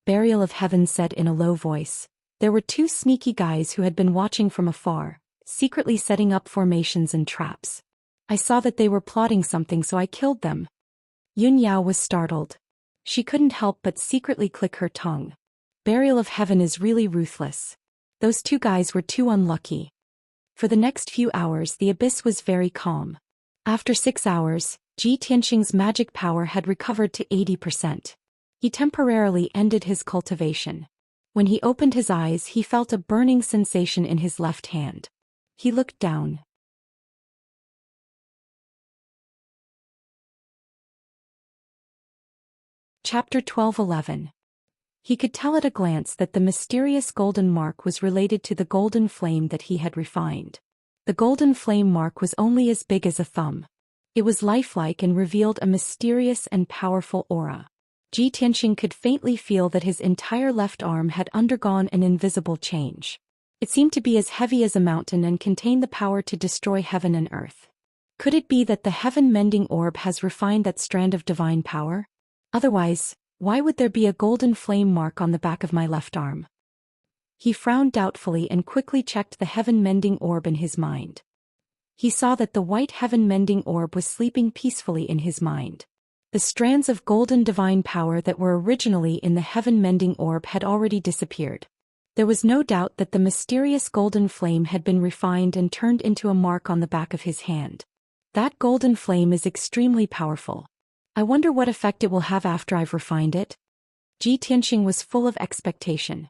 Burial of Heaven said in a low voice, "There were two sneaky guys who had been watching from afar, secretly setting up formations and traps. I saw that they were plotting something, so I killed them." Yun Yao was startled. She couldn't help but secretly click her tongue. Burial of Heaven is really ruthless. Those two guys were too unlucky. For the next few hours, the abyss was very calm. After 6 hours, Ji Tianxing's magic power had recovered to 80%. He temporarily ended his cultivation. When he opened his eyes, he felt a burning sensation in his left hand. He looked down. Chapter 12:11. He could tell at a glance that the mysterious golden mark was related to the golden flame that he had refined. The golden flame mark was only as big as a thumb. It was lifelike and revealed a mysterious and powerful aura. Ji Tianxing could faintly feel that his entire left arm had undergone an invisible change. It seemed to be as heavy as a mountain and contained the power to destroy heaven and earth. Could it be that the heaven-mending orb has refined that strand of divine power? Otherwise, why would there be a golden flame mark on the back of my left arm? He frowned doubtfully and quickly checked the heaven-mending orb in his mind. He saw that the white heaven-mending orb was sleeping peacefully in his mind. The strands of golden divine power that were originally in the heaven-mending orb had already disappeared. There was no doubt that the mysterious golden flame had been refined and turned into a mark on the back of his hand. That golden flame is extremely powerful. I wonder what effect it will have after I've refined it. Ji Tianxing was full of expectation.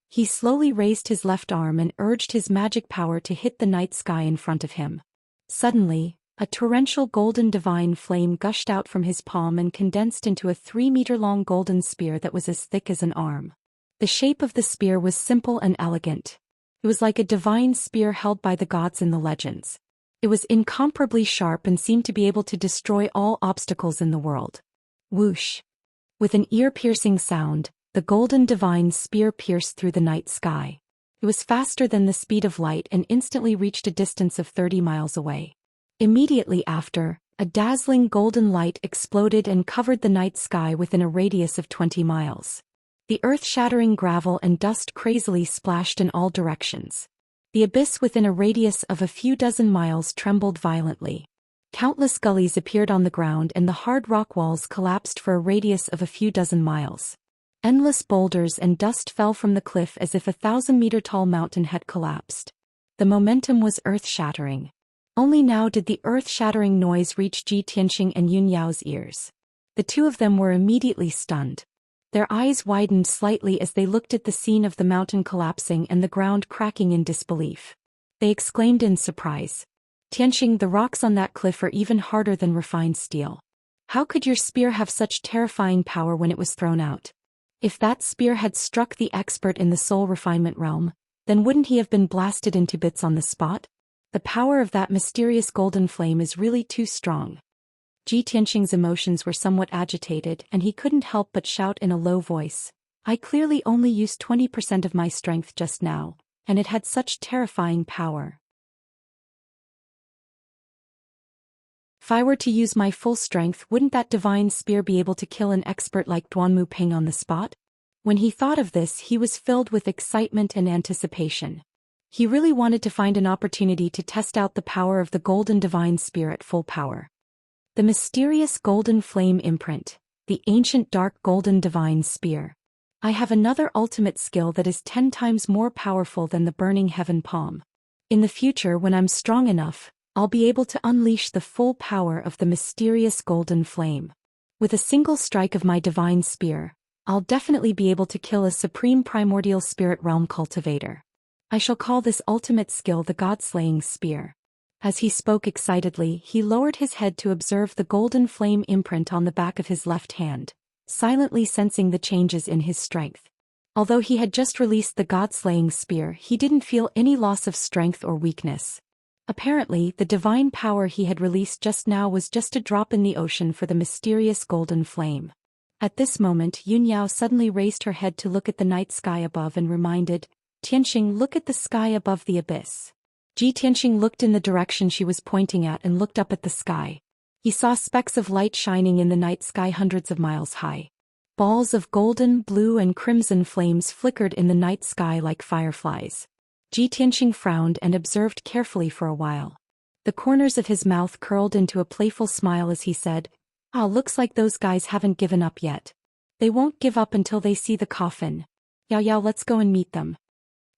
He slowly raised his left arm and urged his magic power to hit the night sky in front of him. Suddenly, a torrential golden divine flame gushed out from his palm and condensed into a 3-meter-long golden spear that was as thick as an arm. The shape of the spear was simple and elegant. It was like a divine spear held by the gods in the legends. It was incomparably sharp and seemed to be able to destroy all obstacles in the world. Whoosh! With an ear-piercing sound, the golden divine spear pierced through the night sky. It was faster than the speed of light and instantly reached a distance of 30 miles away. Immediately after, a dazzling golden light exploded and covered the night sky within a radius of 20 miles. The earth-shattering gravel and dust crazily splashed in all directions. The abyss within a radius of a few dozen miles trembled violently. Countless gullies appeared on the ground and the hard rock walls collapsed for a radius of a few dozen miles. Endless boulders and dust fell from the cliff as if a 1,000-meter-tall mountain had collapsed. The momentum was earth-shattering. Only now did the earth-shattering noise reach Ji Tianxing and Yun Yao's ears. The two of them were immediately stunned. Their eyes widened slightly as they looked at the scene of the mountain collapsing and the ground cracking in disbelief. They exclaimed in surprise, "Tianxing, the rocks on that cliff are even harder than refined steel. How could your spear have such terrifying power when it was thrown out? If that spear had struck the expert in the soul refinement realm, then wouldn't he have been blasted into bits on the spot? The power of that mysterious golden flame is really too strong." Ji Tianxing's emotions were somewhat agitated and he couldn't help but shout in a low voice, "I clearly only used 20% of my strength just now, and it had such terrifying power. If I were to use my full strength, wouldn't that divine spear be able to kill an expert like Duanmu Ping on the spot?" When he thought of this, he was filled with excitement and anticipation. He really wanted to find an opportunity to test out the power of the golden divine spear at full power. The mysterious golden flame imprint, the ancient dark golden divine spear. I have another ultimate skill that is 10 times more powerful than the burning heaven palm. In the future, when I'm strong enough, I'll be able to unleash the full power of the mysterious golden flame. With a single strike of my divine spear, I'll definitely be able to kill a supreme primordial spirit realm cultivator. I shall call this ultimate skill the God-slaying spear. As he spoke excitedly, he lowered his head to observe the golden flame imprint on the back of his left hand, silently sensing the changes in his strength. Although he had just released the God-slaying spear, he didn't feel any loss of strength or weakness. Apparently, the divine power he had released just now was just a drop in the ocean for the mysterious golden flame. At this moment Yunyao suddenly raised her head to look at the night sky above and reminded, Tianxing, look at the sky above the abyss. Tianxing looked in the direction she was pointing at and looked up at the sky. He saw specks of light shining in the night sky hundreds of miles high. Balls of golden, blue and crimson flames flickered in the night sky like fireflies. Tianxing frowned and observed carefully for a while. The corners of his mouth curled into a playful smile as he said, looks like those guys haven't given up yet. They won't give up until they see the coffin. Yao, let's go and meet them.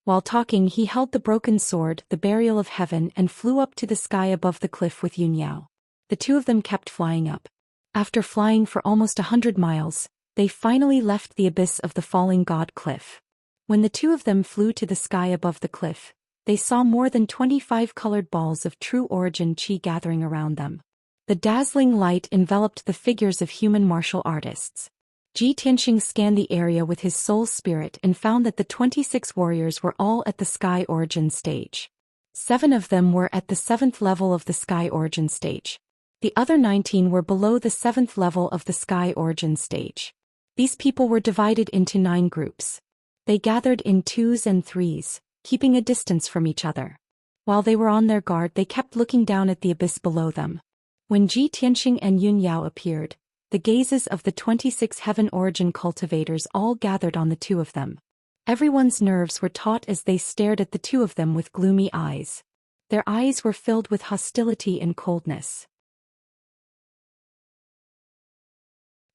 While talking he held the broken sword, the burial of heaven, and flew up to the sky above the cliff with Yunyao. The two of them kept flying up. After flying for almost 100 miles, they finally left the abyss of the falling god cliff. When the two of them flew to the sky above the cliff, they saw more than 25 colored balls of true origin qi gathering around them. The dazzling light enveloped the figures of human martial artists. Tianxing scanned the area with his soul spirit and found that the 26 warriors were all at the sky origin stage. 7 of them were at the 7th level of the sky origin stage. The other 19 were below the 7th level of the sky origin stage. These people were divided into 9 groups. They gathered in 2s and 3s, keeping a distance from each other. While they were on their guard they kept looking down at the abyss below them. When Tianxing and Yunyao appeared, the gazes of the 26 heaven origin cultivators all gathered on the two of them. Everyone's nerves were taut as they stared at the two of them with gloomy eyes. Their eyes were filled with hostility and coldness.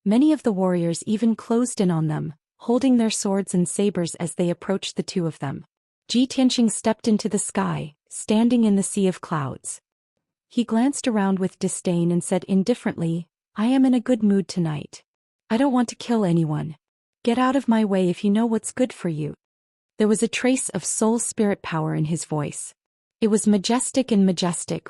Many of the warriors even closed in on them, holding their swords and sabers as they approached the two of them. Tianxing stepped into the sky, standing in the sea of clouds. He glanced around with disdain and said indifferently, I am in a good mood tonight. I don't want to kill anyone. Get out of my way if you know what's good for you. There was a trace of soul spirit power in his voice. It was majestic,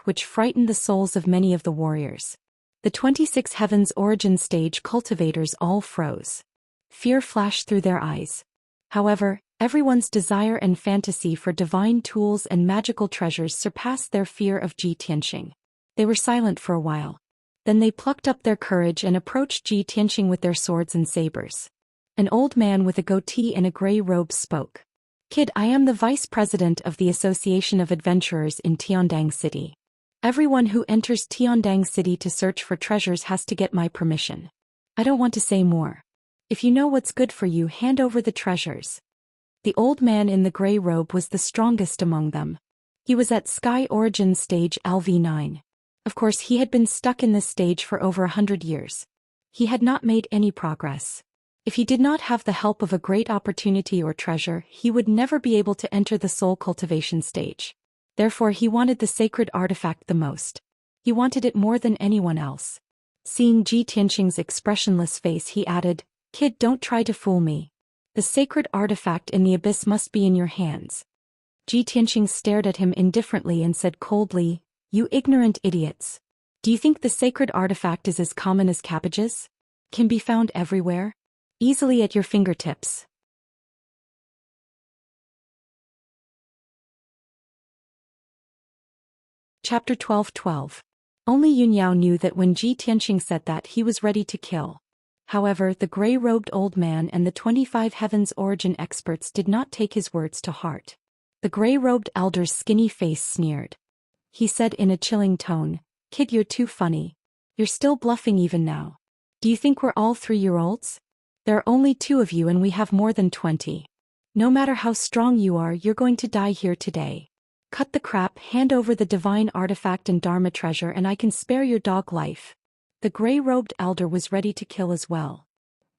which frightened the souls of many of the warriors. The 26 heavens origin stage cultivators all froze. Fear flashed through their eyes. However, everyone's desire and fantasy for divine tools and magical treasures surpassed their fear of Tianxing. They were silent for a while. Then they plucked up their courage and approached Tianxing with their swords and sabers. An old man with a goatee and a gray robe spoke. Kid, I am the vice president of the Association of Adventurers in Tiandang City. Everyone who enters Tiandang City to search for treasures has to get my permission. I don't want to say more. If you know what's good for you, hand over the treasures. The old man in the gray robe was the strongest among them. He was at Sky Origin Stage LV9. Of course he had been stuck in this stage for over 100 years. He had not made any progress. If he did not have the help of a great opportunity or treasure, he would never be able to enter the soul cultivation stage. Therefore he wanted the sacred artifact the most. He wanted it more than anyone else. Seeing Tianxing's expressionless face, he added, Kid, don't try to fool me. The sacred artifact in the abyss must be in your hands. Tianxing stared at him indifferently and said coldly, You ignorant idiots. Do you think the sacred artifact is as common as cabbages? Can be found everywhere? Easily at your fingertips. Chapter 12:12. Only Yunyao knew that when Tianxing said that, he was ready to kill. However, the gray-robed old man and the 25 heavens origin experts did not take his words to heart. The gray-robed elder's skinny face sneered. He said in a chilling tone, Kid, you're too funny. You're still bluffing even now. Do you think we're all 3-year-olds? There are only 2 of you and we have more than 20. No matter how strong you are, you're going to die here today. Cut the crap, hand over the divine artifact and Dharma treasure and I can spare your dog life. The gray-robed elder was ready to kill as well.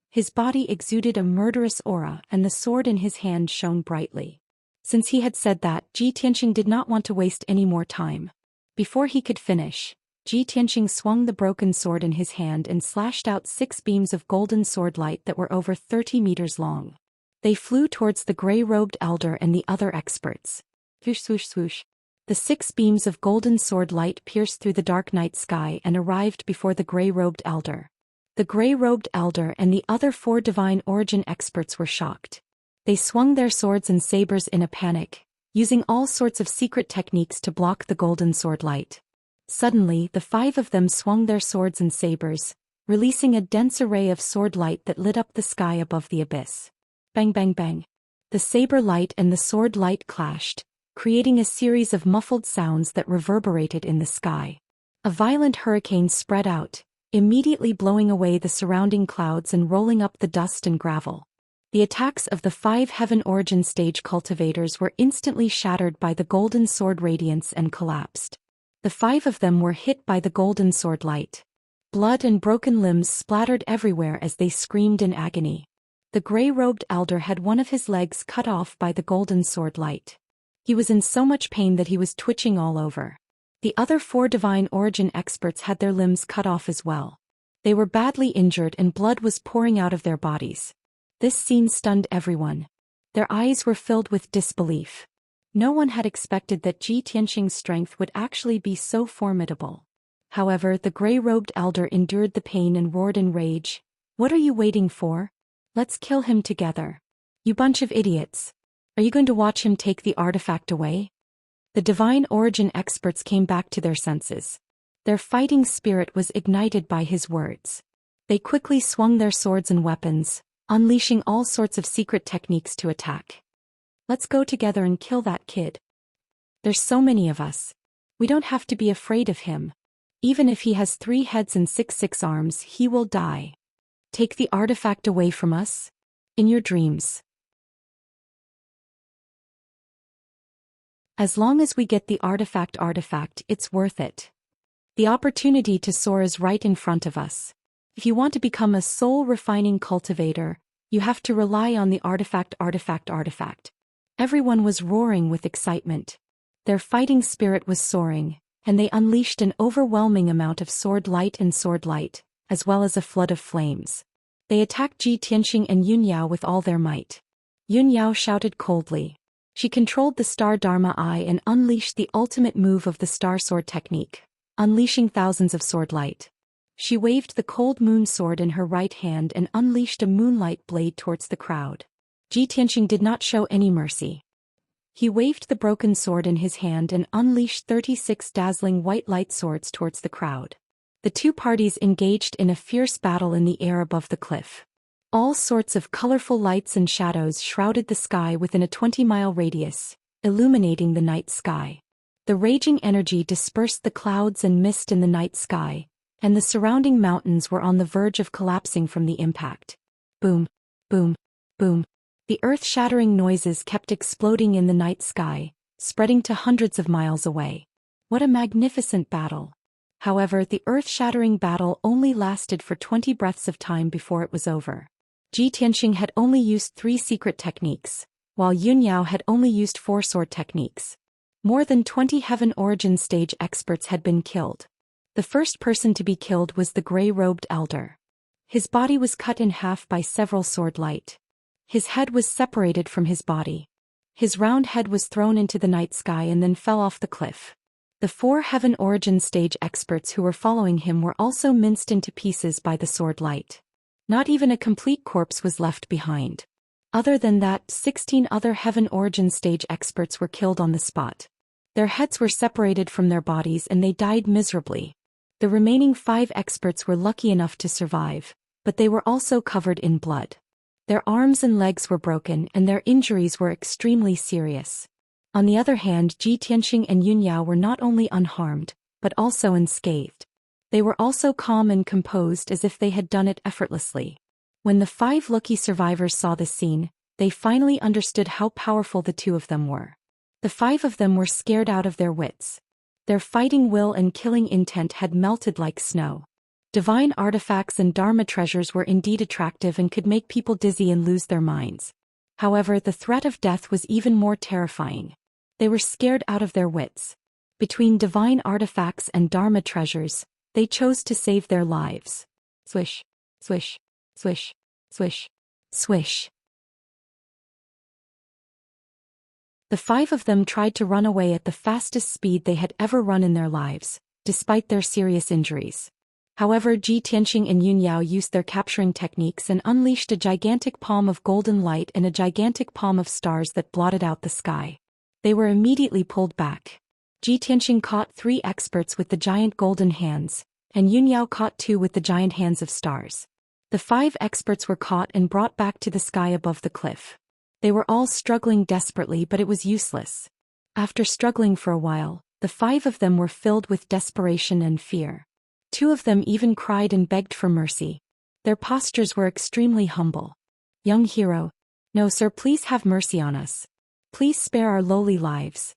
His body exuded a murderous aura and the sword in his hand shone brightly. Since he had said that, Tianxing did not want to waste any more time. Before he could finish, Tianxing swung the broken sword in his hand and slashed out 6 beams of golden sword light that were over 30 meters long. They flew towards the gray-robed elder and the other experts. Swoosh, swoosh, swoosh. The 6 beams of golden sword light pierced through the dark night sky and arrived before the gray-robed elder. The gray-robed elder and the other 4 divine origin experts were shocked. They swung their swords and sabers in a panic, using all sorts of secret techniques to block the golden sword light. Suddenly, the 5 of them swung their swords and sabers, releasing a dense array of sword light that lit up the sky above the abyss. Bang bang bang. The saber light and the sword light clashed, creating a series of muffled sounds that reverberated in the sky. A violent hurricane spread out, immediately blowing away the surrounding clouds and rolling up the dust and gravel. The attacks of the 5 Heaven Origin Stage cultivators were instantly shattered by the golden sword radiance and collapsed. The 5 of them were hit by the golden sword light. Blood and broken limbs splattered everywhere as they screamed in agony. The gray-robed elder had one of his legs cut off by the golden sword light. He was in so much pain that he was twitching all over. The other 4 divine origin experts had their limbs cut off as well. They were badly injured and blood was pouring out of their bodies. This scene stunned everyone. Their eyes were filled with disbelief. No one had expected that Ji Tianxing's strength would actually be so formidable. However, the gray-robed elder endured the pain and roared in rage. "What are you waiting for? Let's kill him together. You bunch of idiots. Are you going to watch him take the artifact away?" The divine origin experts came back to their senses. Their fighting spirit was ignited by his words. They quickly swung their swords and weapons, unleashing all sorts of secret techniques to attack. "Let's go together and kill that kid. There's so many of us. We don't have to be afraid of him. Even if he has 3 heads and 6 arms, he will die. Take the artifact away from us? In your dreams. As long as we get the artifact, it's worth it. The opportunity to soar is right in front of us. If you want to become a soul-refining cultivator, you have to rely on the artifact. Everyone was roaring with excitement. Their fighting spirit was soaring, and they unleashed an overwhelming amount of sword light, as well as a flood of flames. They attacked Ji Tianxing and Yun Yao with all their might. Yun Yao shouted coldly. She controlled the Star Dharma Eye and unleashed the ultimate move of the Star Sword technique, unleashing thousands of sword light. She waved the cold moon sword in her right hand and unleashed a moonlight blade towards the crowd. Ji Tianxing did not show any mercy. He waved the broken sword in his hand and unleashed 36 dazzling white light swords towards the crowd. The 2 parties engaged in a fierce battle in the air above the cliff. All sorts of colorful lights and shadows shrouded the sky within a 20-mile radius, illuminating the night sky. The raging energy dispersed the clouds and mist in the night sky, and the surrounding mountains were on the verge of collapsing from the impact. Boom, boom, boom. The earth-shattering noises kept exploding in the night sky, spreading to hundreds of miles away. What a magnificent battle! However, the earth-shattering battle only lasted for 20 breaths of time before it was over. Ji Tianxing had only used 3 secret techniques, while Yun Yao had only used 4 sword techniques. More than 20 Heaven Origin Stage experts had been killed. The first person to be killed was the gray-robed elder. His body was cut in half by several sword light. His head was separated from his body. His round head was thrown into the night sky and then fell off the cliff. The 4 Heaven Origin Stage experts who were following him were also minced into pieces by the sword light. Not even a complete corpse was left behind. Other than that, 16 other Heaven Origin Stage experts were killed on the spot. Their heads were separated from their bodies and they died miserably. The remaining 5 experts were lucky enough to survive, but they were also covered in blood. Their arms and legs were broken and their injuries were extremely serious. On the other hand, Ji Tianxing and Yun Yao were not only unharmed, but also unscathed. They were also calm and composed as if they had done it effortlessly. When the 5 lucky survivors saw this scene, they finally understood how powerful the 2 of them were. The 5 of them were scared out of their wits. Their fighting will and killing intent had melted like snow. Divine artifacts and Dharma treasures were indeed attractive and could make people dizzy and lose their minds. However, the threat of death was even more terrifying. They were scared out of their wits. Between divine artifacts and Dharma treasures, they chose to save their lives. Swish, swish, swish, swish, swish. The 5 of them tried to run away at the fastest speed they had ever run in their lives, despite their serious injuries. However, Ji Tianxing and Yun Yao used their capturing techniques and unleashed a gigantic palm of golden light and a gigantic palm of stars that blotted out the sky. They were immediately pulled back. Ji Tianxing caught 3 experts with the giant golden hands, and Yunyao caught 2 with the giant hands of stars. The 5 experts were caught and brought back to the sky above the cliff. They were all struggling desperately, but it was useless. After struggling for a while, the 5 of them were filled with desperation and fear. 2 of them even cried and begged for mercy. Their postures were extremely humble. "Young hero. No, sir, please have mercy on us. Please spare our lowly lives.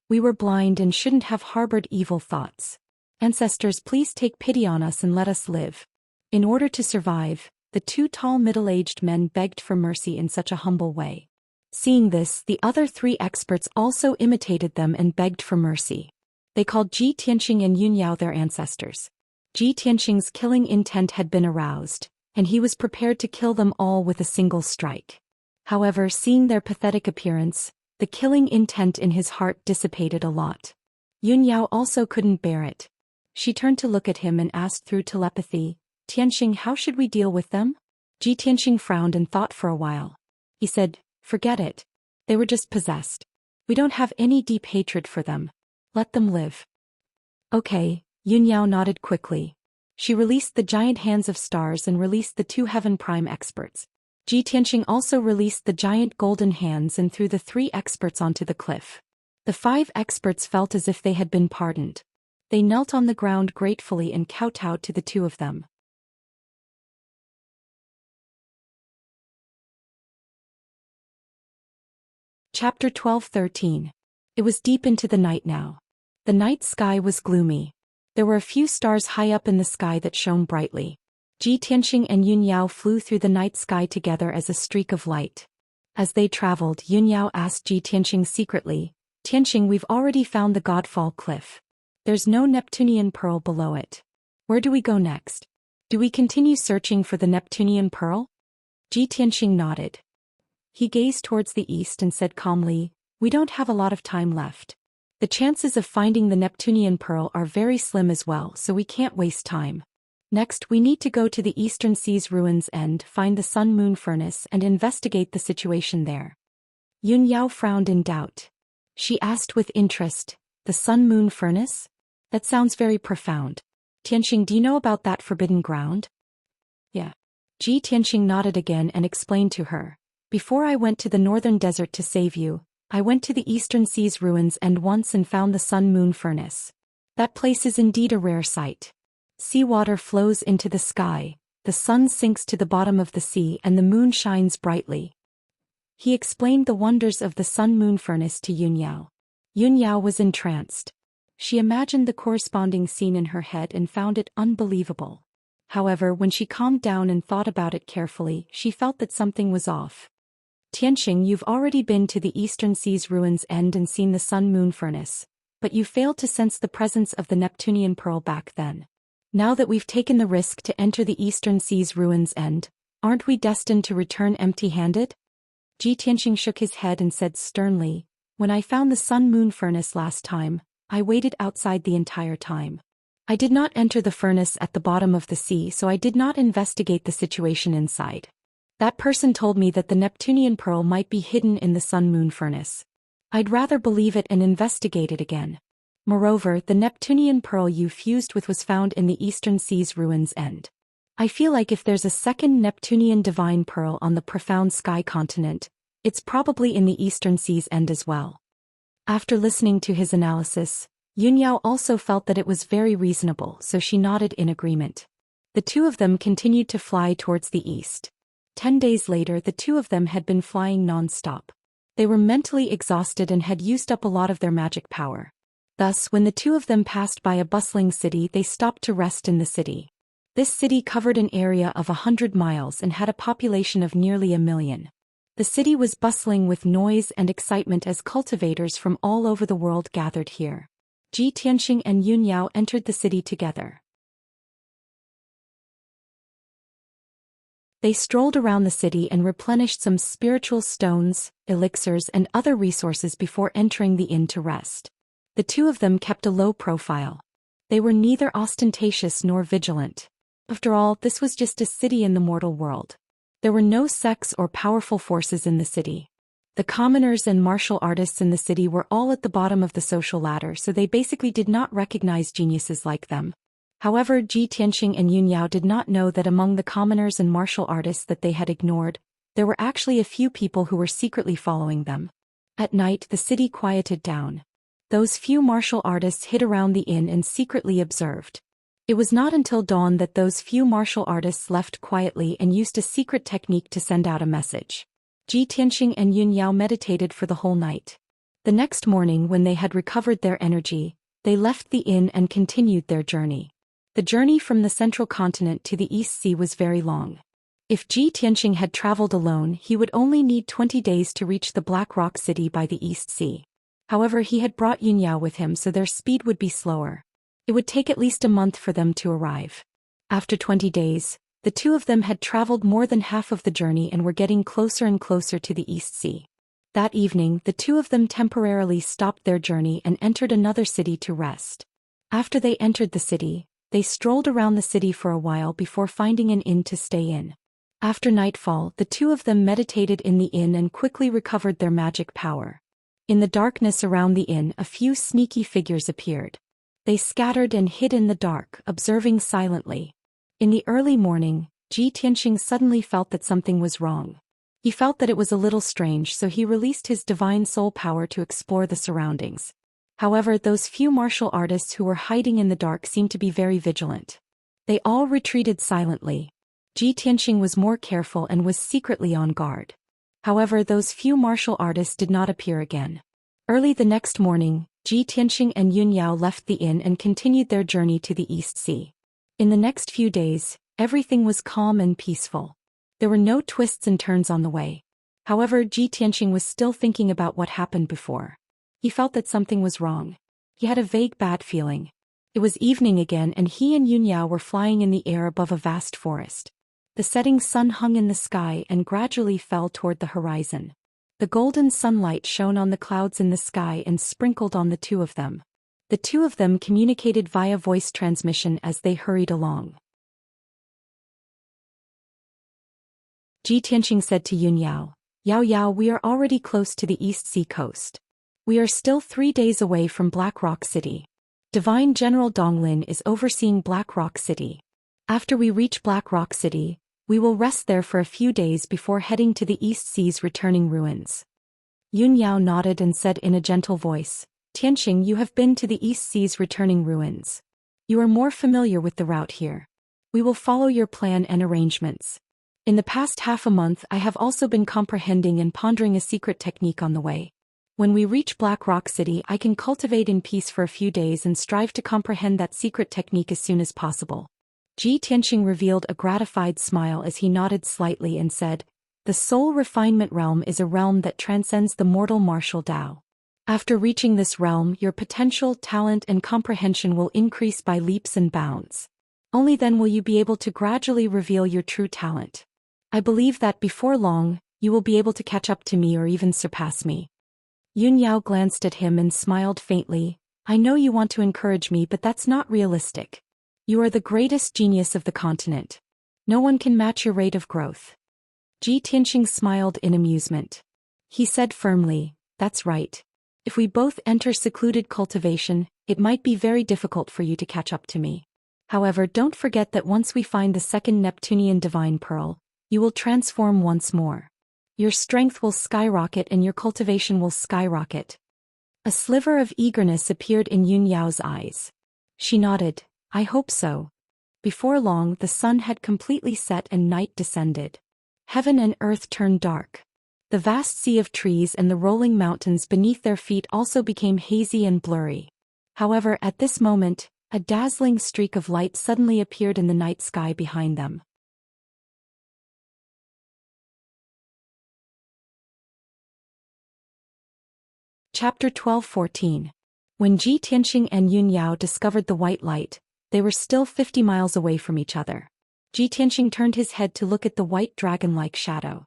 We were blind and shouldn't have harbored evil thoughts. Ancestors, please take pity on us and let us live." In order to survive, the 2 tall middle-aged men begged for mercy in such a humble way. Seeing this, the other 3 experts also imitated them and begged for mercy. They called Ji Tianqing and Yunyao their ancestors. Ji Tianqing's killing intent had been aroused, and he was prepared to kill them all with a single strike. However, seeing their pathetic appearance, the killing intent in his heart dissipated a lot. Yunyao also couldn't bear it. She turned to look at him and asked through telepathy, "Tianqing, how should we deal with them?" Ji Tianqing frowned and thought for a while. He said, "Forget it. They were just possessed. We don't have any deep hatred for them. Let them live." "Okay," Yunyao nodded quickly. She released the giant hands of stars and released the 2 Heaven Prime experts. Ji Tianqing also released the giant golden hands and threw the 3 experts onto the cliff. The 5 experts felt as if they had been pardoned. They knelt on the ground gratefully and kowtowed to the 2 of them. Chapter 12-13. It was deep into the night now. The night sky was gloomy. There were a few stars high up in the sky that shone brightly. Ji Tianqing and Yunyao flew through the night sky together as a streak of light. As they traveled, Yunyao asked Ji Tianqing secretly, "Tianqing, we've already found the Godfall Cliff. There's no Neptunian pearl below it. Where do we go next? Do we continue searching for the Neptunian pearl?" Ji Tianqing nodded. He gazed towards the east and said calmly, "We don't have a lot of time left. The chances of finding the Neptunian pearl are very slim as well, so we can't waste time. Next, we need to go to the Eastern Sea's ruins and find the Sun-Moon Furnace and investigate the situation there." Yunyao frowned in doubt. She asked with interest, "The Sun-Moon Furnace? That sounds very profound. Tianqing, do you know about that forbidden ground?" "Yeah." Ji Tianqing nodded again and explained to her, "Before I went to the northern desert to save you, I went to the Eastern Sea's ruins and once and found the Sun-Moon Furnace. That place is indeed a rare sight. Seawater flows into the sky, the sun sinks to the bottom of the sea and the moon shines brightly." He explained the wonders of the Sun-Moon Furnace to Yunyao. Yunyao was entranced. She imagined the corresponding scene in her head and found it unbelievable. However, when she calmed down and thought about it carefully, she felt that something was off. "Tianqing, you've already been to the Eastern Sea's ruins end and seen the Sun-Moon Furnace, but you failed to sense the presence of the Neptunian pearl back then. Now that we've taken the risk to enter the Eastern Sea's ruins end, aren't we destined to return empty-handed?" Ji Tianqing shook his head and said sternly, "When I found the Sun-Moon Furnace last time, I waited outside the entire time. I did not enter the furnace at the bottom of the sea, so I did not investigate the situation inside. That person told me that the Neptunian pearl might be hidden in the Sun-Moon Furnace. I'd rather believe it and investigate it again. Moreover, the Neptunian pearl you fused with was found in the Eastern Sea's ruins end. I feel like if there's a second Neptunian divine pearl on the profound sky continent, it's probably in the Eastern Sea's end as well." After listening to his analysis, Yunyao also felt that it was very reasonable, so she nodded in agreement. The 2 of them continued to fly towards the east. 10 days later, the 2 of them had been flying non-stop. They were mentally exhausted and had used up a lot of their magic power. Thus, when the 2 of them passed by a bustling city, they stopped to rest in the city. This city covered an area of 100 miles and had a population of nearly 1 million. The city was bustling with noise and excitement as cultivators from all over the world gathered here. Ji Tianqing and Yunyao entered the city together. They strolled around the city and replenished some spiritual stones, elixirs and other resources before entering the inn to rest. The 2 of them kept a low profile. They were neither ostentatious nor vigilant. After all, this was just a city in the mortal world. There were no sects or powerful forces in the city. The commoners and martial artists in the city were all at the bottom of the social ladder, so they basically did not recognize geniuses like them. However, Ji Tianxing and Yun Yao did not know that among the commoners and martial artists that they had ignored, there were actually a few people who were secretly following them. At night, the city quieted down. Those few martial artists hid around the inn and secretly observed. It was not until dawn that those few martial artists left quietly and used a secret technique to send out a message. Ji Tianxing and Yun Yao meditated for the whole night. The next morning, when they had recovered their energy, they left the inn and continued their journey. The journey from the central continent to the East Sea was very long. If Ji Tianxing had traveled alone, he would only need 20 days to reach the Black Rock City by the East Sea. However, he had brought Yun Yao with him, so their speed would be slower. It would take at least a month for them to arrive. After 20 days, the two of them had traveled more than half of the journey and were getting closer and closer to the East Sea. That evening, the two of them temporarily stopped their journey and entered another city to rest. After they entered the city, they strolled around the city for a while before finding an inn to stay in. After nightfall, the two of them meditated in the inn and quickly recovered their magic power. In the darkness around the inn, a few sneaky figures appeared. They scattered and hid in the dark, observing silently. In the early morning, Ji Tianxing suddenly felt that something was wrong. He felt that it was a little strange, so he released his divine soul power to explore the surroundings. However, those few martial artists who were hiding in the dark seemed to be very vigilant. They all retreated silently. Ji Tianxing was more careful and was secretly on guard. However, those few martial artists did not appear again. Early the next morning, Ji Tianxing and Yun Yao left the inn and continued their journey to the East Sea. In the next few days, everything was calm and peaceful. There were no twists and turns on the way. However, Ji Tianxing was still thinking about what happened before. He felt that something was wrong. He had a vague bad feeling. It was evening again and he and Yun Yao were flying in the air above a vast forest. The setting sun hung in the sky and gradually fell toward the horizon. The golden sunlight shone on the clouds in the sky and sprinkled on the two of them. The two of them communicated via voice transmission as they hurried along. Ji Tianxing said to Yun Yao, "Yao Yao, we are already close to the East Sea coast. We are still 3 days away from Black Rock City. Divine General Donglin is overseeing Black Rock City. After we reach Black Rock City, we will rest there for a few days before heading to the East Sea's returning ruins." Yun Yao nodded and said in a gentle voice, "Tianxing, you have been to the East Sea's returning ruins. You are more familiar with the route here. We will follow your plan and arrangements. In the past half a month I have also been comprehending and pondering a secret technique on the way. When we reach Black Rock City, I can cultivate in peace for a few days and strive to comprehend that secret technique as soon as possible." Ji Tianxing revealed a gratified smile as he nodded slightly and said, "The soul refinement realm is a realm that transcends the mortal martial Tao. After reaching this realm, your potential, talent and comprehension will increase by leaps and bounds. Only then will you be able to gradually reveal your true talent. I believe that before long, you will be able to catch up to me or even surpass me." Yun Yao glanced at him and smiled faintly. "I know you want to encourage me, but that's not realistic. You are the greatest genius of the continent. No one can match your rate of growth." Ji Tianxing smiled in amusement. He said firmly, "That's right. If we both enter secluded cultivation, it might be very difficult for you to catch up to me. However, don't forget that once we find the second Neptunian divine pearl, you will transform once more. Your strength will skyrocket and your cultivation will skyrocket." A sliver of eagerness appeared in Yun Yao's eyes. She nodded, "I hope so." Before long, the sun had completely set and night descended. Heaven and earth turned dark. The vast sea of trees and the rolling mountains beneath their feet also became hazy and blurry. However, at this moment, a dazzling streak of light suddenly appeared in the night sky behind them. Chapter 12-14. When Ji Tianxing and Yun Yao discovered the white light, they were still 50 miles away from each other. Ji Tianxing turned his head to look at the white dragon-like shadow.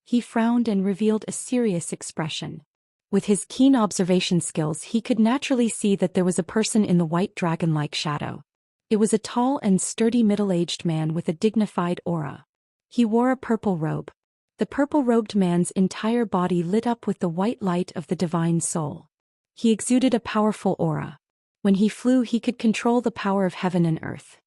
He frowned and revealed a serious expression. With his keen observation skills, he could naturally see that there was a person in the white dragon-like shadow. It was a tall and sturdy middle-aged man with a dignified aura. He wore a purple robe. The purple-robed man's entire body lit up with the white light of the divine soul. He exuded a powerful aura. When he flew, he could control the power of heaven and earth.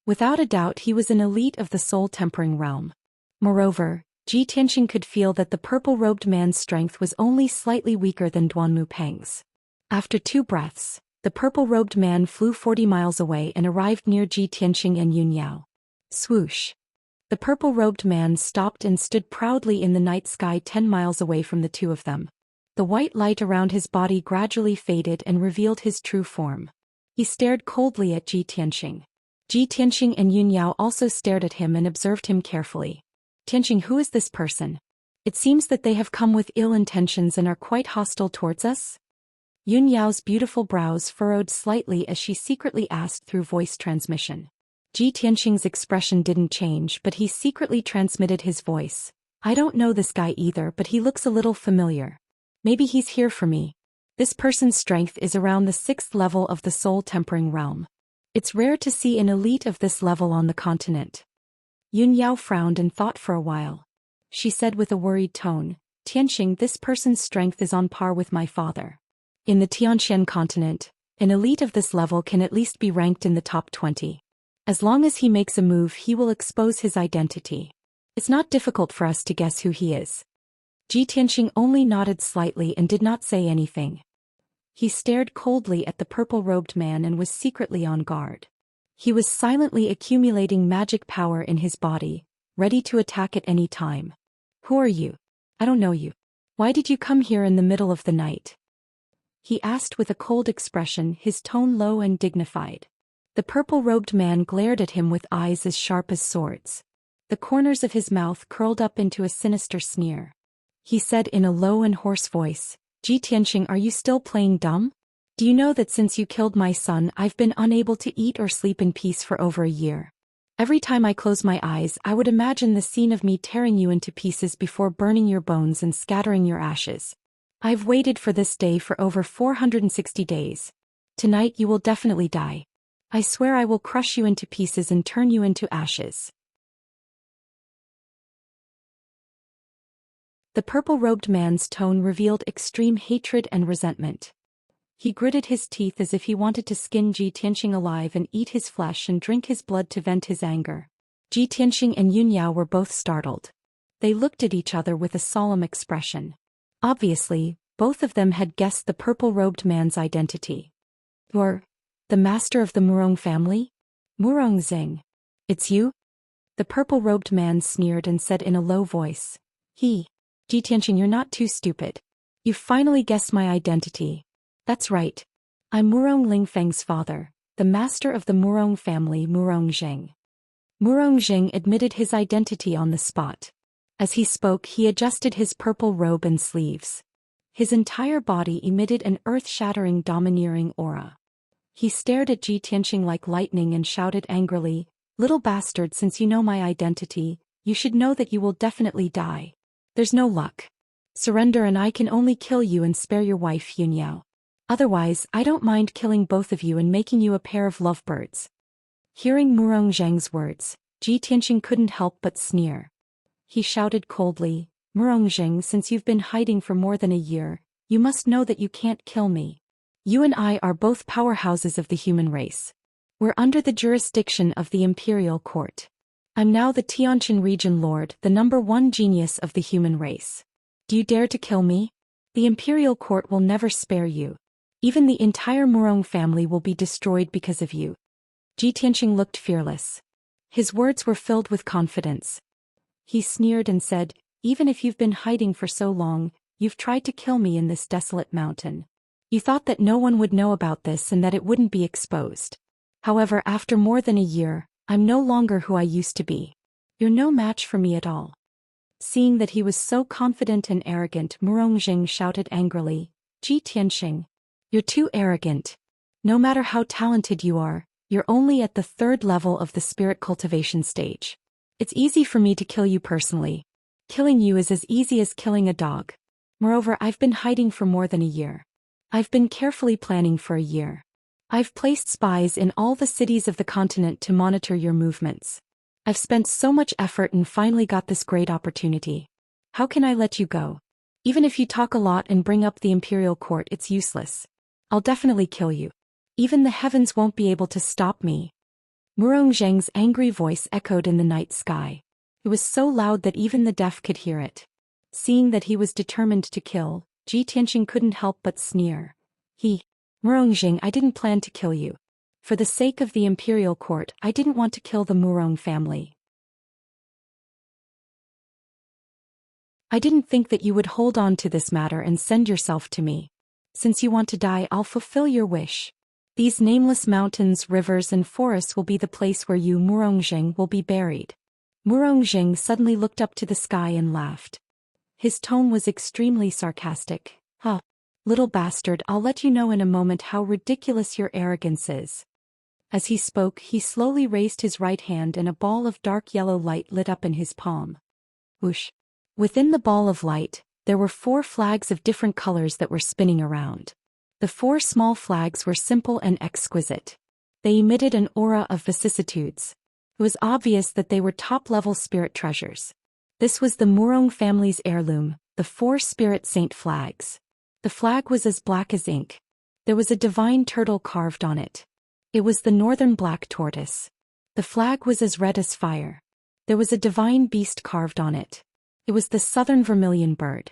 Without a doubt, he was an elite of the soul-tempering realm. Moreover, Ji Tianxing could feel that the purple-robed man's strength was only slightly weaker than Duanmu Peng's. After 2 breaths, the purple-robed man flew 40 miles away and arrived near Ji Tianxing and Yun Yao. Swoosh! The purple-robed man stopped and stood proudly in the night sky 10 miles away from the two of them. The white light around his body gradually faded and revealed his true form. He stared coldly at Ji Tianxing. Ji Tianxing and Yun Yao also stared at him and observed him carefully. Tianxing, who is this person? It seems that they have come with ill intentions and are quite hostile towards us? Yun Yao's beautiful brows furrowed slightly as she secretly asked through voice transmission. Ji Tianxing's expression didn't change, but he secretly transmitted his voice. I don't know this guy either, but he looks a little familiar. Maybe he's here for me. This person's strength is around the 6th level of the soul-tempering realm. It's rare to see an elite of this level on the continent. Yun Yao frowned and thought for a while. She said with a worried tone, Tianxing, this person's strength is on par with my father. In the Tianxian continent, an elite of this level can at least be ranked in the top 20. As long as he makes a move, he will expose his identity. It's not difficult for us to guess who he is. Ji Tianxing only nodded slightly and did not say anything. He stared coldly at the purple-robed man and was secretly on guard. He was silently accumulating magic power in his body, ready to attack at any time. Who are you? I don't know you. Why did you come here in the middle of the night? He asked with a cold expression, his tone low and dignified. The purple-robed man glared at him with eyes as sharp as swords. The corners of his mouth curled up into a sinister sneer. He said in a low and hoarse voice, Ji Tianxing, are you still playing dumb? Do you know that since you killed my son, I've been unable to eat or sleep in peace for over a year? Every time I close my eyes, I would imagine the scene of me tearing you into pieces before burning your bones and scattering your ashes. I've waited for this day for over 460 days. Tonight you will definitely die. I swear I will crush you into pieces and turn you into ashes. The purple-robed man's tone revealed extreme hatred and resentment. He gritted his teeth as if he wanted to skin Ji Tianxing alive and eat his flesh and drink his blood to vent his anger. Ji Tianxing and Yun Yao were both startled. They looked at each other with a solemn expression. Obviously, both of them had guessed the purple-robed man's identity. You're the master of the Murong family? Murong Xing. It's you? The purple-robed man sneered and said in a low voice. Ji Tianxing, you're not too stupid. You've finally guessed my identity. That's right. I'm Murong Lingfeng's father, the master of the Murong family, Murong Xing. Murong Xing admitted his identity on the spot. As he spoke, he adjusted his purple robe and sleeves. His entire body emitted an earth-shattering domineering aura. He stared at Ji Tianxing like lightning and shouted angrily, Little bastard, since you know my identity, you should know that you will definitely die. There's no luck. Surrender and I can only kill you and spare your wife, Yun Yao. Otherwise, I don't mind killing both of you and making you a pair of lovebirds. Hearing Murong Zheng's words, Ji Tianxing couldn't help but sneer. He shouted coldly, Murong Zheng, since you've been hiding for more than a year, you must know that you can't kill me. You and I are both powerhouses of the human race. We're under the jurisdiction of the Imperial Court. I'm now the Tianqian Region Lord, the #1 genius of the human race. Do you dare to kill me? The Imperial Court will never spare you. Even the entire Murong family will be destroyed because of you. Ji Tianxing looked fearless. His words were filled with confidence. He sneered and said, Even if you've been hiding for so long, you've tried to kill me in this desolate mountain. You thought that no one would know about this and that it wouldn't be exposed. However, after more than a year, I'm no longer who I used to be. You're no match for me at all. Seeing that he was so confident and arrogant, Murong Xing shouted angrily, Ji Tianxing, you're too arrogant. No matter how talented you are, you're only at the 3rd level of the spirit cultivation stage. It's easy for me to kill you personally. Killing you is as easy as killing a dog. Moreover, I've been hiding for more than a year. I've been carefully planning for a year. I've placed spies in all the cities of the continent to monitor your movements. I've spent so much effort and finally got this great opportunity. How can I let you go? Even if you talk a lot and bring up the Imperial Court, it's useless. I'll definitely kill you. Even the heavens won't be able to stop me. Murong Zheng's angry voice echoed in the night sky. It was so loud that even the deaf could hear it. Seeing that he was determined to kill, Ji Tianxing couldn't help but sneer. Murong Zheng, I didn't plan to kill you. For the sake of the imperial court, I didn't want to kill the Murong family. I didn't think that you would hold on to this matter and send yourself to me. Since you want to die, I'll fulfill your wish. These nameless mountains, rivers and forests will be the place where you, Murong Zheng, will be buried. Murong Zheng suddenly looked up to the sky and laughed. His tone was extremely sarcastic. Little bastard, I'll let you know in a moment how ridiculous your arrogance is. As he spoke, he slowly raised his right hand and a ball of dark yellow light lit up in his palm. Whoosh! Within the ball of light, there were 4 flags of different colors that were spinning around. The 4 small flags were simple and exquisite. They emitted an aura of vicissitudes. It was obvious that they were top-level spirit treasures. This was the Murong family's heirloom, the 4 spirit saint flags. The flag was as black as ink. There was a divine turtle carved on it. It was the northern black tortoise. The flag was as red as fire. There was a divine beast carved on it. It was the southern vermilion bird.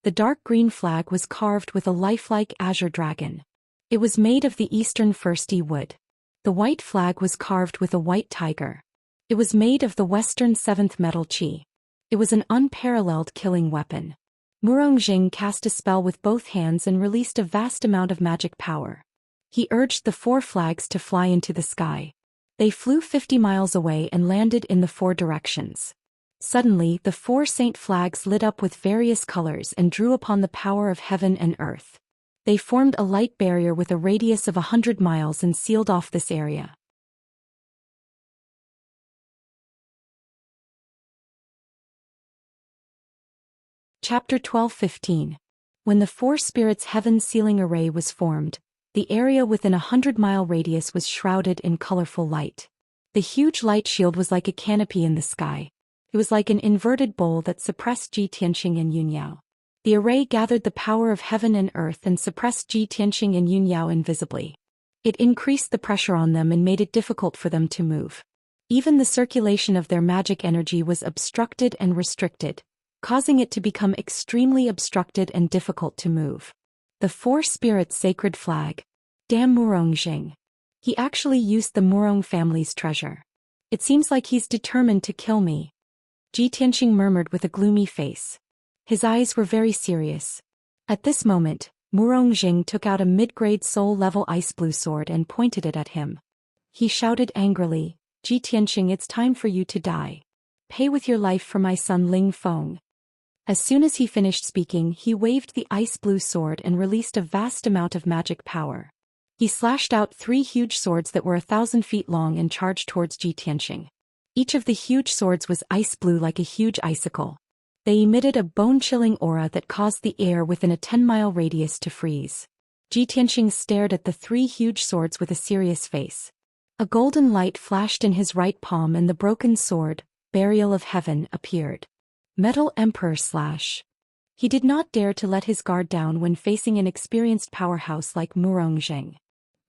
The dark green flag was carved with a lifelike azure dragon. It was made of the eastern firsty wood. The white flag was carved with a white tiger. It was made of the western 7th metal chi. It was an unparalleled killing weapon. Murong Zheng cast a spell with both hands and released a vast amount of magic power. He urged the 4 flags to fly into the sky. They flew 50 miles away and landed in the 4 directions. Suddenly, the 4 saint flags lit up with various colors and drew upon the power of heaven and earth. They formed a light barrier with a radius of 100 miles and sealed off this area. Chapter 12:15. When the 4 spirits' heaven sealing array was formed, the area within a 100-mile radius was shrouded in colorful light. The huge light shield was like a canopy in the sky. It was like an inverted bowl that suppressed Ji Tianxing and Yunyao. The array gathered the power of heaven and earth and suppressed Ji Tianxing and Yunyao invisibly. It increased the pressure on them and made it difficult for them to move. Even the circulation of their magic energy was obstructed and restricted, causing it to become extremely obstructed and difficult to move. The 4 spirits' sacred flag. Damn Murong Zheng. He actually used the Murong family's treasure. It seems like he's determined to kill me. Ji Tianxing murmured with a gloomy face. His eyes were very serious. At this moment, Murong Zheng took out a mid-grade soul-level ice blue sword and pointed it at him. He shouted angrily, Ji Tianxing, it's time for you to die. Pay with your life for my son Ling Feng. As soon as he finished speaking, he waved the ice blue sword and released a vast amount of magic power. He slashed out 3 huge swords that were 1,000 feet long and charged towards Ji Tianxing. Each of the huge swords was ice blue like a huge icicle. They emitted a bone-chilling aura that caused the air within a 10-mile radius to freeze. Ji Tianxing stared at the 3 huge swords with a serious face. A golden light flashed in his right palm and the broken sword, Burial of Heaven, appeared. Metal Emperor Slash. He did not dare to let his guard down when facing an experienced powerhouse like Murong Zheng.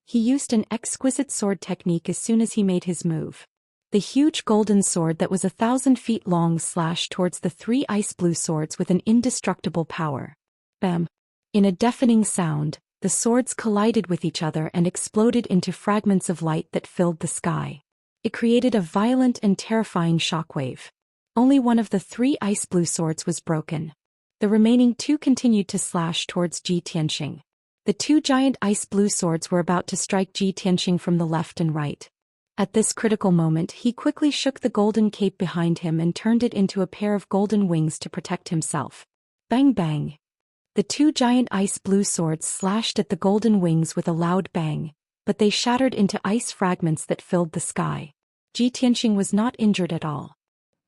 He used an exquisite sword technique as soon as he made his move. The huge golden sword that was 1,000 feet long slashed towards the 3 ice blue swords with an indestructible power. Bam! In a deafening sound, the swords collided with each other and exploded into fragments of light that filled the sky. It created a violent and terrifying shockwave. Only one of the 3 ice blue swords was broken. The remaining 2 continued to slash towards Ji Tianxing. The 2 giant ice blue swords were about to strike Ji Tianxing from the left and right. At this critical moment, he quickly shook the golden cape behind him and turned it into a pair of golden wings to protect himself. Bang bang! The 2 giant ice blue swords slashed at the golden wings with a loud bang, but they shattered into ice fragments that filled the sky. Ji Tianxing was not injured at all.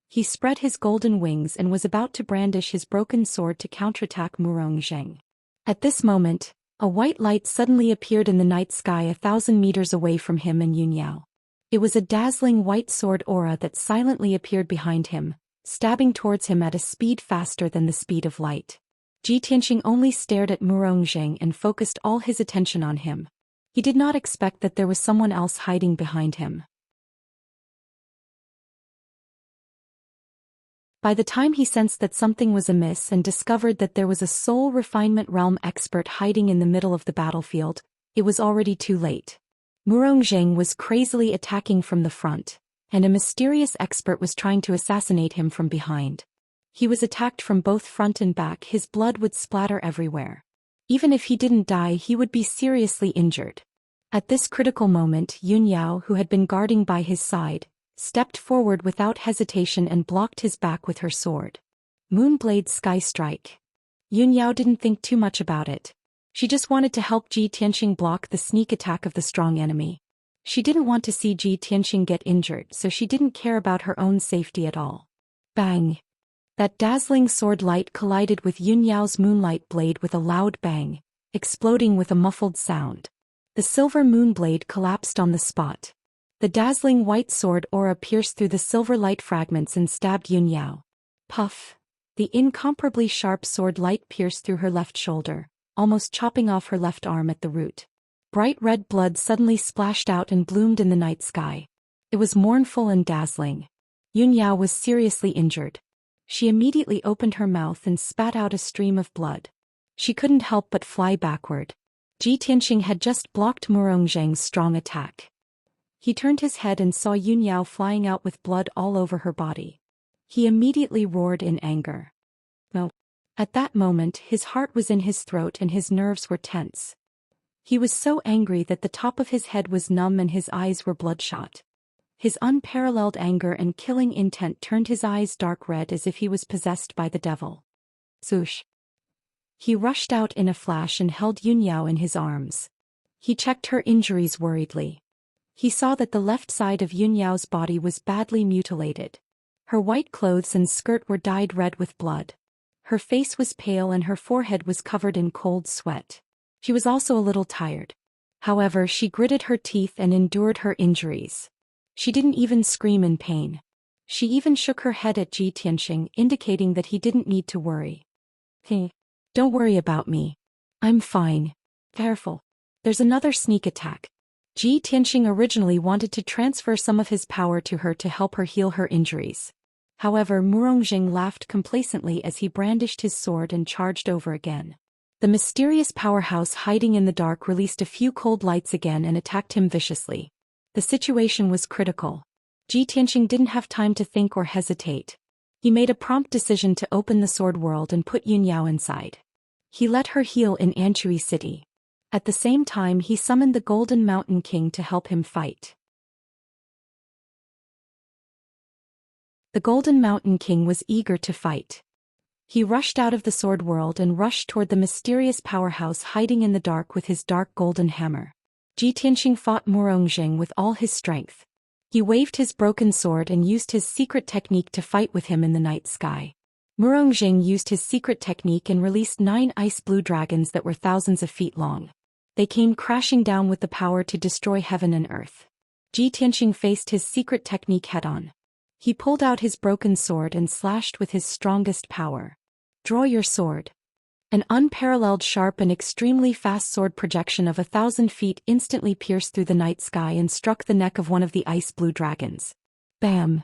He spread his golden wings and was about to brandish his broken sword to counterattack Murong Zheng. At this moment, a white light suddenly appeared in the night sky 1,000 meters away from him and Yunyao. It was a dazzling white sword aura that silently appeared behind him, stabbing towards him at a speed faster than the speed of light. Ji Tianxing only stared at Murong Zheng and focused all his attention on him. He did not expect that there was someone else hiding behind him. By the time he sensed that something was amiss and discovered that there was a soul refinement realm expert hiding in the middle of the battlefield, it was already too late. Murongzheng was crazily attacking from the front, and a mysterious expert was trying to assassinate him from behind. He was attacked from both front and back. His blood would splatter everywhere. Even if he didn't die, he would be seriously injured. At this critical moment, Yun Yao, who had been guarding by his side, stepped forward without hesitation and blocked his back with her sword. Moonblade Sky Strike. Yun Yao didn't think too much about it. She just wanted to help Ji Tianxing block the sneak attack of the strong enemy. She didn't want to see Ji Tianxing get injured, so she didn't care about her own safety at all. Bang! That dazzling sword light collided with Yun Yao's moonlight blade with a loud bang, exploding with a muffled sound. The silver moonblade collapsed on the spot. The dazzling white sword aura pierced through the silver light fragments and stabbed Yun Yao. Puff! The incomparably sharp sword light pierced through her left shoulder, almost chopping off her left arm at the root. Bright red blood suddenly splashed out and bloomed in the night sky. It was mournful and dazzling. Yun Yao was seriously injured. She immediately opened her mouth and spat out a stream of blood. She couldn't help but fly backward. Ji Tianxing had just blocked Murongzheng's strong attack. He turned his head and saw Yun Yao flying out with blood all over her body. He immediately roared in anger. No. At that moment, his heart was in his throat and his nerves were tense. He was so angry that the top of his head was numb and his eyes were bloodshot. His unparalleled anger and killing intent turned his eyes dark red as if he was possessed by the devil. Swoosh! He rushed out in a flash and held Yun Yao in his arms. He checked her injuries worriedly. He saw that the left side of Yun Yao's body was badly mutilated. Her white clothes and skirt were dyed red with blood. Her face was pale and her forehead was covered in cold sweat. She was also a little tired. However, she gritted her teeth and endured her injuries. She didn't even scream in pain. She even shook her head at Ji Tianxing, indicating that he didn't need to worry. Hey, don't worry about me. I'm fine. Careful. There's another sneak attack. Ji Tianxing originally wanted to transfer some of his power to her to help her heal her injuries. However, Murongzheng laughed complacently as he brandished his sword and charged over again. The mysterious powerhouse hiding in the dark released a few cold lights again and attacked him viciously. The situation was critical. Ji Tianxing didn't have time to think or hesitate. He made a prompt decision to open the sword world and put Yun Yao inside. He let her heal in Anchui City. At the same time, he summoned the Golden Mountain King to help him fight. The Golden Mountain King was eager to fight. He rushed out of the sword world and rushed toward the mysterious powerhouse hiding in the dark with his dark golden hammer. Ji Tianxing fought Murongzheng with all his strength. He waved his broken sword and used his secret technique to fight with him in the night sky. Murongzheng used his secret technique and released 9 ice blue dragons that were thousands of feet long. They came crashing down with the power to destroy heaven and earth. Ji Tianxing faced his secret technique head-on. He pulled out his broken sword and slashed with his strongest power. Draw your sword. An unparalleled sharp and extremely fast sword projection of 1,000 feet instantly pierced through the night sky and struck the neck of one of the ice blue dragons. Bam!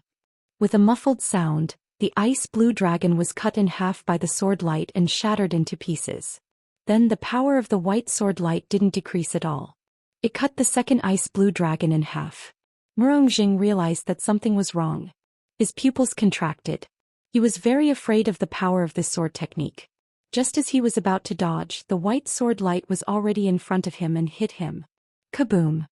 With a muffled sound, the ice blue dragon was cut in half by the sword light and shattered into pieces. Then the power of the white sword light didn't decrease at all. It cut the second ice blue dragon in half. Murongzheng realized that something was wrong. His pupils contracted. He was very afraid of the power of this sword technique. Just as he was about to dodge, the white sword light was already in front of him and hit him. Kaboom!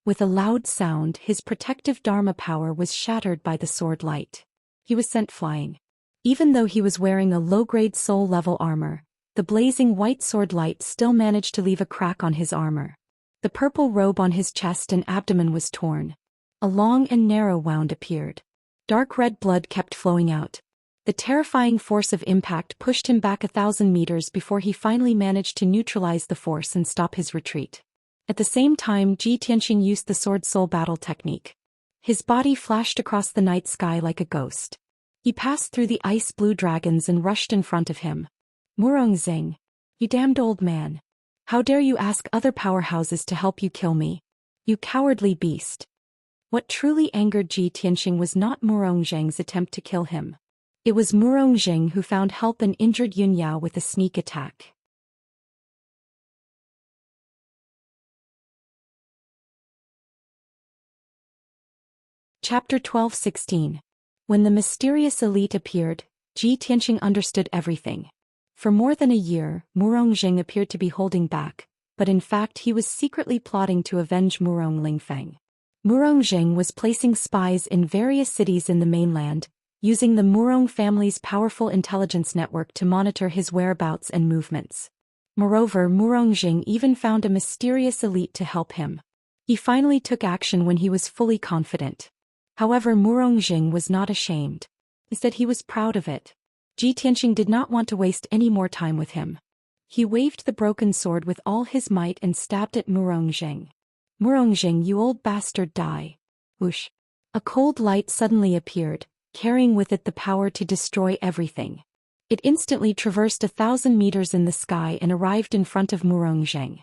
With a loud sound, his protective Dharma power was shattered by the sword light. He was sent flying. Even though he was wearing a low-grade soul-level armor, the blazing white sword light still managed to leave a crack on his armor. The purple robe on his chest and abdomen was torn. A long and narrow wound appeared. Dark red blood kept flowing out. The terrifying force of impact pushed him back 1,000 meters before he finally managed to neutralize the force and stop his retreat. At the same time, Ji Tianxing used the sword soul battle technique. His body flashed across the night sky like a ghost. He passed through the ice blue dragons and rushed in front of him. Murongzheng, you damned old man. How dare you ask other powerhouses to help you kill me? You cowardly beast. What truly angered Ji Tianxing was not Murongzheng's attempt to kill him. It was Murongzheng who found help and injured Yunyao with a sneak attack. Chapter 12:16. When the mysterious elite appeared, Ji Tianxing understood everything. For more than a year, Murongzheng appeared to be holding back, but in fact he was secretly plotting to avenge Murong Lingfeng. Murongzheng was placing spies in various cities in the mainland, using the Murong family's powerful intelligence network to monitor his whereabouts and movements. Moreover, Murongzheng even found a mysterious elite to help him. He finally took action when he was fully confident. However, Murongzheng was not ashamed. Instead, he was proud of it. Ji Tianxing did not want to waste any more time with him. He waved the broken sword with all his might and stabbed at Murongzheng. Murongzheng, you old bastard, die. Whoosh. A cold light suddenly appeared, carrying with it the power to destroy everything. It instantly traversed 1,000 meters in the sky and arrived in front of Murongzheng.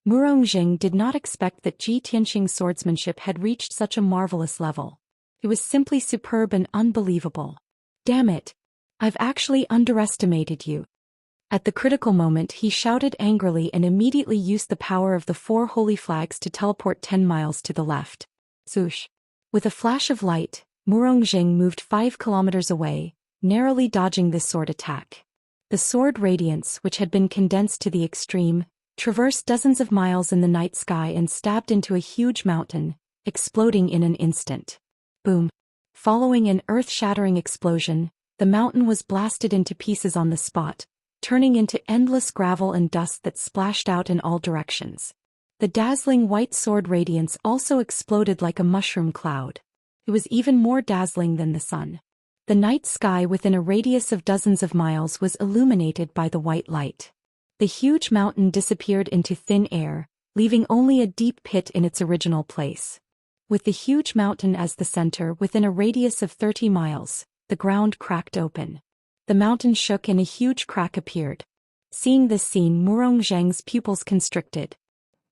Murongzheng did not expect that Ji Tianxing's swordsmanship had reached such a marvelous level. It was simply superb and unbelievable. Damn it! I've actually underestimated you. At the critical moment, he shouted angrily and immediately used the power of the 4 holy flags to teleport 10 miles to the left. Swoosh! With a flash of light, Murongzheng moved 5 kilometers away, narrowly dodging this sword attack. The sword radiance, which had been condensed to the extreme, traversed dozens of miles in the night sky and stabbed into a huge mountain, exploding in an instant. Boom! Following an earth-shattering explosion, the mountain was blasted into pieces on the spot, turning into endless gravel and dust that splashed out in all directions. The dazzling white sword radiance also exploded like a mushroom cloud. It was even more dazzling than the sun. The night sky within a radius of dozens of miles was illuminated by the white light. The huge mountain disappeared into thin air, leaving only a deep pit in its original place. With the huge mountain as the center within a radius of 30 miles, the ground cracked open. The mountain shook and a huge crack appeared. Seeing this scene, Murongzheng's pupils constricted.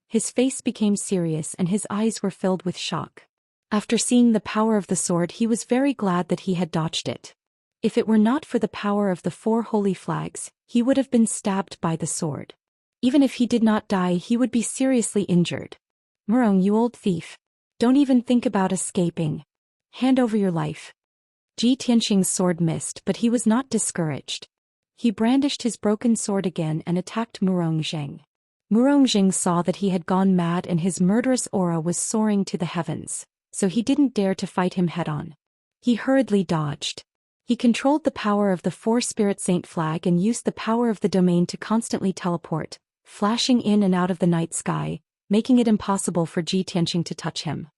His face became serious and his eyes were filled with shock. After seeing the power of the sword, he was very glad that he had dodged it. If it were not for the power of the 4 holy flags, he would have been stabbed by the sword. Even if he did not die, he would be seriously injured. Murong, you old thief. Don't even think about escaping. Hand over your life. Ji Tianxing's sword missed, but he was not discouraged. He brandished his broken sword again and attacked Murongzheng. Murongzheng saw that he had gone mad and his murderous aura was soaring to the heavens, so he didn't dare to fight him head-on. He hurriedly dodged. He controlled the power of the 4 Spirit Saint flag and used the power of the domain to constantly teleport, flashing in and out of the night sky, making it impossible for Ji Tianxing to touch him.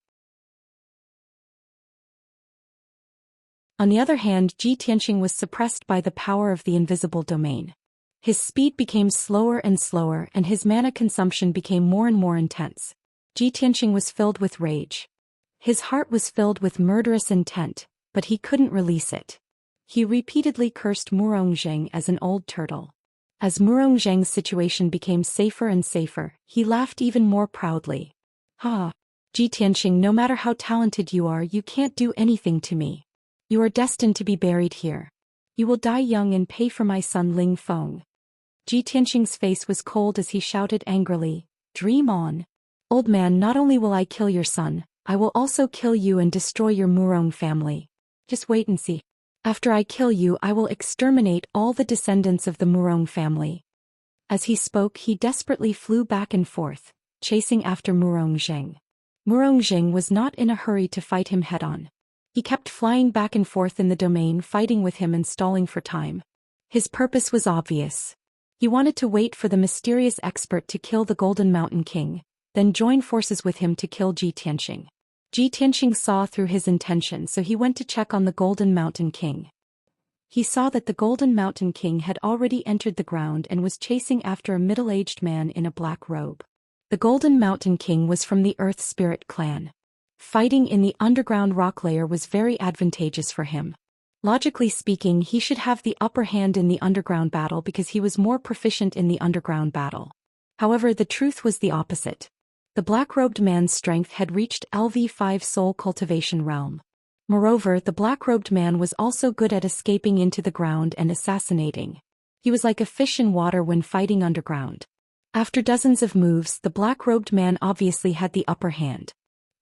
On the other hand, Ji Tianxing was suppressed by the power of the invisible domain. His speed became slower and slower and his mana consumption became more and more intense. Ji Tianxing was filled with rage. His heart was filled with murderous intent, but he couldn't release it. He repeatedly cursed Murongzheng as an old turtle. As Murongzheng's situation became safer and safer, he laughed even more proudly. Ha! Ji Tianxing, no matter how talented you are, you can't do anything to me. You are destined to be buried here. You will die young and pay for my son Ling Feng. Ji Tianxing's face was cold as he shouted angrily, "Dream on. Old man, not only will I kill your son, I will also kill you and destroy your Murong family. Just wait and see. After I kill you, I will exterminate all the descendants of the Murong family." As he spoke, he desperately flew back and forth, chasing after Murongzheng. Murongzheng was not in a hurry to fight him head-on. He kept flying back and forth in the domain, fighting with him and stalling for time. His purpose was obvious. He wanted to wait for the mysterious expert to kill the Golden Mountain King, then join forces with him to kill Ji Tianxing. Ji Tianxing saw through his intention, so he went to check on the Golden Mountain King. He saw that the Golden Mountain King had already entered the ground and was chasing after a middle-aged man in a black robe. The Golden Mountain King was from the Earth Spirit clan. Fighting in the underground rock layer was very advantageous for him. Logically speaking, he should have the upper hand in the underground battle because he was more proficient in the underground battle. However, the truth was the opposite. The black-robed man's strength had reached LV5 soul cultivation realm. Moreover, the black-robed man was also good at escaping into the ground and assassinating. He was like a fish in water when fighting underground. After dozens of moves, the black-robed man obviously had the upper hand.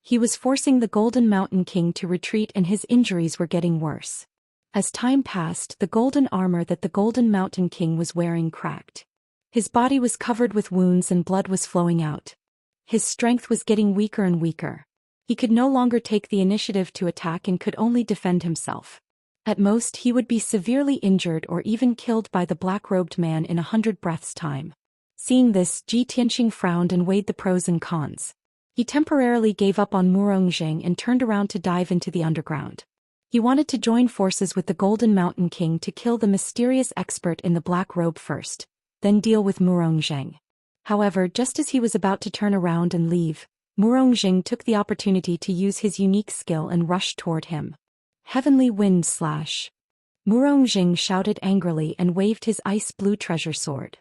He was forcing the Golden Mountain King to retreat, and his injuries were getting worse. As time passed, the golden armor that the Golden Mountain King was wearing cracked. His body was covered with wounds and blood was flowing out. His strength was getting weaker and weaker. He could no longer take the initiative to attack and could only defend himself. At most, he would be severely injured or even killed by the black-robed man in 100 breaths' time. Seeing this, Ji Tianqing frowned and weighed the pros and cons. He temporarily gave up on Murongzheng and turned around to dive into the underground. He wanted to join forces with the Golden Mountain King to kill the mysterious expert in the black robe first, then deal with Murongzheng. However, just as he was about to turn around and leave, Murongzheng took the opportunity to use his unique skill and rushed toward him. Heavenly Wind Slash! Murongzheng shouted angrily and waved his ice blue treasure sword.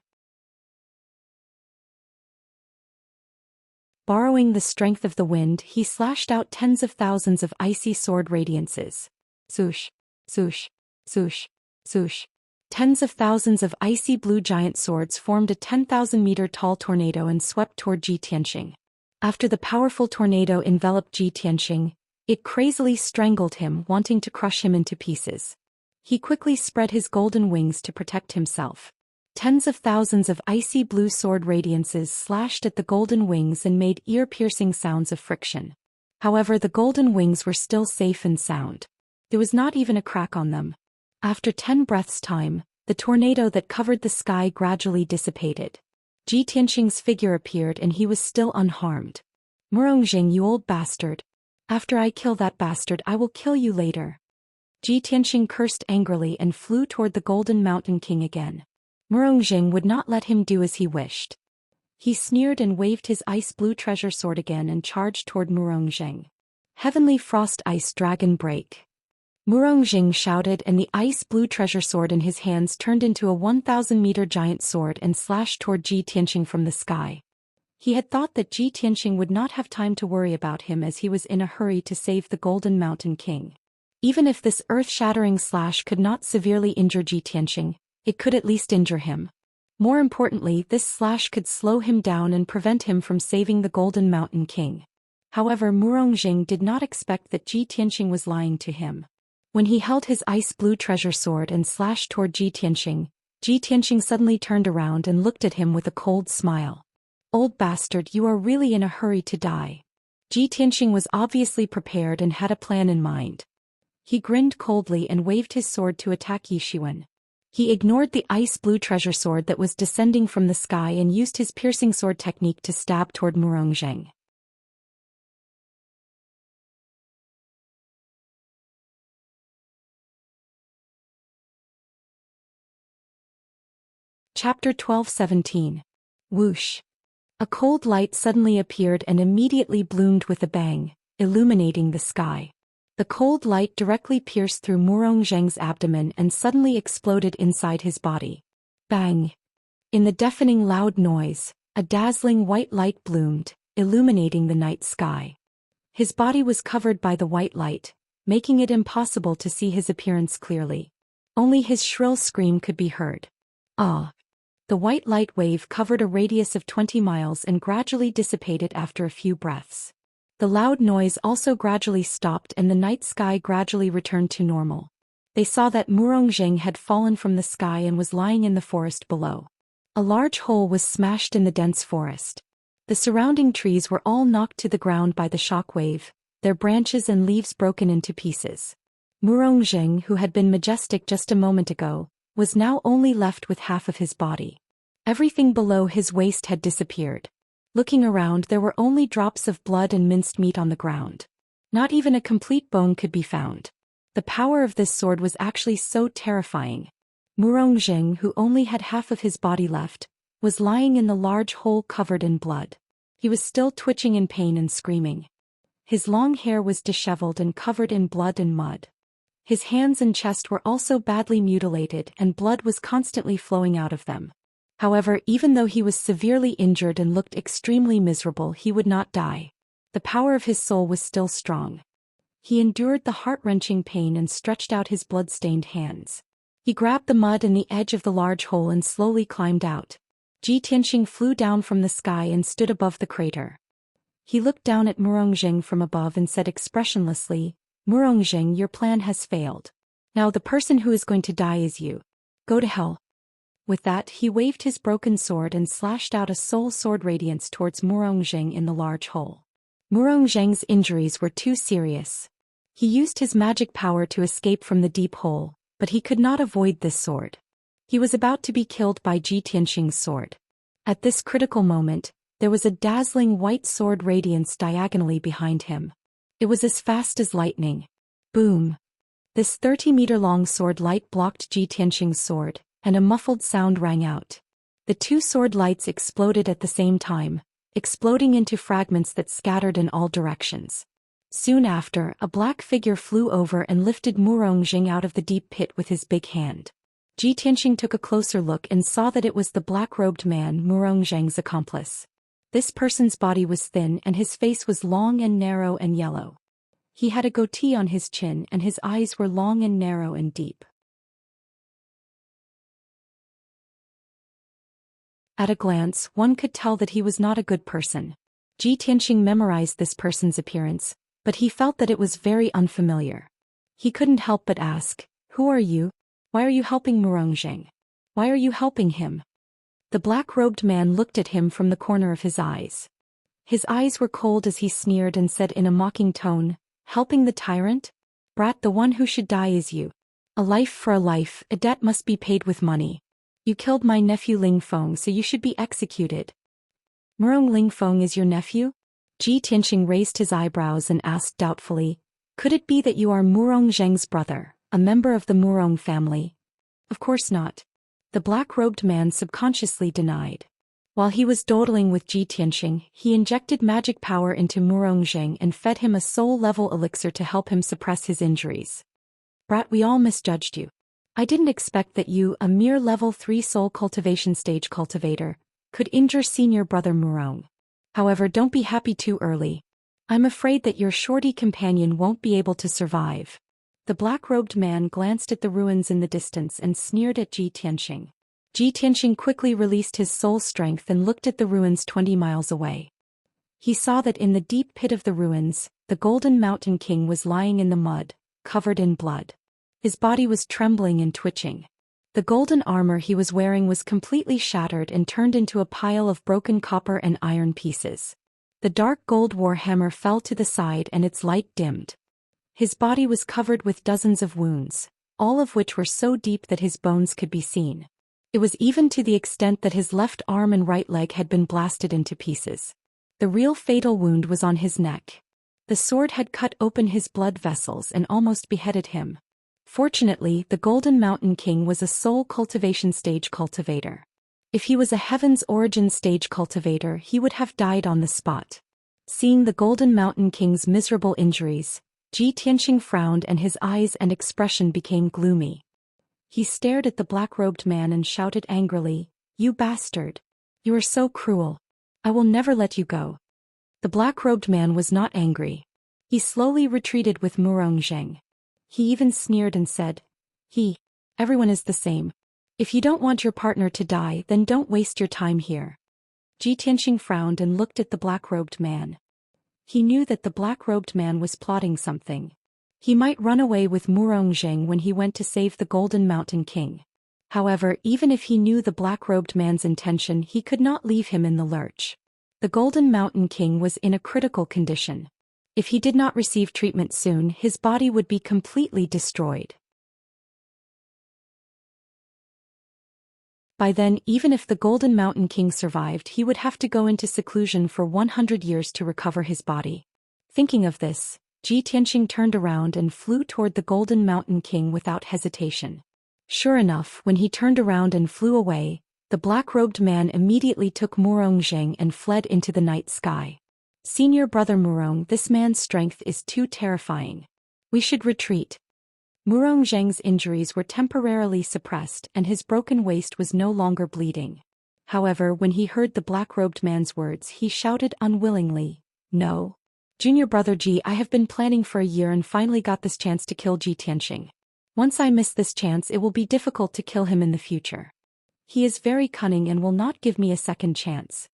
Borrowing the strength of the wind, he slashed out tens of thousands of icy sword radiances. Swoosh, swoosh, swoosh, swoosh. Tens of thousands of icy blue giant swords formed a 10,000-meter tall tornado and swept toward Ji Tianqing. After the powerful tornado enveloped Ji Tianqing, it crazily strangled him, wanting to crush him into pieces. He quickly spread his golden wings to protect himself. Tens of thousands of icy blue sword radiances slashed at the golden wings and made ear-piercing sounds of friction. However, the golden wings were still safe and sound. There was not even a crack on them. After 10 breaths' time, the tornado that covered the sky gradually dissipated. Ji Tianqing's figure appeared and he was still unharmed. Murongzheng, you old bastard. After I kill that bastard, I will kill you later. Ji Tianqing cursed angrily and flew toward the Golden Mountain King again. Murongzheng would not let him do as he wished. He sneered and waved his ice blue treasure sword again and charged toward Murongzheng. Heavenly Frost Ice Dragon Break! Murongzheng shouted, and the ice blue treasure sword in his hands turned into a 1,000-meter giant sword and slashed toward Ji Tianqing from the sky. He had thought that Ji Tianqing would not have time to worry about him as he was in a hurry to save the Golden Mountain King. Even if this earth-shattering slash could not severely injure Ji Tianqing, it could at least injure him. More importantly, this slash could slow him down and prevent him from saving the Golden Mountain King. However, Murongzheng did not expect that Ji Tianqing was lying to him. When he held his ice blue treasure sword and slashed toward Ji Tianqing suddenly turned around and looked at him with a cold smile. Old bastard, you are really in a hurry to die. Ji Tianqing was obviously prepared and had a plan in mind. He grinned coldly and waved his sword to attack Yixuan. He ignored the ice blue treasure sword that was descending from the sky and used his piercing sword technique to stab toward Murongzheng. Chapter 12:17. Whoosh. A cold light suddenly appeared and immediately bloomed with a bang, illuminating the sky. The cold light directly pierced through Murongzheng's abdomen and suddenly exploded inside his body. Bang! In the deafening loud noise, a dazzling white light bloomed, illuminating the night sky. His body was covered by the white light, making it impossible to see his appearance clearly. Only his shrill scream could be heard. Ah! The white light wave covered a radius of 20 miles and gradually dissipated after a few breaths. The loud noise also gradually stopped and the night sky gradually returned to normal. They saw that Murongzheng had fallen from the sky and was lying in the forest below. A large hole was smashed in the dense forest. The surrounding trees were all knocked to the ground by the shock wave, their branches and leaves broken into pieces. Murongzheng, who had been majestic just a moment ago, was now only left with half of his body. Everything below his waist had disappeared. Looking around, there were only drops of blood and minced meat on the ground. Not even a complete bone could be found. The power of this sword was actually so terrifying. Murongzheng, who only had half of his body left, was lying in the large hole covered in blood. He was still twitching in pain and screaming. His long hair was disheveled and covered in blood and mud. His hands and chest were also badly mutilated and blood was constantly flowing out of them. However, even though he was severely injured and looked extremely miserable, he would not die. The power of his soul was still strong. He endured the heart-wrenching pain and stretched out his blood-stained hands. He grabbed the mud in the edge of the large hole and slowly climbed out. Xianxia flew down from the sky and stood above the crater. He looked down at Murongzheng from above and said expressionlessly, "Murongzheng, your plan has failed. Now the person who is going to die is you. Go to hell." With that, he waved his broken sword and slashed out a soul sword radiance towards Murongzheng in the large hole. Murongzheng's injuries were too serious. He used his magic power to escape from the deep hole, but he could not avoid this sword. He was about to be killed by Xianxia's sword. At this critical moment, there was a dazzling white sword radiance diagonally behind him. It was as fast as lightning. Boom! This 30-meter-long sword light blocked Xianxia's sword, and a muffled sound rang out. The two sword lights exploded at the same time, exploding into fragments that scattered in all directions. Soon after, a black figure flew over and lifted Murongzheng out of the deep pit with his big hand. Xianxia took a closer look and saw that it was the black-robed man, Murongzheng's accomplice. This person's body was thin and his face was long and narrow and yellow. He had a goatee on his chin and his eyes were long and narrow and deep. At a glance, one could tell that he was not a good person. Xianxia memorized this person's appearance, but he felt that it was very unfamiliar. He couldn't help but ask, "Who are you? Why are you helping Murongzheng? Why are you helping him?" The black-robed man looked at him from the corner of his eyes. His eyes were cold as he sneered and said in a mocking tone, "Helping the tyrant? Brat, the one who should die is you. A life for a life, a debt must be paid with money. You killed my nephew Lingfeng, so you should be executed." "Murong Lingfeng is your nephew?" Xianxia raised his eyebrows and asked doubtfully, "Could it be that you are Murongzheng's brother, a member of the Murong family?" "Of course not." The black-robed man subconsciously denied. While he was dawdling with Xianxia, he injected magic power into Murongzheng and fed him a soul-level elixir to help him suppress his injuries. "Brat, we all misjudged you. I didn't expect that you, a mere level 3 soul cultivation stage cultivator, could injure senior brother Murong. However, don't be happy too early. I'm afraid that your shorty companion won't be able to survive." The black-robed man glanced at the ruins in the distance and sneered at Xianxia. Xianxia quickly released his soul strength and looked at the ruins 20 miles away. He saw that in the deep pit of the ruins, the Golden Mountain King was lying in the mud, covered in blood. His body was trembling and twitching. The golden armor he was wearing was completely shattered and turned into a pile of broken copper and iron pieces. The dark gold war hammer fell to the side and its light dimmed. His body was covered with dozens of wounds, all of which were so deep that his bones could be seen. It was even to the extent that his left arm and right leg had been blasted into pieces. The real fatal wound was on his neck. The sword had cut open his blood vessels and almost beheaded him. Fortunately, the Golden Mountain King was a soul cultivation stage cultivator. If he was a Heaven's Origin stage cultivator, he would have died on the spot. Seeing the Golden Mountain King's miserable injuries, Xianxia frowned and his eyes and expression became gloomy. He stared at the black-robed man and shouted angrily, "You bastard! You are so cruel. I will never let you go." The black-robed man was not angry. He slowly retreated with Murongzheng. He even sneered and said, Everyone is the same. If you don't want your partner to die, then don't waste your time here." Xianxia frowned and looked at the black-robed man. He knew that the black-robed man was plotting something. He might run away with Murongzheng when he went to save the Golden Mountain King. However, even if he knew the black-robed man's intention, he could not leave him in the lurch. The Golden Mountain King was in a critical condition. If he did not receive treatment soon, his body would be completely destroyed. By then, even if the Golden Mountain King survived, he would have to go into seclusion for 100 years to recover his body. Thinking of this, Xianxia turned around and flew toward the Golden Mountain King without hesitation. Sure enough, when he turned around and flew away, the black-robed man immediately took Murongzheng and fled into the night sky. "Senior brother Murong, this man's strength is too terrifying. We should retreat." Murongzheng's injuries were temporarily suppressed and his broken waist was no longer bleeding. However, when he heard the black-robed man's words, he shouted unwillingly, "No. Junior brother Ji, I have been planning for a year and finally got this chance to kill Ji Tianxing. Once I miss this chance, it will be difficult to kill him in the future. He is very cunning and will not give me a second chance."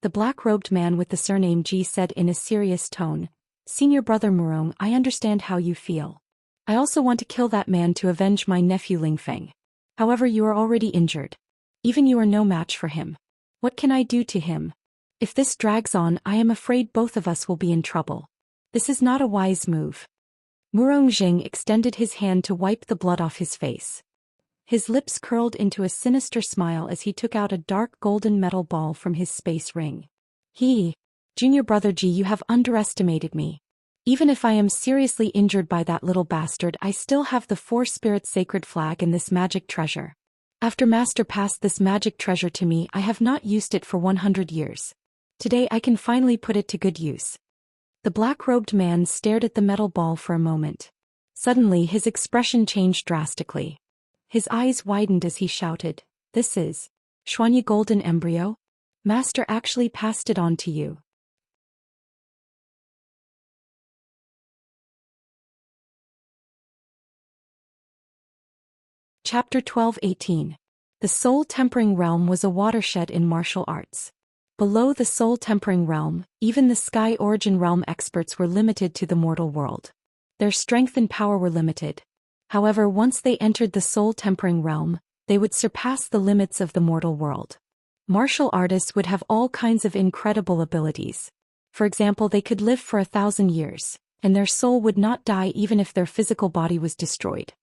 The black-robed man with the surname Ji said in a serious tone, "Senior brother Murong, I understand how you feel. I also want to kill that man to avenge my nephew Lingfeng. However, you are already injured. Even you are no match for him. What can I do to him? If this drags on, I am afraid both of us will be in trouble. This is not a wise move." Murong Jing extended his hand to wipe the blood off his face. His lips curled into a sinister smile as he took out a dark golden metal ball from his space ring. Junior brother Ji, you have underestimated me. Even if I am seriously injured by that little bastard, I still have the Four Spirits Sacred Flag and this magic treasure. After Master passed this magic treasure to me, I have not used it for 100 years. Today I can finally put it to good use." The black-robed man stared at the metal ball for a moment. Suddenly his expression changed drastically. His eyes widened as he shouted, "This is Xianxia golden embryo? Master actually passed it on to you." Chapter 12:18. The soul-tempering realm was a watershed in martial arts. Below the soul-tempering realm, even the sky origin realm experts were limited to the mortal world. Their strength and power were limited. However, once they entered the soul-tempering realm, they would surpass the limits of the mortal world. Martial artists would have all kinds of incredible abilities. For example, they could live for 1,000 years, and their soul would not die even if their physical body was destroyed.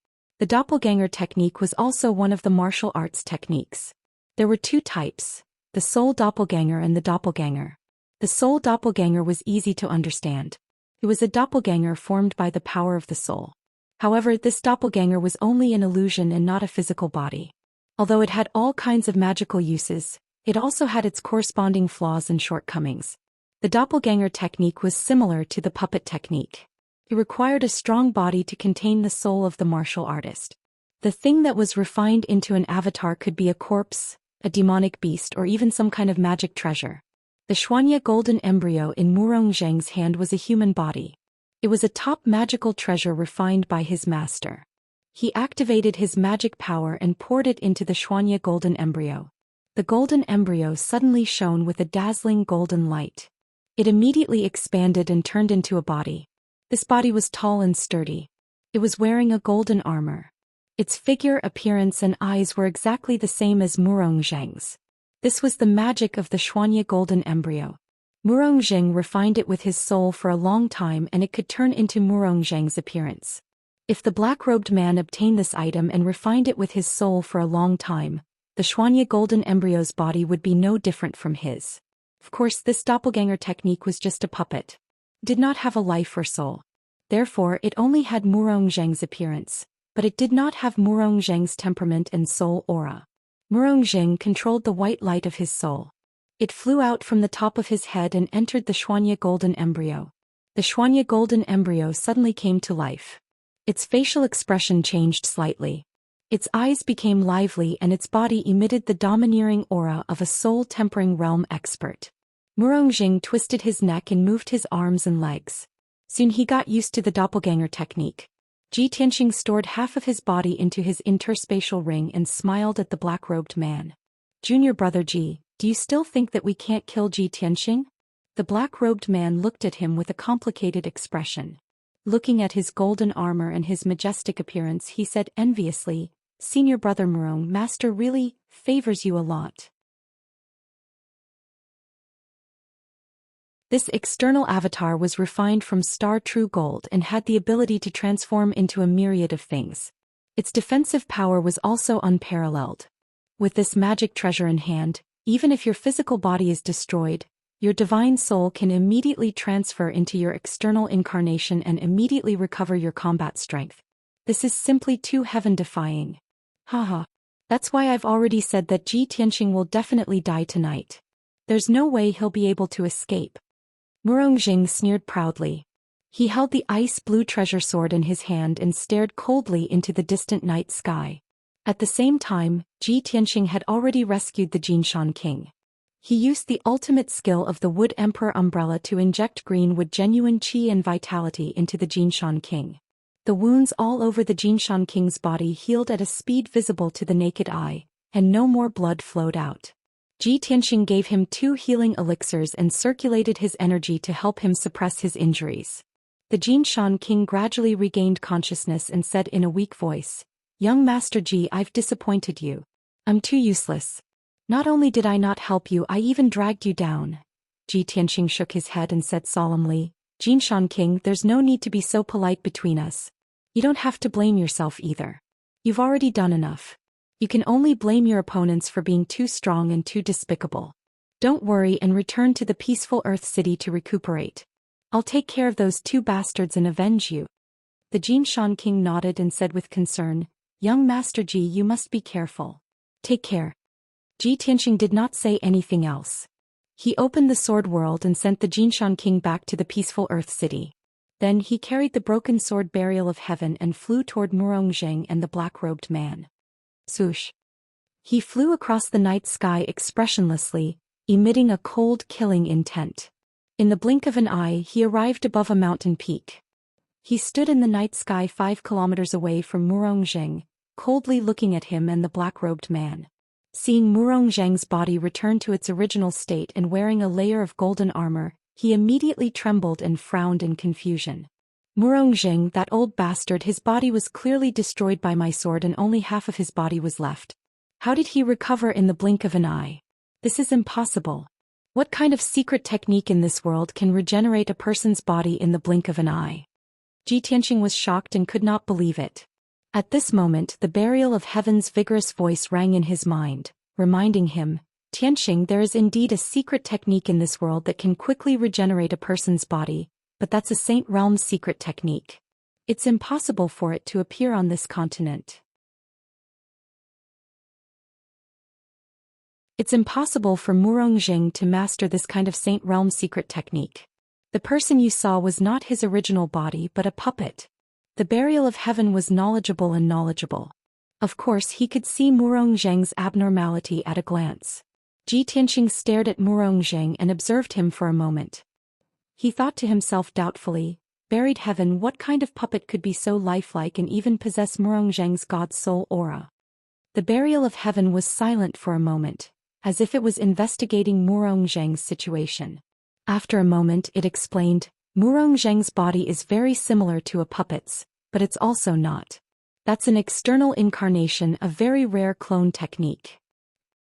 The doppelganger technique was also one of the martial arts techniques. There were two types, the soul doppelganger and the doppelganger. The soul doppelganger was easy to understand. It was a doppelganger formed by the power of the soul. However, this doppelganger was only an illusion and not a physical body. Although it had all kinds of magical uses, it also had its corresponding flaws and shortcomings. The doppelganger technique was similar to the puppet technique. It required a strong body to contain the soul of the martial artist. The thing that was refined into an avatar could be a corpse, a demonic beast, or even some kind of magic treasure. The Xianxia golden embryo in Murong Zheng's hand was a human body. It was a top magical treasure refined by his master. He activated his magic power and poured it into the Xianxia golden embryo. The golden embryo suddenly shone with a dazzling golden light. It immediately expanded and turned into a body. This body was tall and sturdy. It was wearing a golden armor. Its figure, appearance, and eyes were exactly the same as Murong Zheng's. This was the magic of the Xianxia golden embryo. Murong Zheng refined it with his soul for a long time, and it could turn into Murong Zheng's appearance. If the black-robed man obtained this item and refined it with his soul for a long time, the Xianxia golden embryo's body would be no different from his. Of course, this doppelganger technique was just a puppet. It did not have a life or soul. Therefore, it only had Murong Zheng's appearance, but it did not have Murong Zheng's temperament and soul aura. Murong Zheng controlled the white light of his soul. It flew out from the top of his head and entered the Xianxia golden embryo. The Xianxia golden embryo suddenly came to life. Its facial expression changed slightly. Its eyes became lively and its body emitted the domineering aura of a soul-tempering realm expert. Murong Zheng twisted his neck and moved his arms and legs. Soon he got used to the doppelganger technique. Ji Tianxing stored half of his body into his interspatial ring and smiled at the black-robed man. "Junior brother Ji, do you still think that we can't kill Ji Tianxing?" The black-robed man looked at him with a complicated expression. Looking at his golden armor and his majestic appearance, he said enviously, "Senior brother Murong, master really favors you a lot." This external avatar was refined from star true gold and had the ability to transform into a myriad of things. Its defensive power was also unparalleled. With this magic treasure in hand, even if your physical body is destroyed, your divine soul can immediately transfer into your external incarnation and immediately recover your combat strength. This is simply too heaven-defying. Haha. That's why I've already said that Ji Tianxing will definitely die tonight. There's no way he'll be able to escape. Murong Zheng sneered proudly. He held the ice-blue treasure sword in his hand and stared coldly into the distant night sky. At the same time, Ji Tianxing had already rescued the Jinshan king. He used the ultimate skill of the Wood Emperor umbrella to inject green wood genuine qi and vitality into the Jinshan king. The wounds all over the Jinshan king's body healed at a speed visible to the naked eye, and no more blood flowed out. Ji Tianxing gave him 2 healing elixirs and circulated his energy to help him suppress his injuries. The Jinshan king gradually regained consciousness and said in a weak voice, "Young Master Ji, I've disappointed you. I'm too useless. Not only did I not help you, I even dragged you down." Ji Tianxing shook his head and said solemnly, "Jinshan king, there's no need to be so polite between us. You don't have to blame yourself either. You've already done enough. You can only blame your opponents for being too strong and too despicable. Don't worry and return to the peaceful Earth City to recuperate. I'll take care of those 2 bastards and avenge you." The Jinshan king nodded and said with concern, "Young Master Ji, you must be careful. Take care." Ji Tianxing did not say anything else. He opened the sword world and sent the Jinshan king back to the peaceful Earth City. Then he carried the broken sword Burial of Heaven and flew toward Murongzheng and the black-robed man. Swoosh. He flew across the night sky expressionlessly, emitting a cold, killing intent. In the blink of an eye, he arrived above a mountain peak. He stood in the night sky 5 kilometers away from Murongzheng, coldly looking at him and the black-robed man. Seeing Murongzheng's body return to its original state and wearing a layer of golden armor, he immediately trembled and frowned in confusion. "Murongzheng, that old bastard, his body was clearly destroyed by my sword and only half of his body was left. How did he recover in the blink of an eye? This is impossible. What kind of secret technique in this world can regenerate a person's body in the blink of an eye?" Ji Tianxing was shocked and could not believe it. At this moment, the Burial of Heaven's vigorous voice rang in his mind, reminding him, "Tianxing, there is indeed a secret technique in this world that can quickly regenerate a person's body, but that's a Saint Realm's secret technique. It's impossible for it to appear on this continent. It's impossible for Murongzheng to master this kind of Saint Realm secret technique. The person you saw was not his original body but a puppet." The Burial of Heaven was knowledgeable and knowledgeable. Of course he could see Murongzheng's abnormality at a glance. Ji Tianxing stared at Murongzheng and observed him for a moment. He thought to himself doubtfully, "Buried Heaven, what kind of puppet could be so lifelike and even possess Murongzheng's god soul aura?" The Burial of Heaven was silent for a moment, as if it was investigating Murongzheng's situation. After a moment it explained, "Murongzheng's body is very similar to a puppet's, but it's also not. That's an external incarnation, a very rare clone technique."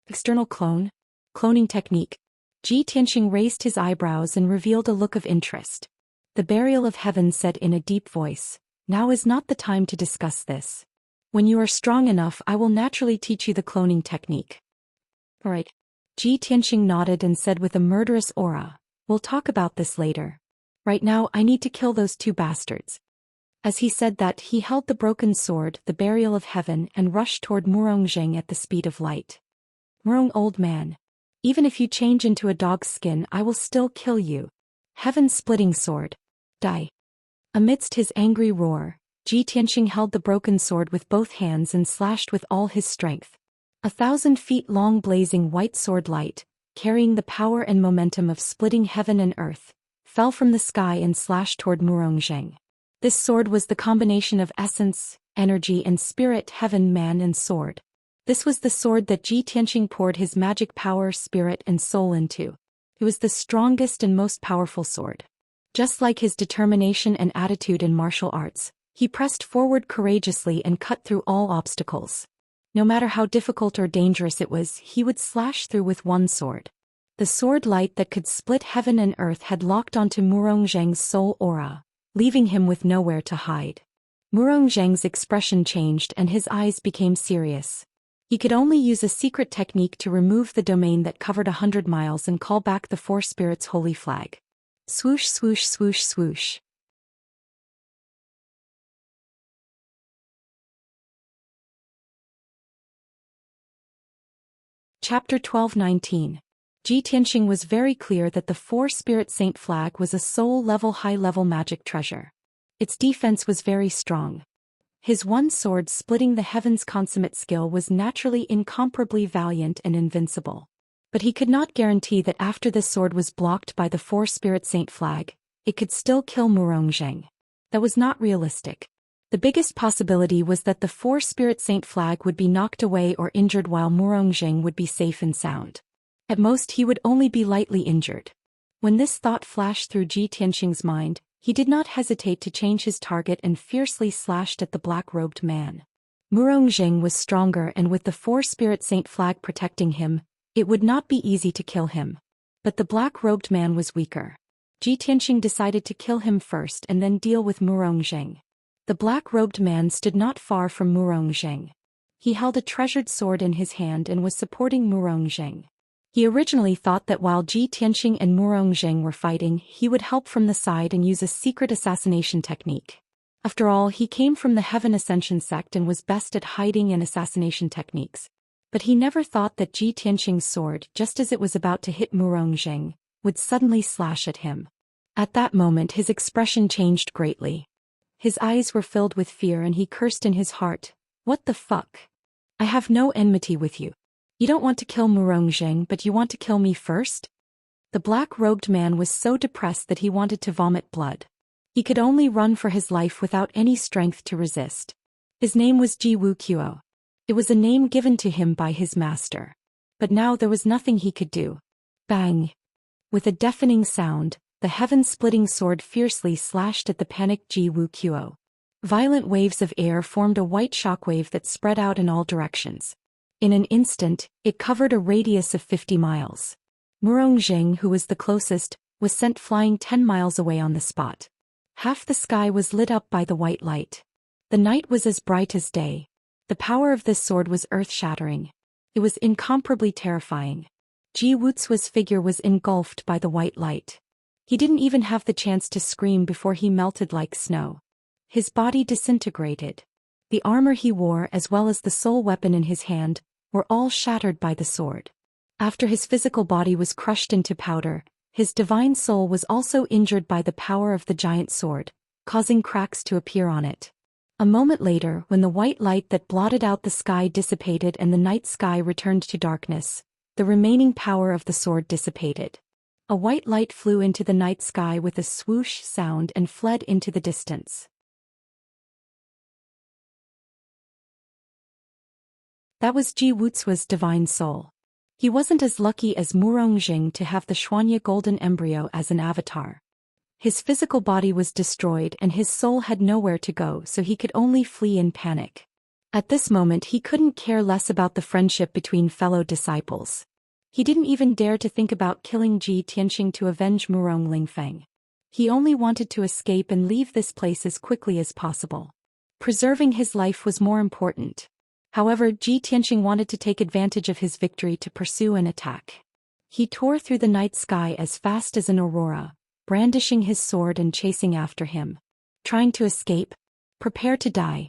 "External clone? Cloning technique?" Ji Tianxing raised his eyebrows and revealed a look of interest. The Burial of Heaven said in a deep voice, "Now is not the time to discuss this. When you are strong enough, I will naturally teach you the cloning technique." "All right." Ji Tianxing nodded and said with a murderous aura, "We'll talk about this later. Right now I need to kill those 2 bastards." As he said that, he held the broken sword, the Burial of Heaven, and rushed toward Murongzheng at the speed of light. "Murong, old man. Even if you change into a dog's skin, I will still kill you. Heaven-splitting sword. Die." Amidst his angry roar, Ji Tianxing held the broken sword with both hands and slashed with all his strength. 1,000 feet long blazing white sword light, carrying the power and momentum of splitting heaven and earth, fell from the sky and slashed toward Murongzheng. This sword was the combination of essence, energy and spirit, heaven, man and sword. This was the sword that Ji Tianxing poured his magic power, spirit and soul into. It was the strongest and most powerful sword. Just like his determination and attitude in martial arts, he pressed forward courageously and cut through all obstacles. No matter how difficult or dangerous it was, he would slash through with one sword. The sword light that could split heaven and earth had locked onto Murongzheng's soul aura, leaving him with nowhere to hide. Murongzheng's expression changed and his eyes became serious. He could only use a secret technique to remove the domain that covered 100 miles and call back the 4 spirits' holy flag. Swoosh, swoosh, swoosh, swoosh. Chapter 12:19. Ji Tianxing was very clear that the 4-spirit saint flag was a soul-level high-level magic treasure. Its defense was very strong. His one sword splitting the heavens' consummate skill was naturally incomparably valiant and invincible. But he could not guarantee that after this sword was blocked by the Four Spirit Saint flag, it could still kill Murongzheng. That was not realistic. The biggest possibility was that the Four Spirit Saint flag would be knocked away or injured while Murongzheng would be safe and sound. At most he would only be lightly injured. When this thought flashed through Ji Tianxing's mind, he did not hesitate to change his target and fiercely slashed at the black-robed man. Murongzheng was stronger, and with the Four Spirit Saint flag protecting him, it would not be easy to kill him. But the black-robed man was weaker. Ji Tianxing decided to kill him first and then deal with Murongzheng. The black-robed man stood not far from Murongzheng. He held a treasured sword in his hand and was supporting Murongzheng. He originally thought that while Ji Tianxing and Murongzheng were fighting, he would help from the side and use a secret assassination technique. After all, he came from the Heaven Ascension sect and was best at hiding and assassination techniques. But he never thought that Ji Tianxing's sword, just as it was about to hit Murongzheng, would suddenly slash at him. At that moment his expression changed greatly. His eyes were filled with fear and he cursed in his heart, "What the fuck? I have no enmity with you. You don't want to kill Murongzheng, but you want to kill me first?" The black-robed man was so depressed that he wanted to vomit blood. He could only run for his life without any strength to resist. His name was Ji Wuxia. It was a name given to him by his master. But now there was nothing he could do. Bang! With a deafening sound, the heaven-splitting sword fiercely slashed at the panicked Ji Wuxia. Violent waves of air formed a white shockwave that spread out in all directions. In an instant, it covered a radius of 50 miles. Murongzheng, who was the closest, was sent flying 10 miles away on the spot. Half the sky was lit up by the white light. The night was as bright as day. The power of this sword was earth-shattering. It was incomparably terrifying. Ji Wuxia's figure was engulfed by the white light. He didn't even have the chance to scream before he melted like snow. His body disintegrated. The armor he wore, as well as the sole weapon in his hand, were all shattered by the sword. After his physical body was crushed into powder, his divine soul was also injured by the power of the giant sword, causing cracks to appear on it. A moment later, when the white light that blotted out the sky dissipated and the night sky returned to darkness, the remaining power of the sword dissipated. A white light flew into the night sky with a swoosh sound and fled into the distance. That was Ji Wuxia's divine soul. He wasn't as lucky as Murongzheng to have the Xianxia golden embryo as an avatar. His physical body was destroyed and his soul had nowhere to go, so he could only flee in panic. At this moment he couldn't care less about the friendship between fellow disciples. He didn't even dare to think about killing Ji Tianxing to avenge Murong Lingfeng. He only wanted to escape and leave this place as quickly as possible. Preserving his life was more important. However, Ji Tianxing wanted to take advantage of his victory to pursue and attack. He tore through the night sky as fast as an aurora, brandishing his sword and chasing after him. Trying to escape? Prepare to die.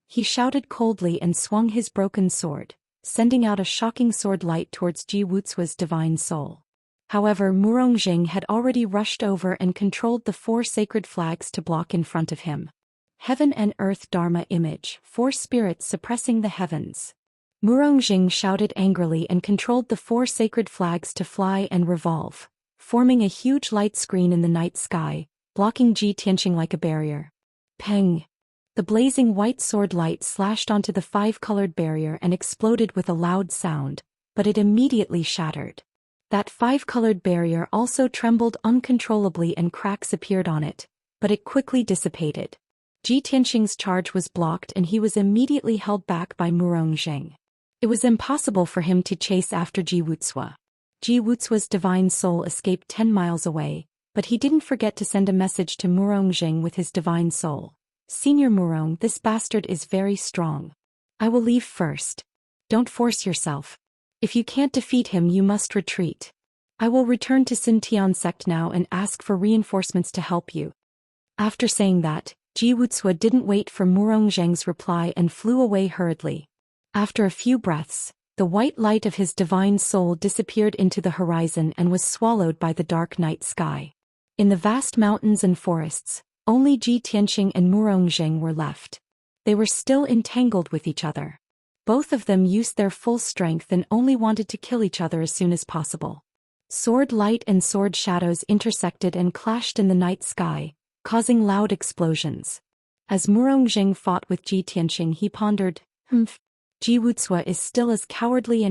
He shouted coldly and swung his broken sword, sending out a shocking sword light towards Ji Wuxia's divine soul. However, Murongzheng had already rushed over and controlled the 4 sacred flags to block in front of him. Heaven and Earth Dharma image, 4 spirits suppressing the heavens. Murongzheng shouted angrily and controlled the 4 sacred flags to fly and revolve, forming a huge light screen in the night sky, blocking Ji Tianxing like a barrier. Peng! The blazing white sword light slashed onto the 5-colored barrier and exploded with a loud sound, but it immediately shattered. That 5-colored barrier also trembled uncontrollably and cracks appeared on it, but it quickly dissipated. Ji Tianxing's charge was blocked and he was immediately held back by Murongzheng. It was impossible for him to chase after Ji Wuxia. Ji Wuxia's divine soul escaped 10 miles away, but he didn't forget to send a message to Murongzheng with his divine soul. "Senior Murong, this bastard is very strong. I will leave first. Don't force yourself. If you can't defeat him you must retreat. I will return to Xintian sect now and ask for reinforcements to help you." After saying that, Ji Wuxia didn't wait for Murongzheng's reply and flew away hurriedly. After a few breaths, the white light of his divine soul disappeared into the horizon and was swallowed by the dark night sky. In the vast mountains and forests, only Ji Tianxing and Murongzheng were left. They were still entangled with each other. Both of them used their full strength and only wanted to kill each other as soon as possible. Sword light and sword shadows intersected and clashed in the night sky, causing loud explosions. As Murongzheng fought with Ji Tianqing, he pondered, Ji Wuxia is still as cowardly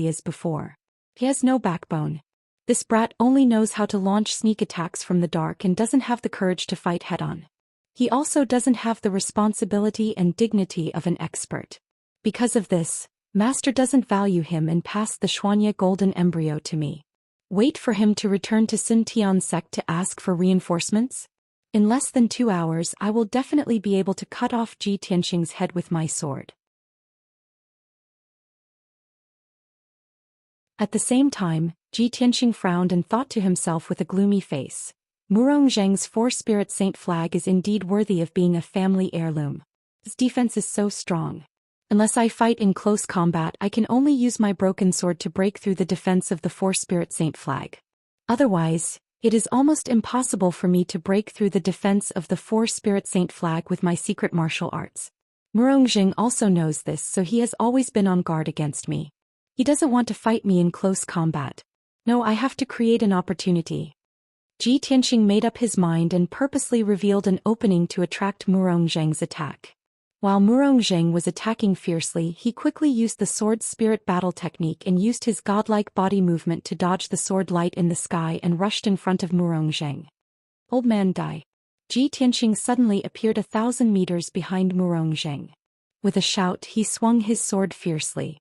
as before. He has no backbone. This brat only knows how to launch sneak attacks from the dark and doesn't have the courage to fight head-on. He also doesn't have the responsibility and dignity of an expert. Because of this, Master doesn't value him and passed the Xianxia golden embryo to me. Wait for him to return to Sun Tian sect to ask for reinforcements? In less than 2 hours I will definitely be able to cut off Ji Tianqing's head with my sword. At the same time, Ji Tianqing frowned and thought to himself with a gloomy face. Murongzheng's four-spirit saint flag is indeed worthy of being a family heirloom. His defense is so strong. Unless I fight in close combat, I can only use my broken sword to break through the defense of the four-spirit saint flag. Otherwise, it is almost impossible for me to break through the defense of the four-spirit saint flag with my secret martial arts. Murongzheng also knows this, so he has always been on guard against me. He doesn't want to fight me in close combat. No, I have to create an opportunity. Ji Tianqing made up his mind and purposely revealed an opening to attract Murongzheng's attack. While Murongzheng was attacking fiercely, he quickly used the sword spirit battle technique and used his godlike body movement to dodge the sword light in the sky and rushed in front of Murongzheng. Old man die. Ji Tianqing suddenly appeared 1,000 meters behind Murongzheng. With a shout, he swung his sword fiercely.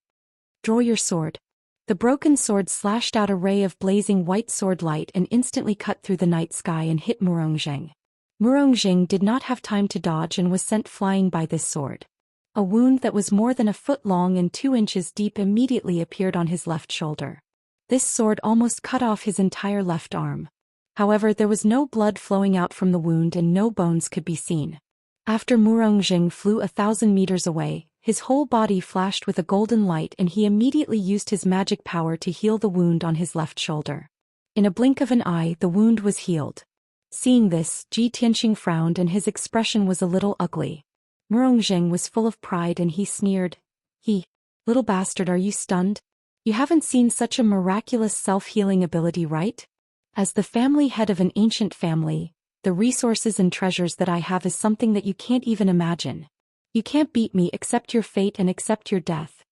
Draw your sword. The broken sword slashed out a ray of blazing white sword light and instantly cut through the night sky and hit Murongzheng. Murongzheng did not have time to dodge and was sent flying by this sword. A wound that was more than a foot long and 2 inches deep immediately appeared on his left shoulder. This sword almost cut off his entire left arm. However, there was no blood flowing out from the wound and no bones could be seen. After Murongzheng flew 1,000 meters away, his whole body flashed with a golden light and he immediately used his magic power to heal the wound on his left shoulder. In a blink of an eye, the wound was healed. Seeing this, Ji Tianqing frowned and his expression was a little ugly. Murongzheng was full of pride and he sneered. Little bastard, are you stunned? You haven't seen such a miraculous self-healing ability, right? As the family head of an ancient family, the resources and treasures that I have is something that you can't even imagine. You can't beat me, accept your fate and accept your death.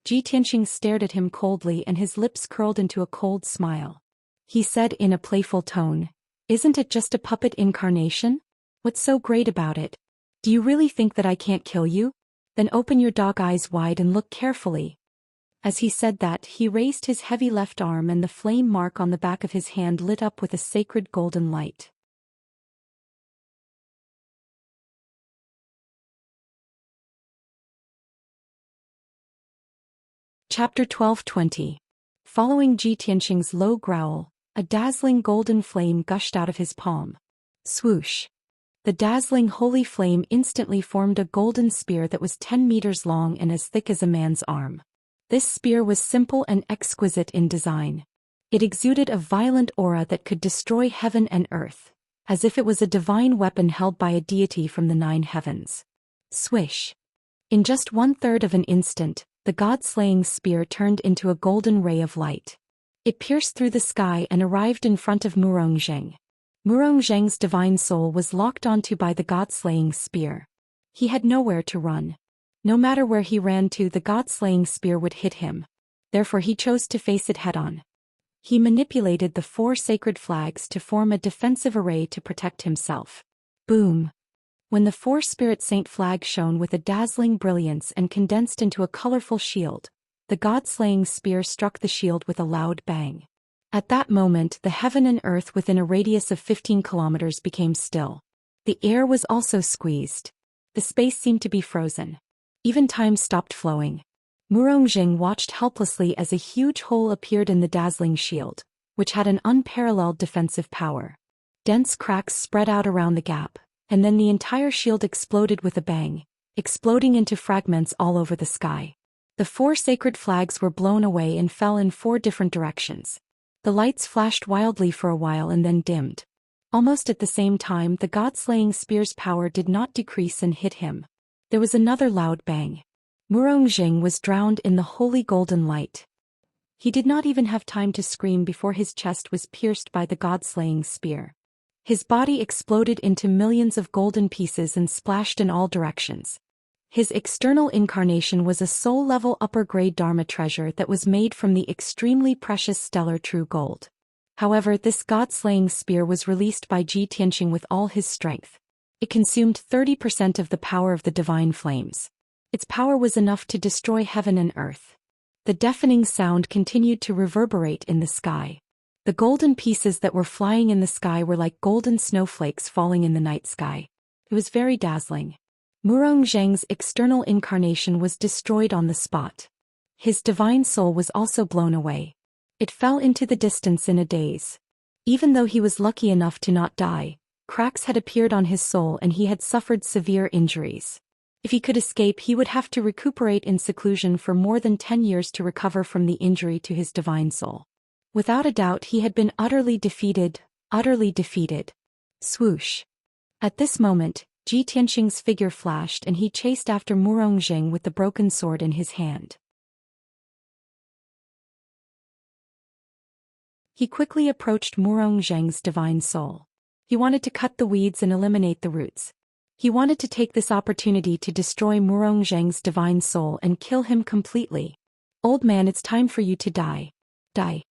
Ji Tianqing stared at him coldly and his lips curled into a cold smile. He said in a playful tone, Isn't it just a puppet incarnation? What's so great about it? Do you really think that I can't kill you? Then open your dog eyes wide and look carefully. As he said that, he raised his heavy left arm and the flame mark on the back of his hand lit up with a sacred golden light. Chapter 12:20. Following Ji Tianqing's low growl, a dazzling golden flame gushed out of his palm. Swoosh! The dazzling holy flame instantly formed a golden spear that was 10 meters long and as thick as a man's arm. This spear was simple and exquisite in design. It exuded a violent aura that could destroy heaven and earth, as if it was a divine weapon held by a deity from the 9 heavens. Swish! In just 1/3 of an instant, the god-slaying spear turned into a golden ray of light. It pierced through the sky and arrived in front of Murongzheng. Murongzheng's divine soul was locked onto by the god-slaying spear. He had nowhere to run. No matter where he ran to, the god-slaying spear would hit him. Therefore he chose to face it head-on. He manipulated the 4 sacred flags to form a defensive array to protect himself. Boom! When the 4 spirit saint flag shone with a dazzling brilliance and condensed into a colorful shield, the god-slaying spear struck the shield with a loud bang. At that moment, the heaven and earth within a radius of 15 kilometers became still. The air was also squeezed. The space seemed to be frozen. Even time stopped flowing. Murongzheng watched helplessly as a huge hole appeared in the dazzling shield, which had an unparalleled defensive power. Dense cracks spread out around the gap, and then the entire shield exploded with a bang, exploding into fragments all over the sky. The 4 sacred flags were blown away and fell in 4 different directions. The lights flashed wildly for a while and then dimmed. Almost at the same time, the god-slaying spear's power did not decrease and hit him. There was another loud bang. Murong was drowned in the holy golden light. He did not even have time to scream before his chest was pierced by the god-slaying spear. His body exploded into millions of golden pieces and splashed in all directions. His external incarnation was a soul-level upper-grade Dharma treasure that was made from the extremely precious stellar true gold. However, this god-slaying spear was released by Ji Tianqing with all his strength. It consumed 30% of the power of the divine flames. Its power was enough to destroy heaven and earth. The deafening sound continued to reverberate in the sky. The golden pieces that were flying in the sky were like golden snowflakes falling in the night sky. It was very dazzling. Murong external incarnation was destroyed on the spot. His divine soul was also blown away. It fell into the distance in a daze. Even though he was lucky enough to not die, cracks had appeared on his soul and he had suffered severe injuries. If he could escape, he would have to recuperate in seclusion for more than 10 years to recover from the injury to his divine soul. Without a doubt, he had been utterly defeated, utterly defeated. Swoosh. At this moment, Ji Tianqing's figure flashed and he chased after Murong with the broken sword in his hand. He quickly approached Murong divine soul. He wanted to cut the weeds and eliminate the roots. He wanted to take this opportunity to destroy Murong divine soul and kill him completely. Old man, it's time for you to die. Die.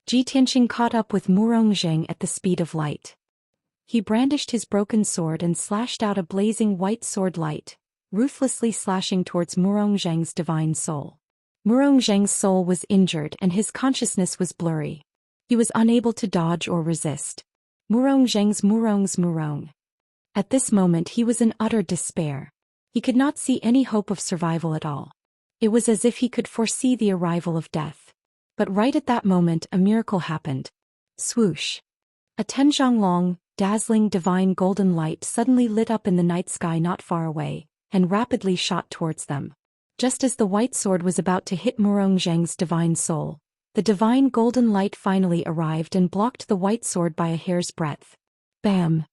Ji Tianqing caught up with Murong at the speed of light. He brandished his broken sword and slashed out a blazing white sword light, ruthlessly slashing towards Murong divine soul. Murong soul was injured and his consciousness was blurry. He was unable to dodge or resist. Murong. At this moment he was in utter despair. He could not see any hope of survival at all. It was as if he could foresee the arrival of death. But right at that moment a miracle happened. Swoosh. A Tenjianglong, dazzling divine golden light suddenly lit up in the night sky not far away, and rapidly shot towards them. Just as the white sword was about to hit Murong divine soul, the divine golden light finally arrived and blocked the white sword by a hair's breadth. Bam!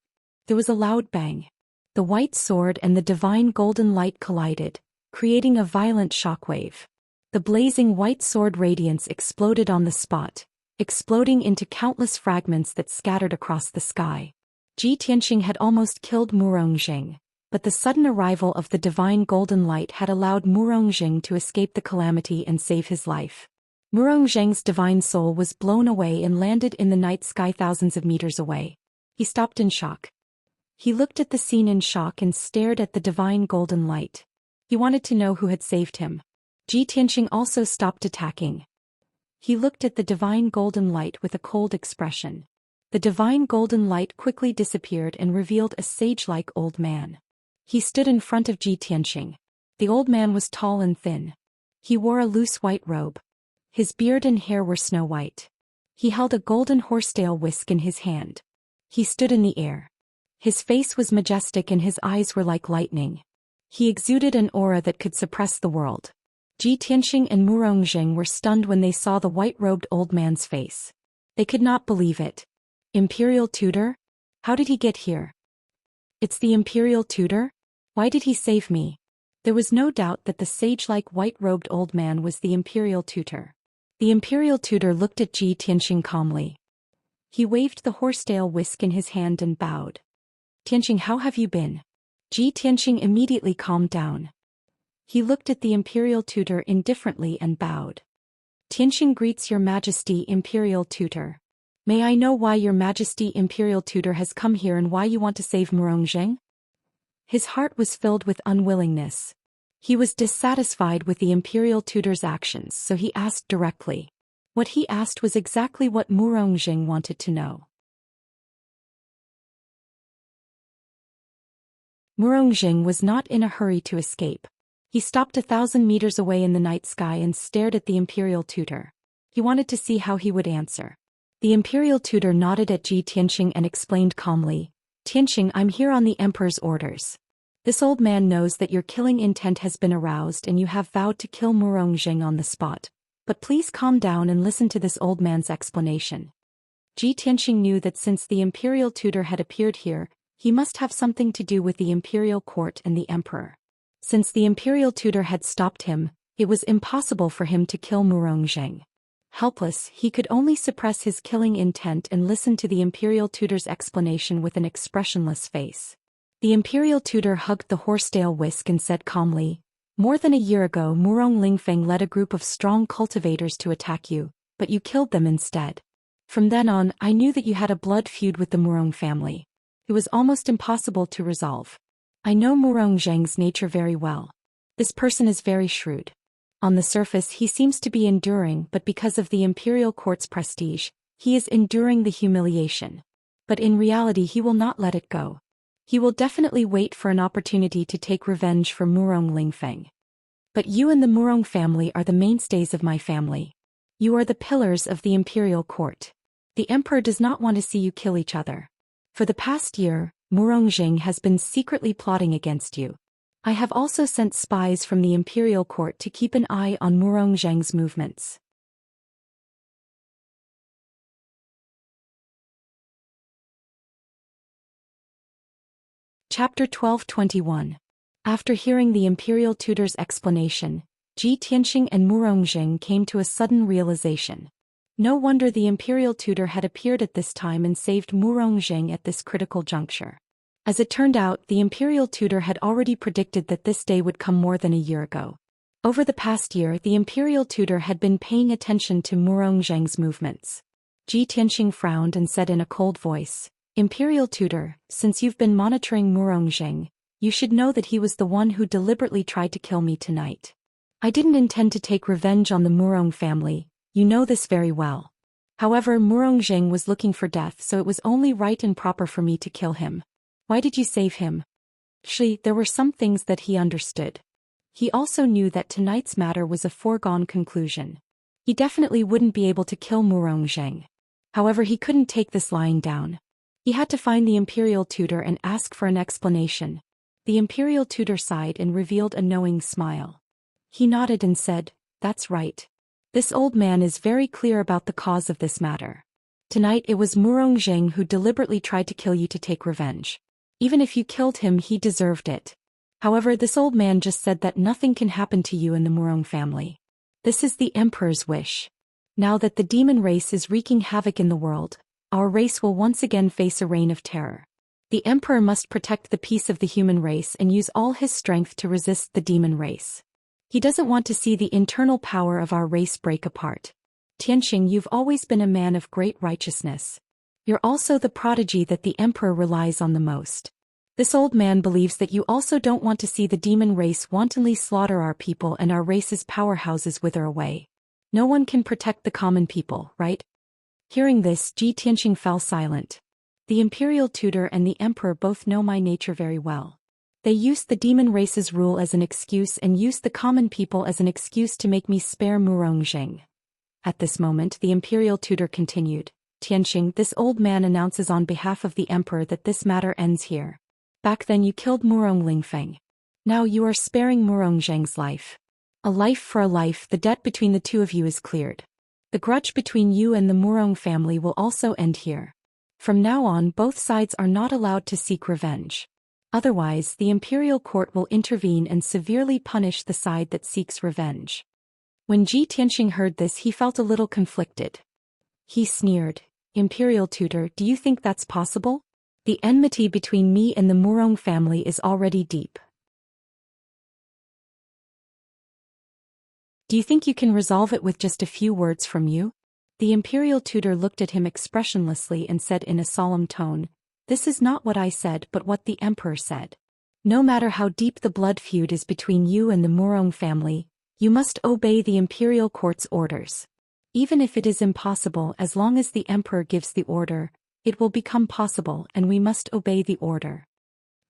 There was a loud bang. The white sword and the divine golden light collided, creating a violent shockwave. The blazing white sword radiance exploded on the spot, exploding into countless fragments that scattered across the sky. Ji Tianqing had almost killed Murong, but the sudden arrival of the divine golden light had allowed Murong to escape the calamity and save his life. Murong divine soul was blown away and landed in the night sky thousands of meters away. He stopped in shock. He looked at the scene in shock and stared at the divine golden light. He wanted to know who had saved him. Ji Tianqing also stopped attacking. He looked at the divine golden light with a cold expression. The divine golden light quickly disappeared and revealed a sage-like old man. He stood in front of Ji Tianqing. The old man was tall and thin. He wore a loose white robe. His beard and hair were snow white. He held a golden horsetail whisk in his hand. He stood in the air. His face was majestic and his eyes were like lightning. He exuded an aura that could suppress the world. Ji Tianqing and Murong were stunned when they saw the white-robed old man's face. They could not believe it. Imperial tutor? How did he get here? It's the Imperial tutor? Why did he save me? There was no doubt that the sage-like white-robed old man was the Imperial tutor. The Imperial tutor looked at Ji Tianqing calmly. He waved the horsetail whisk in his hand and bowed. Tianqing, how have you been? Ji Tianqing immediately calmed down. He looked at the Imperial tutor indifferently and bowed. Tianqing greets your Majesty, Imperial tutor. May I know why your Majesty, Imperial tutor has come here and why you want to save Murong? His heart was filled with unwillingness. He was dissatisfied with the Imperial tutor's actions, so he asked directly. What he asked was exactly what Murong wanted to know. Murong was not in a hurry to escape. He stopped 1,000 meters away in the night sky and stared at the Imperial tutor. He wanted to see how he would answer. The Imperial tutor nodded at Ji Tianqing and explained calmly, Tianqing, I'm here on the Emperor's orders. This old man knows that your killing intent has been aroused and you have vowed to kill Murong on the spot. But please calm down and listen to this old man's explanation. Ji Tianqing knew that since the Imperial tutor had appeared here, he must have something to do with the Imperial court and the Emperor. Since the imperial tutor had stopped him, it was impossible for him to kill Murongzheng. Helpless, he could only suppress his killing intent and listen to the imperial tutor's explanation with an expressionless face. The imperial tutor hugged the horsetail whisk and said calmly, "More than a year ago Murong Lingfeng led a group of strong cultivators to attack you, but you killed them instead. From then on, I knew that you had a blood feud with the Murong family. It was almost impossible to resolve. I know Murongzheng's nature very well. This person is very shrewd. On the surface he seems to be enduring, but because of the imperial court's prestige, he is enduring the humiliation. But in reality he will not let it go. He will definitely wait for an opportunity to take revenge for Murong Lingfeng. But you and the Murong family are the mainstays of my family. You are the pillars of the imperial court. The emperor does not want to see you kill each other. For the past year, Murongzheng has been secretly plotting against you. I have also sent spies from the imperial court to keep an eye on Murongzheng's movements." Chapter 12:21. After hearing the imperial tutor's explanation, Ji Tianxing and Murongzheng came to a sudden realization. No wonder the imperial tutor had appeared at this time and saved Murongzheng at this critical juncture. As it turned out, the imperial tutor had already predicted that this day would come more than a year ago. Over the past year, the imperial tutor had been paying attention to Murongzheng's movements. Ji Tianxing frowned and said in a cold voice, "Imperial tutor, since you've been monitoring Murongzheng, you should know that he was the one who deliberately tried to kill me tonight. I didn't intend to take revenge on the Murong family. You know this very well. However, Murongzheng was looking for death, so it was only right and proper for me to kill him. Why did you save him?" There were some things that he understood. He also knew that tonight's matter was a foregone conclusion. He definitely wouldn't be able to kill Murongzheng. However, he couldn't take this lying down. He had to find the imperial tutor and ask for an explanation. The imperial tutor sighed and revealed a knowing smile. He nodded and said, "That's right. This old man is very clear about the cause of this matter. Tonight it was Murongzheng who deliberately tried to kill you to take revenge. Even if you killed him, he deserved it. However, this old man just said that nothing can happen to you and the Murong family. This is the emperor's wish. Now that the demon race is wreaking havoc in the world, our race will once again face a reign of terror. The emperor must protect the peace of the human race and use all his strength to resist the demon race. He doesn't want to see the internal power of our race break apart. Tianxing, you've always been a man of great righteousness. You're also the prodigy that the emperor relies on the most. This old man believes that you also don't want to see the demon race wantonly slaughter our people and our race's powerhouses wither away. No one can protect the common people, right?" Hearing this, Ji Tianxing fell silent. The imperial tutor and the emperor both know my nature very well. They used the demon race's rule as an excuse and used the common people as an excuse to make me spare Murongzheng. At this moment, the imperial tutor continued, "Tianxing, this old man announces on behalf of the emperor that this matter ends here. Back then you killed Murong Lingfeng. Now you are sparing Murongzheng's life. A life for a life, the debt between the two of you is cleared. The grudge between you and the Murong family will also end here. From now on, both sides are not allowed to seek revenge. Otherwise, the imperial court will intervene and severely punish the side that seeks revenge." When Ji Tianxing heard this, he felt a little conflicted. He sneered, "Imperial tutor, do you think that's possible? The enmity between me and the Murong family is already deep. Do you think you can resolve it with just a few words from you?" The imperial tutor looked at him expressionlessly and said in a solemn tone, "This is not what I said but what the emperor said. No matter how deep the blood feud is between you and the Murong family, you must obey the imperial court's orders. Even if it is impossible, as long as the emperor gives the order, it will become possible and we must obey the order."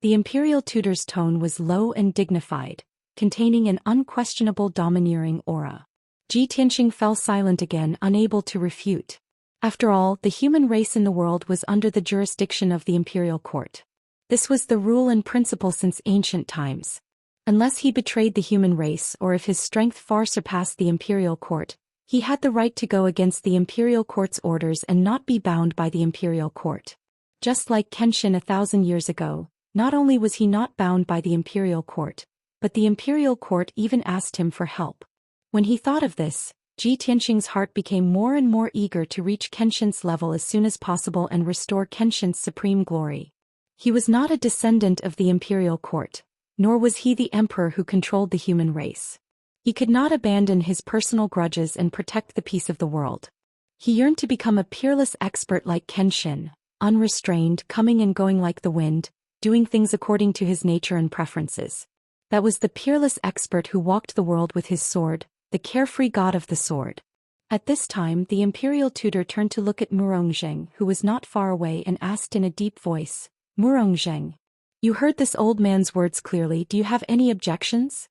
The imperial tutor's tone was low and dignified, containing an unquestionable domineering aura. Ji Tianxing fell silent again, unable to refute. After all, the human race in the world was under the jurisdiction of the imperial court. This was the rule and principle since ancient times. Unless he betrayed the human race or if his strength far surpassed the imperial court, he had the right to go against the imperial court's orders and not be bound by the imperial court. Just like Kenshin 1,000 years ago, not only was he not bound by the imperial court, but the imperial court even asked him for help. When he thought of this, Ji Tianxing's heart became more and more eager to reach Kenshin's level as soon as possible and restore Kenshin's supreme glory. He was not a descendant of the imperial court, nor was he the emperor who controlled the human race. He could not abandon his personal grudges and protect the peace of the world. He yearned to become a peerless expert like Kenshin, unrestrained, coming and going like the wind, doing things according to his nature and preferences. That was the peerless expert who walked the world with his sword, the carefree god of the sword. At this time the imperial tutor turned to look at Murongzheng, who was not far away, and asked in a deep voice, "Murongzheng, you heard this old man's words clearly, do you have any objections?"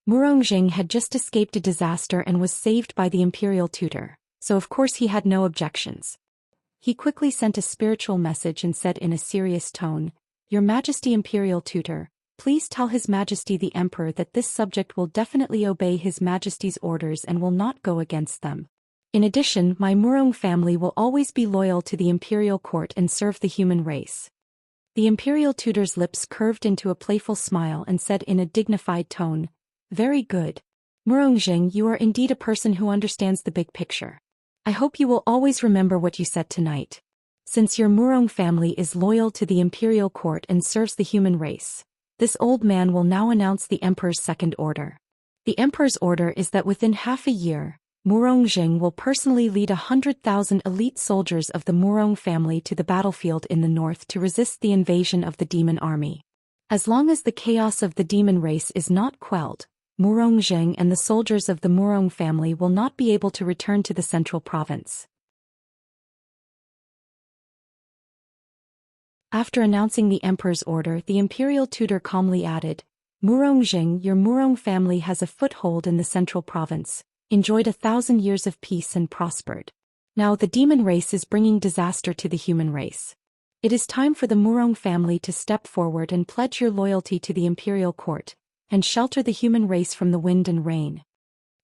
Murongzheng had just escaped a disaster and was saved by the imperial tutor, so of course he had no objections. He quickly sent a spiritual message and said in a serious tone, "Your Majesty imperial tutor, please tell His Majesty the Emperor that this subject will definitely obey His Majesty's orders and will not go against them. In addition, my Murong family will always be loyal to the imperial court and serve the human race." The imperial tutor's lips curved into a playful smile and said in a dignified tone, "Very good. Murongzheng, you are indeed a person who understands the big picture. I hope you will always remember what you said tonight. Since your Murong family is loyal to the imperial court and serves the human race, this old man will now announce the emperor's second order. The emperor's order is that within half a year, Murongzheng will personally lead 100,000 elite soldiers of the Murong family to the battlefield in the north to resist the invasion of the demon army. As long as the chaos of the demon race is not quelled, Murongzheng and the soldiers of the Murong family will not be able to return to the central province." After announcing the emperor's order, the imperial tutor calmly added, "Murongzheng, your Murong family has a foothold in the central province, enjoyed 1,000 years of peace and prospered. Now the demon race is bringing disaster to the human race. It is time for the Murong family to step forward and pledge your loyalty to the imperial court, and shelter the human race from the wind and rain."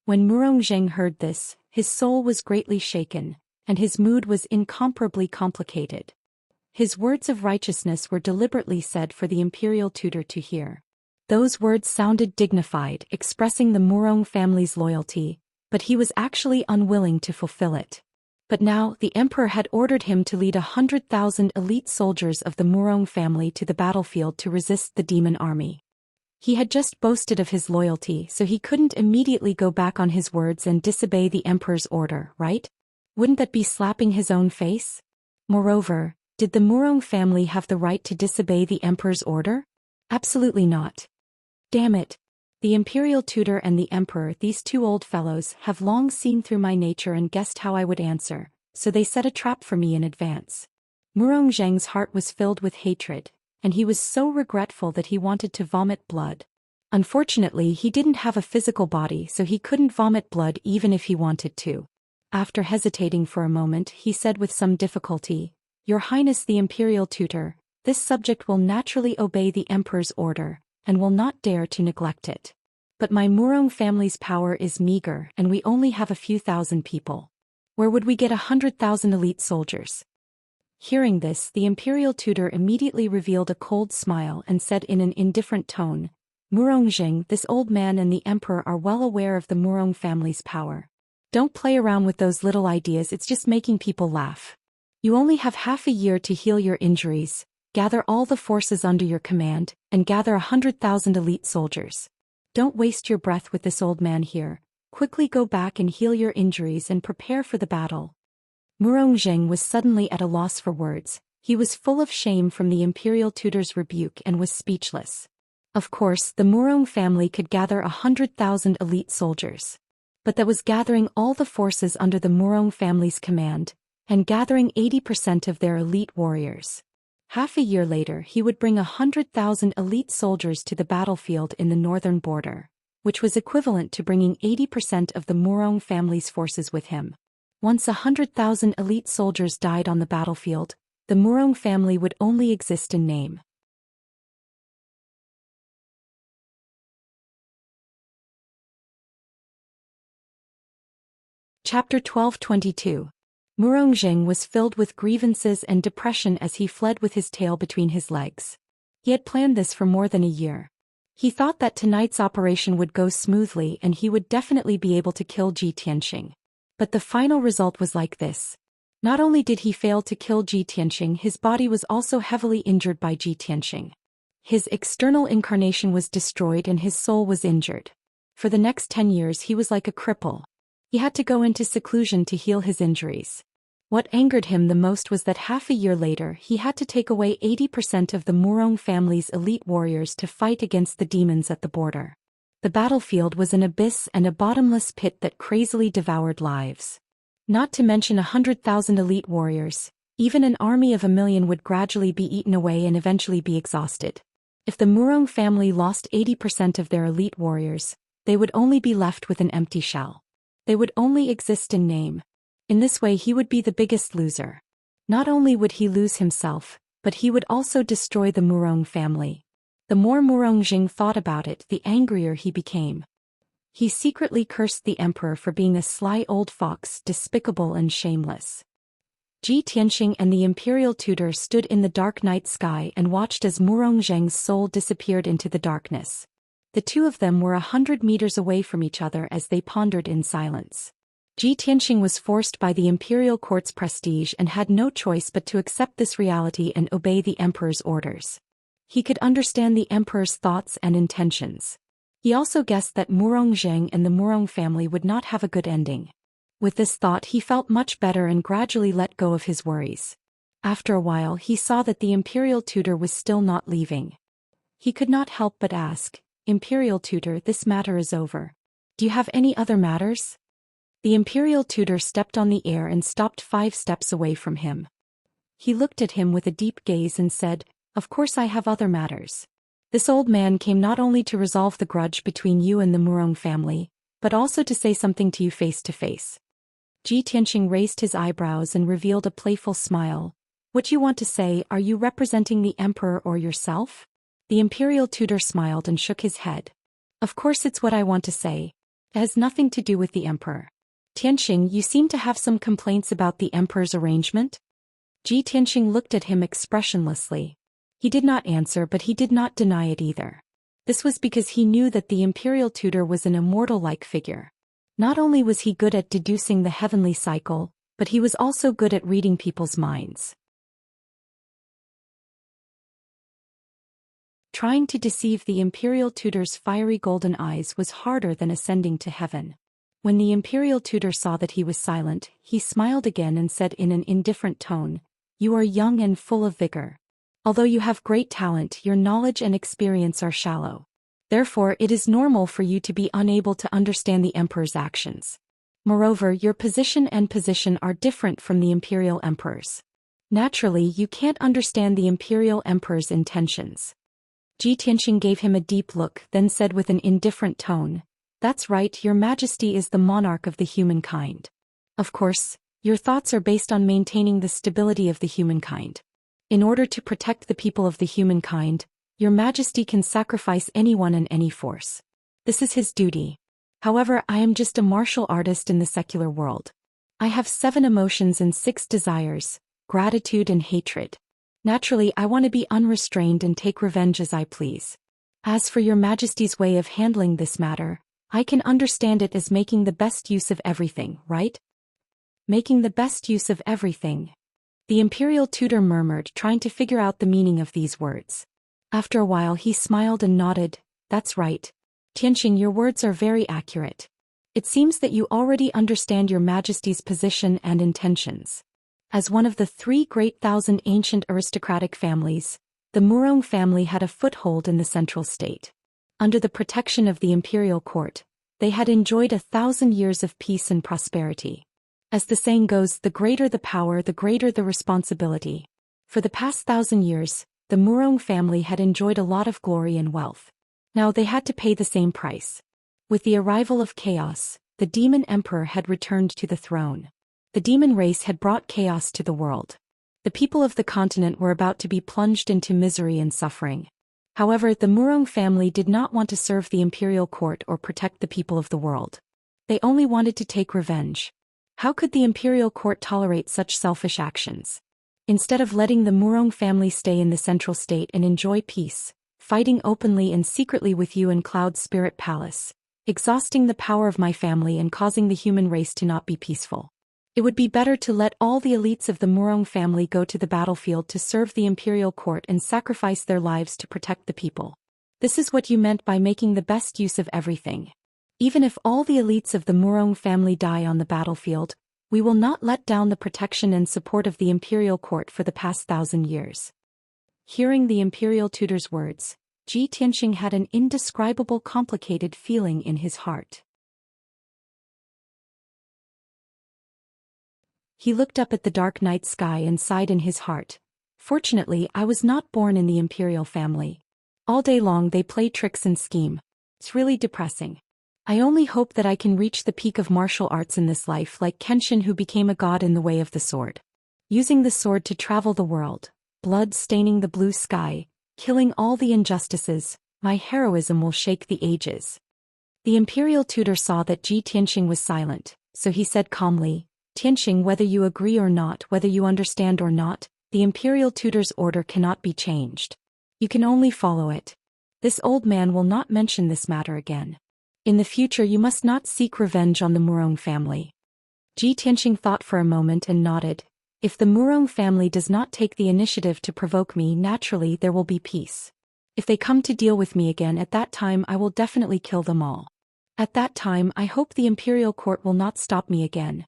When Murongzheng heard this, his soul was greatly shaken, and his mood was incomparably complicated. His words of righteousness were deliberately said for the imperial tutor to hear. Those words sounded dignified, expressing the Murong family's loyalty, but he was actually unwilling to fulfill it. But now, the emperor had ordered him to lead 100,000 elite soldiers of the Murong family to the battlefield to resist the demon army. He had just boasted of his loyalty, so he couldn't immediately go back on his words and disobey the emperor's order, right? Wouldn't that be slapping his own face? Moreover, did the Murong family have the right to disobey the emperor's order? Absolutely not. Damn it. The imperial tutor and the emperor, these two old fellows, have long seen through my nature and guessed how I would answer, so they set a trap for me in advance. Murongzheng's heart was filled with hatred, and he was so regretful that he wanted to vomit blood. Unfortunately, he didn't have a physical body, so he couldn't vomit blood even if he wanted to. After hesitating for a moment, he said with some difficulty, "Your Highness the imperial tutor, this subject will naturally obey the emperor's order, and will not dare to neglect it. But my Murong family's power is meager, and we only have a few thousand people. Where would we get 100,000 elite soldiers?" Hearing this, the imperial tutor immediately revealed a cold smile and said in an indifferent tone, "Murongzheng, this old man and the emperor are well aware of the Murong family's power. Don't play around with those little ideas, it's just making people laugh. You only have half a year to heal your injuries, gather all the forces under your command, and gather 100,000 elite soldiers. Don't waste your breath with this old man here, quickly go back and heal your injuries and prepare for the battle." Murongzheng was suddenly at a loss for words. He was full of shame from the imperial tutor's rebuke and was speechless. Of course, the Murong family could gather 100,000 elite soldiers. But that was gathering all the forces under the Murong family's command, and gathering 80% of their elite warriors. Half a year later, he would bring 100,000 elite soldiers to the battlefield in the northern border, which was equivalent to bringing 80% of the Murong family's forces with him. Once 100,000 elite soldiers died on the battlefield, the Murong family would only exist in name. Chapter 12:22. Murongzheng was filled with grievances and depression as he fled with his tail between his legs. He had planned this for more than a year. He thought that tonight's operation would go smoothly and he would definitely be able to kill Ji Tianxing. But the final result was like this. Not only did he fail to kill Ji Tianxing, his body was also heavily injured by Ji Tianxing. His external incarnation was destroyed and his soul was injured. For the next 10 years he was like a cripple. He had to go into seclusion to heal his injuries. What angered him the most was that half a year later he had to take away 80% of the Murong family's elite warriors to fight against the demons at the border. The battlefield was an abyss and a bottomless pit that crazily devoured lives. Not to mention 100,000 elite warriors, even an army of 1,000,000 would gradually be eaten away and eventually be exhausted. If the Murong family lost 80% of their elite warriors, they would only be left with an empty shell. They would only exist in name. In this way he would be the biggest loser. Not only would he lose himself, but he would also destroy the Murong family. The more Murong Jing thought about it, the angrier he became. He secretly cursed the emperor for being a sly old fox, despicable and shameless. Ji Tianxing and the imperial tutor stood in the dark night sky and watched as Murong Zheng's soul disappeared into the darkness. The two of them were 100 meters away from each other as they pondered in silence. Ji Tianxing was forced by the imperial court's prestige and had no choice but to accept this reality and obey the emperor's orders. He could understand the emperor's thoughts and intentions. He also guessed that Murong Zheng and the Murong family would not have a good ending. With this thought he felt much better and gradually let go of his worries. After a while he saw that the imperial tutor was still not leaving. He could not help but ask, "Imperial tutor, this matter is over. Do you have any other matters?" The imperial tutor stepped on the air and stopped 5 steps away from him. He looked at him with a deep gaze and said, "Of course I have other matters. This old man came not only to resolve the grudge between you and the Murong family, but also to say something to you face to face." Ji Tianxing raised his eyebrows and revealed a playful smile. "What you want to say, are you representing the emperor or yourself?" The imperial tutor smiled and shook his head. "Of course it's what I want to say. It has nothing to do with the emperor. Tianxing, you seem to have some complaints about the emperor's arrangement?" Ji Tianxing looked at him expressionlessly. He did not answer, but he did not deny it either. This was because he knew that the imperial tutor was an immortal-like figure. Not only was he good at deducing the heavenly cycle, but he was also good at reading people's minds. Trying to deceive the imperial tutor's fiery golden eyes was harder than ascending to heaven. When the imperial tutor saw that he was silent, he smiled again and said in an indifferent tone, "You are young and full of vigor. Although you have great talent, your knowledge and experience are shallow. Therefore, it is normal for you to be unable to understand the emperor's actions. Moreover, your position and position are different from the imperial emperor's. Naturally, you can't understand the imperial emperor's intentions." Ji Tianxing gave him a deep look, then said with an indifferent tone, "That's right, your majesty is the monarch of the humankind. Of course, your thoughts are based on maintaining the stability of the humankind. In order to protect the people of the humankind, your majesty can sacrifice anyone and any force. This is his duty. However, I am just a martial artist in the secular world. I have 7 emotions and 6 desires, gratitude and hatred. Naturally, I want to be unrestrained and take revenge as I please. As for your majesty's way of handling this matter, I can understand it as making the best use of everything, right?" "Making the best use of everything," the imperial tutor murmured, trying to figure out the meaning of these words. After a while he smiled and nodded. "That's right. Tianxing, your words are very accurate. It seems that you already understand your majesty's position and intentions. As one of the 3,000 ancient aristocratic families, the Murong family had a foothold in the central state. Under the protection of the imperial court, they had enjoyed 1,000 years of peace and prosperity. As the saying goes, the greater the power, the greater the responsibility. For the past 1,000 years, the Murong family had enjoyed a lot of glory and wealth. Now they had to pay the same price. With the arrival of chaos, the demon emperor had returned to the throne. The demon race had brought chaos to the world. The people of the continent were about to be plunged into misery and suffering. However, the Murong family did not want to serve the imperial court or protect the people of the world. They only wanted to take revenge. How could the imperial court tolerate such selfish actions? Instead of letting the Murong family stay in the central state and enjoy peace, fighting openly and secretly with you in Cloud Spirit Palace, exhausting the power of my family and causing the human race to not be peaceful. It would be better to let all the elites of the Murong family go to the battlefield to serve the imperial court and sacrifice their lives to protect the people. This is what you meant by making the best use of everything. Even if all the elites of the Murong family die on the battlefield, we will not let down the protection and support of the imperial court for the past 1,000 years. Hearing the imperial tutor's words, Ji Tianxing had an indescribable complicated feeling in his heart. He looked up at the dark night sky and sighed in his heart. Fortunately, I was not born in the imperial family. All day long they play tricks and scheme. It's really depressing. I only hope that I can reach the peak of martial arts in this life like Kenshin, who became a god in the way of the sword. Using the sword to travel the world, blood staining the blue sky, killing all the injustices, my heroism will shake the ages. The imperial tutor saw that Ji Tianxing was silent, so he said calmly, Tianxing, whether you agree or not, whether you understand or not, the imperial tutor's order cannot be changed. You can only follow it. This old man will not mention this matter again. In the future you must not seek revenge on the Murong family. Ji Tianxing thought for a moment and nodded. If the Murong family does not take the initiative to provoke me, naturally there will be peace. If they come to deal with me again, at that time I will definitely kill them all. At that time I hope the imperial court will not stop me again.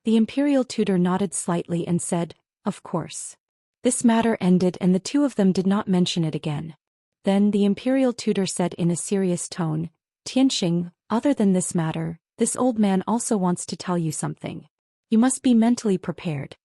The imperial tutor nodded slightly and said, of course. This matter ended and the two of them did not mention it again. Then the imperial tutor said in a serious tone, Tianxing, other than this matter, this old man also wants to tell you something. You must be mentally prepared.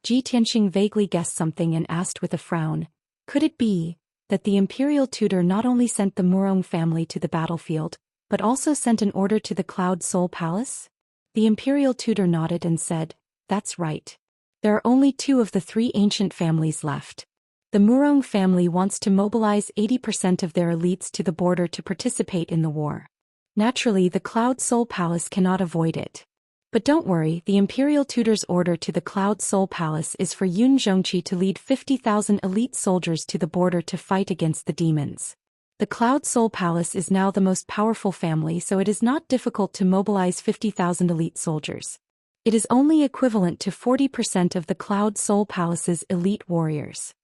Ji Tianxing vaguely guessed something and asked with a frown, could it be that the imperial tutor not only sent the Murong family to the battlefield, but also sent an order to the Cloud Soul Palace? The imperial tutor nodded and said, that's right. There are only 2 of the 3 ancient families left. The Murong family wants to mobilize 80% of their elites to the border to participate in the war. Naturally, the Cloud Soul Palace cannot avoid it. But don't worry, the imperial tutor's order to the Cloud Soul Palace is for Yun Zhongqi to lead 50,000 elite soldiers to the border to fight against the demons. The Cloud Soul Palace is now the most powerful family, so it is not difficult to mobilize 50,000 elite soldiers. It is only equivalent to 40% of the Cloud Soul Palace's elite warriors.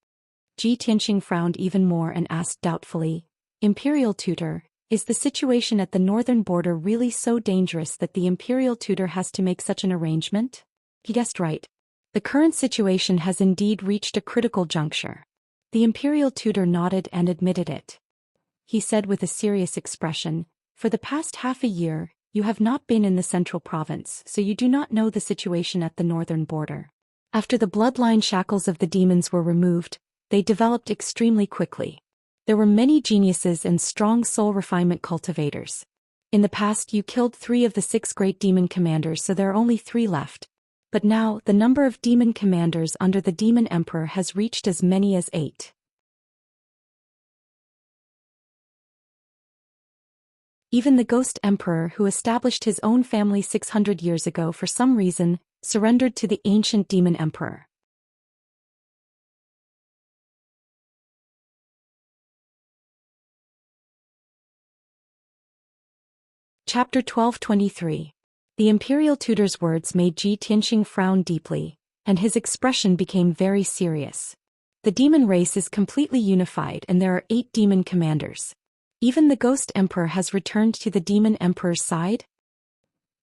Ji Tianxing frowned even more and asked doubtfully, Imperial Tutor, is the situation at the northern border really so dangerous that the Imperial Tutor has to make such an arrangement? He guessed right. The current situation has indeed reached a critical juncture. The Imperial Tutor nodded and admitted it. He said with a serious expression, for the past half a year, you have not been in the central province, so you do not know the situation at the northern border. After the bloodline shackles of the demons were removed, they developed extremely quickly. There were many geniuses and strong soul refinement cultivators. In the past you killed 3 of the 6 great demon commanders, so there are only 3 left. But now, the number of demon commanders under the Demon Emperor has reached as many as 8. Even the Ghost Emperor, who established his own family 600 years ago for some reason, surrendered to the ancient Demon Emperor. Chapter 1223. The Imperial Tutor's words made Ji Tianxing frown deeply, and his expression became very serious. The demon race is completely unified and there are 8 demon commanders. Even the Ghost Emperor has returned to the Demon Emperor's side?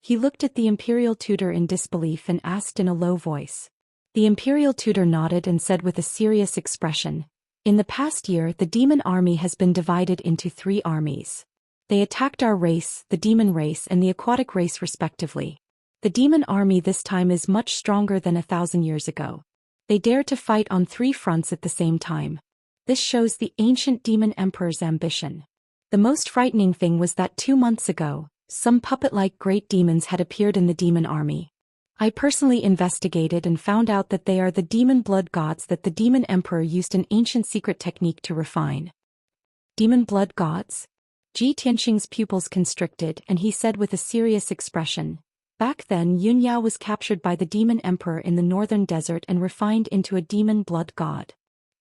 He looked at the Imperial Tutor in disbelief and asked in a low voice. The Imperial Tutor nodded and said with a serious expression, in the past year the demon army has been divided into 3 armies. They attacked our race, the demon race and the aquatic race respectively. The demon army this time is much stronger than 1,000 years ago. They dare to fight on 3 fronts at the same time. This shows the ancient Demon Emperor's ambition. The most frightening thing was that 2 months ago, some puppet-like great demons had appeared in the demon army. I personally investigated and found out that they are the demon blood gods that the Demon Emperor used an ancient secret technique to refine. Demon blood gods? Ji Tianxing's pupils constricted and he said with a serious expression, back then Yun Yao was captured by the Demon Emperor in the northern desert and refined into a demon blood god.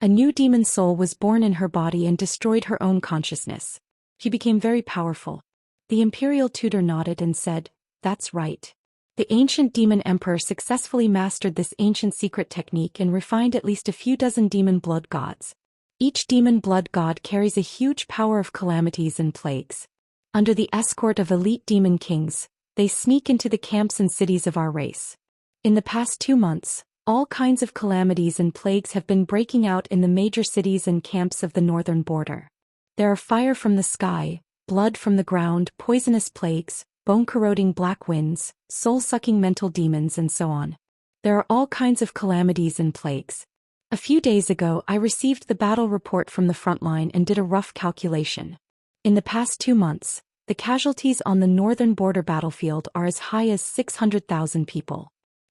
A new demon soul was born in her body and destroyed her own consciousness. She became very powerful. The imperial tutor nodded and said, "That's right." The ancient demon emperor successfully mastered this ancient secret technique and refined at least a few dozen demon blood gods. Each demon blood god carries a huge power of calamities and plagues. Under the escort of elite demon kings, they sneak into the camps and cities of our race. In the past 2 months, all kinds of calamities and plagues have been breaking out in the major cities and camps of the northern border. There are fire from the sky, blood from the ground, poisonous plagues, bone-corroding black winds, soul-sucking mental demons, and so on. There are all kinds of calamities and plagues. A few days ago I received the battle report from the front line and did a rough calculation. In the past 2 months, the casualties on the northern border battlefield are as high as 600,000 people.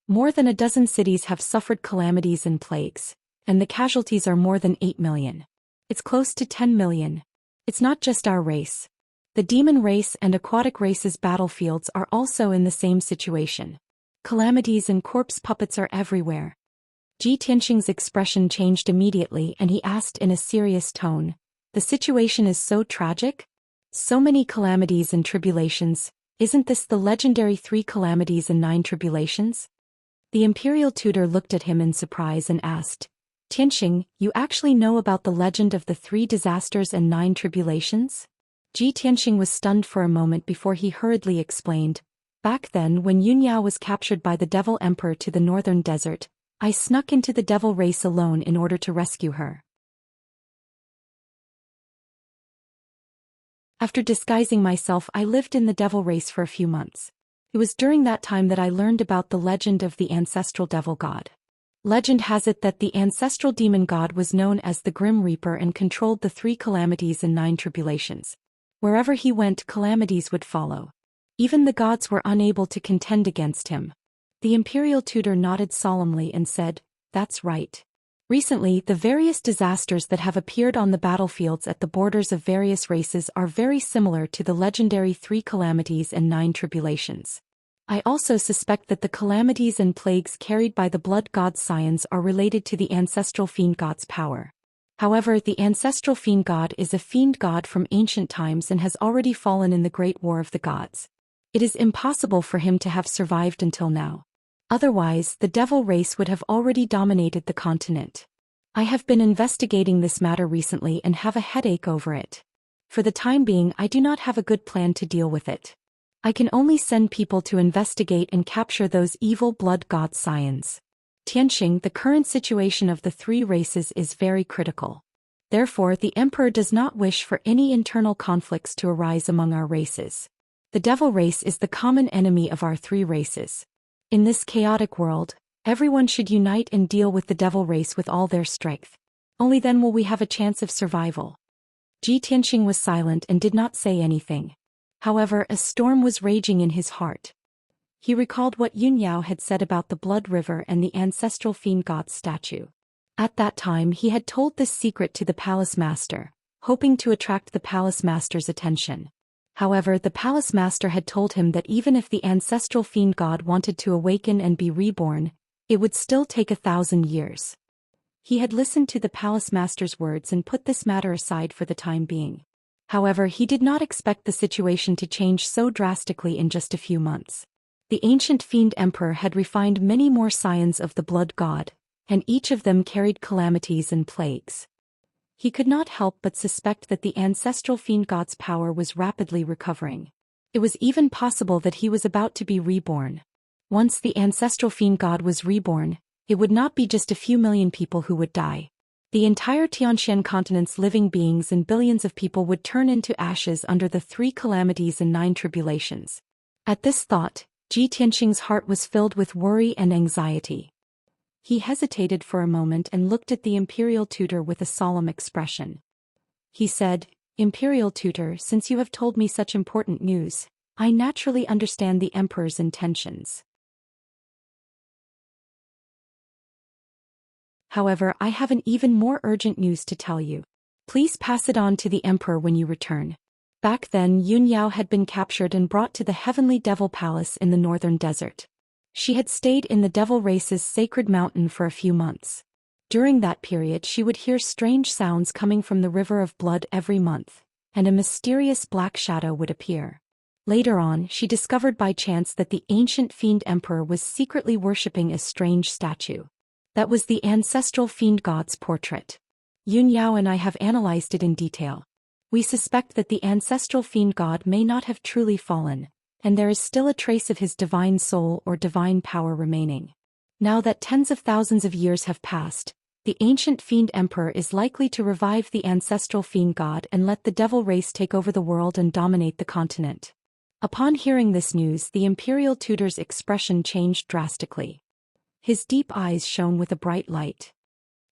More than a dozen cities have suffered calamities and plagues, and the casualties are more than 8 million. It's close to 10 million. It's not just our race. The demon race and aquatic races' battlefields are also in the same situation. Calamities and corpse puppets are everywhere. Ji Tianxing's expression changed immediately and he asked in a serious tone, "The situation is so tragic? So many calamities and tribulations, isn't this the legendary 3 calamities and 9 tribulations?" The imperial tutor looked at him in surprise and asked, "Tianxing, you actually know about the legend of the 3 disasters and 9 tribulations?" Ji Tianxing was stunned for a moment before he hurriedly explained, "Back then when Yunyao was captured by the Devil Emperor to the northern desert, I snuck into the devil race alone in order to rescue her. After disguising myself, I lived in the devil race for a few months. It was during that time that I learned about the legend of the ancestral devil god. Legend has it that the ancestral demon god was known as the Grim Reaper and controlled the 3 calamities and 9 tribulations. Wherever he went, calamities would follow. Even the gods were unable to contend against him." The imperial tutor nodded solemnly and said, "That's right. Recently, the various disasters that have appeared on the battlefields at the borders of various races are very similar to the legendary 3 calamities and 9 tribulations. I also suspect that the calamities and plagues carried by the blood god Xians are related to the ancestral fiend god's power. However, the ancestral fiend god is a fiend god from ancient times and has already fallen in the Great War of the Gods. It is impossible for him to have survived until now. Otherwise, the devil race would have already dominated the continent. I have been investigating this matter recently and have a headache over it. For the time being, I do not have a good plan to deal with it. I can only send people to investigate and capture those evil blood god Xians. Tianxing, the current situation of the 3 races is very critical. Therefore, the emperor does not wish for any internal conflicts to arise among our races. The devil race is the common enemy of our 3 races. In this chaotic world, everyone should unite and deal with the devil race with all their strength. Only then will we have a chance of survival." Ji Tianxing was silent and did not say anything. However, a storm was raging in his heart. He recalled what Yunyao had said about the blood river and the ancestral fiend god's statue. At that time he had told this secret to the palace master, hoping to attract the palace master's attention. However, the palace master had told him that even if the ancestral fiend god wanted to awaken and be reborn, it would still take 1,000 years. He had listened to the palace master's words and put this matter aside for the time being. However, he did not expect the situation to change so drastically in just a few months. The ancient fiend emperor had refined many more scions of the blood god, and each of them carried calamities and plagues. He could not help but suspect that the ancestral fiend god's power was rapidly recovering. It was even possible that he was about to be reborn. Once the ancestral fiend god was reborn, it would not be just a few million people who would die. The entire Tianxian continent's living beings and billions of people would turn into ashes under the 3 calamities and 9 tribulations. At this thought, Ji Tianxing's heart was filled with worry and anxiety. He hesitated for a moment and looked at the imperial tutor with a solemn expression. He said, "Imperial tutor, since you have told me such important news, I naturally understand the emperor's intentions. However, I have an even more urgent news to tell you. Please pass it on to the emperor when you return." Back then, Yunyao had been captured and brought to the heavenly devil palace in the northern desert. She had stayed in the devil race's sacred mountain for a few months. During that period she would hear strange sounds coming from the river of blood every month, and a mysterious black shadow would appear. Later on, she discovered by chance that the ancient fiend emperor was secretly worshipping a strange statue. That was the ancestral fiend god's portrait. Yun Yao and I have analyzed it in detail. We suspect that the ancestral fiend god may not have truly fallen, and there is still a trace of his divine soul or divine power remaining. Now that tens of thousands of years have passed, the ancient fiend emperor is likely to revive the ancestral fiend god and let the devil race take over the world and dominate the continent. Upon hearing this news, the imperial tutor's expression changed drastically. His deep eyes shone with a bright light.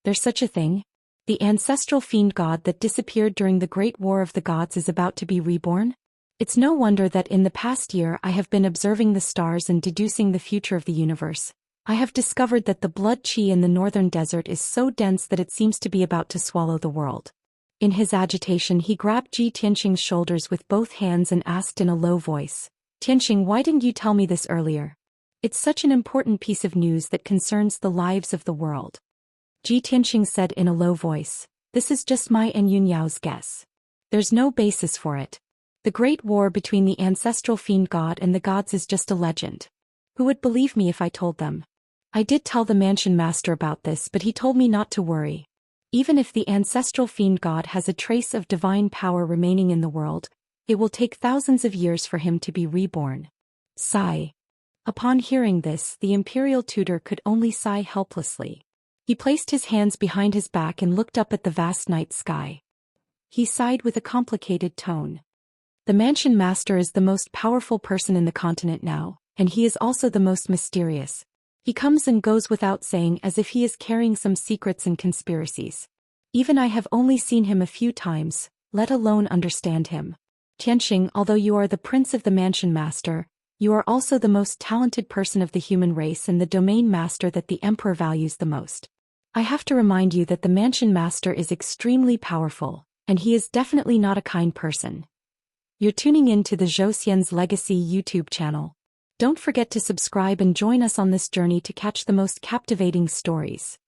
There's such a thing? The ancestral fiend god that disappeared during the Great War of the Gods is about to be reborn? It's no wonder that in the past year I have been observing the stars and deducing the future of the universe. I have discovered that the blood qi in the northern desert is so dense that it seems to be about to swallow the world. In his agitation he grabbed Ji Tianxing's shoulders with both hands and asked in a low voice, "Tianxing, why didn't you tell me this earlier? It's such an important piece of news that concerns the lives of the world." Ji Tianxing said in a low voice, "This is just my and Yun Yao's guess. There's no basis for it. The great war between the ancestral fiend god and the gods is just a legend. Who would believe me if I told them? I did tell the mansion master about this, but he told me not to worry. Even if the ancestral fiend god has a trace of divine power remaining in the world, it will take thousands of years for him to be reborn." Sigh. Upon hearing this, the imperial tutor could only sigh helplessly. He placed his hands behind his back and looked up at the vast night sky. He sighed with a complicated tone. The mansion master is the most powerful person in the continent now, and he is also the most mysterious. He comes and goes without saying, as if he is carrying some secrets and conspiracies. Even I have only seen him a few times, let alone understand him. Tianxing, although you are the prince of the mansion master, you are also the most talented person of the human race and the domain master that the emperor values the most. I have to remind you that the mansion master is extremely powerful, and he is definitely not a kind person. You're tuning in to the Zhou Xian's Legacy YouTube channel. Don't forget to subscribe and join us on this journey to catch the most captivating stories.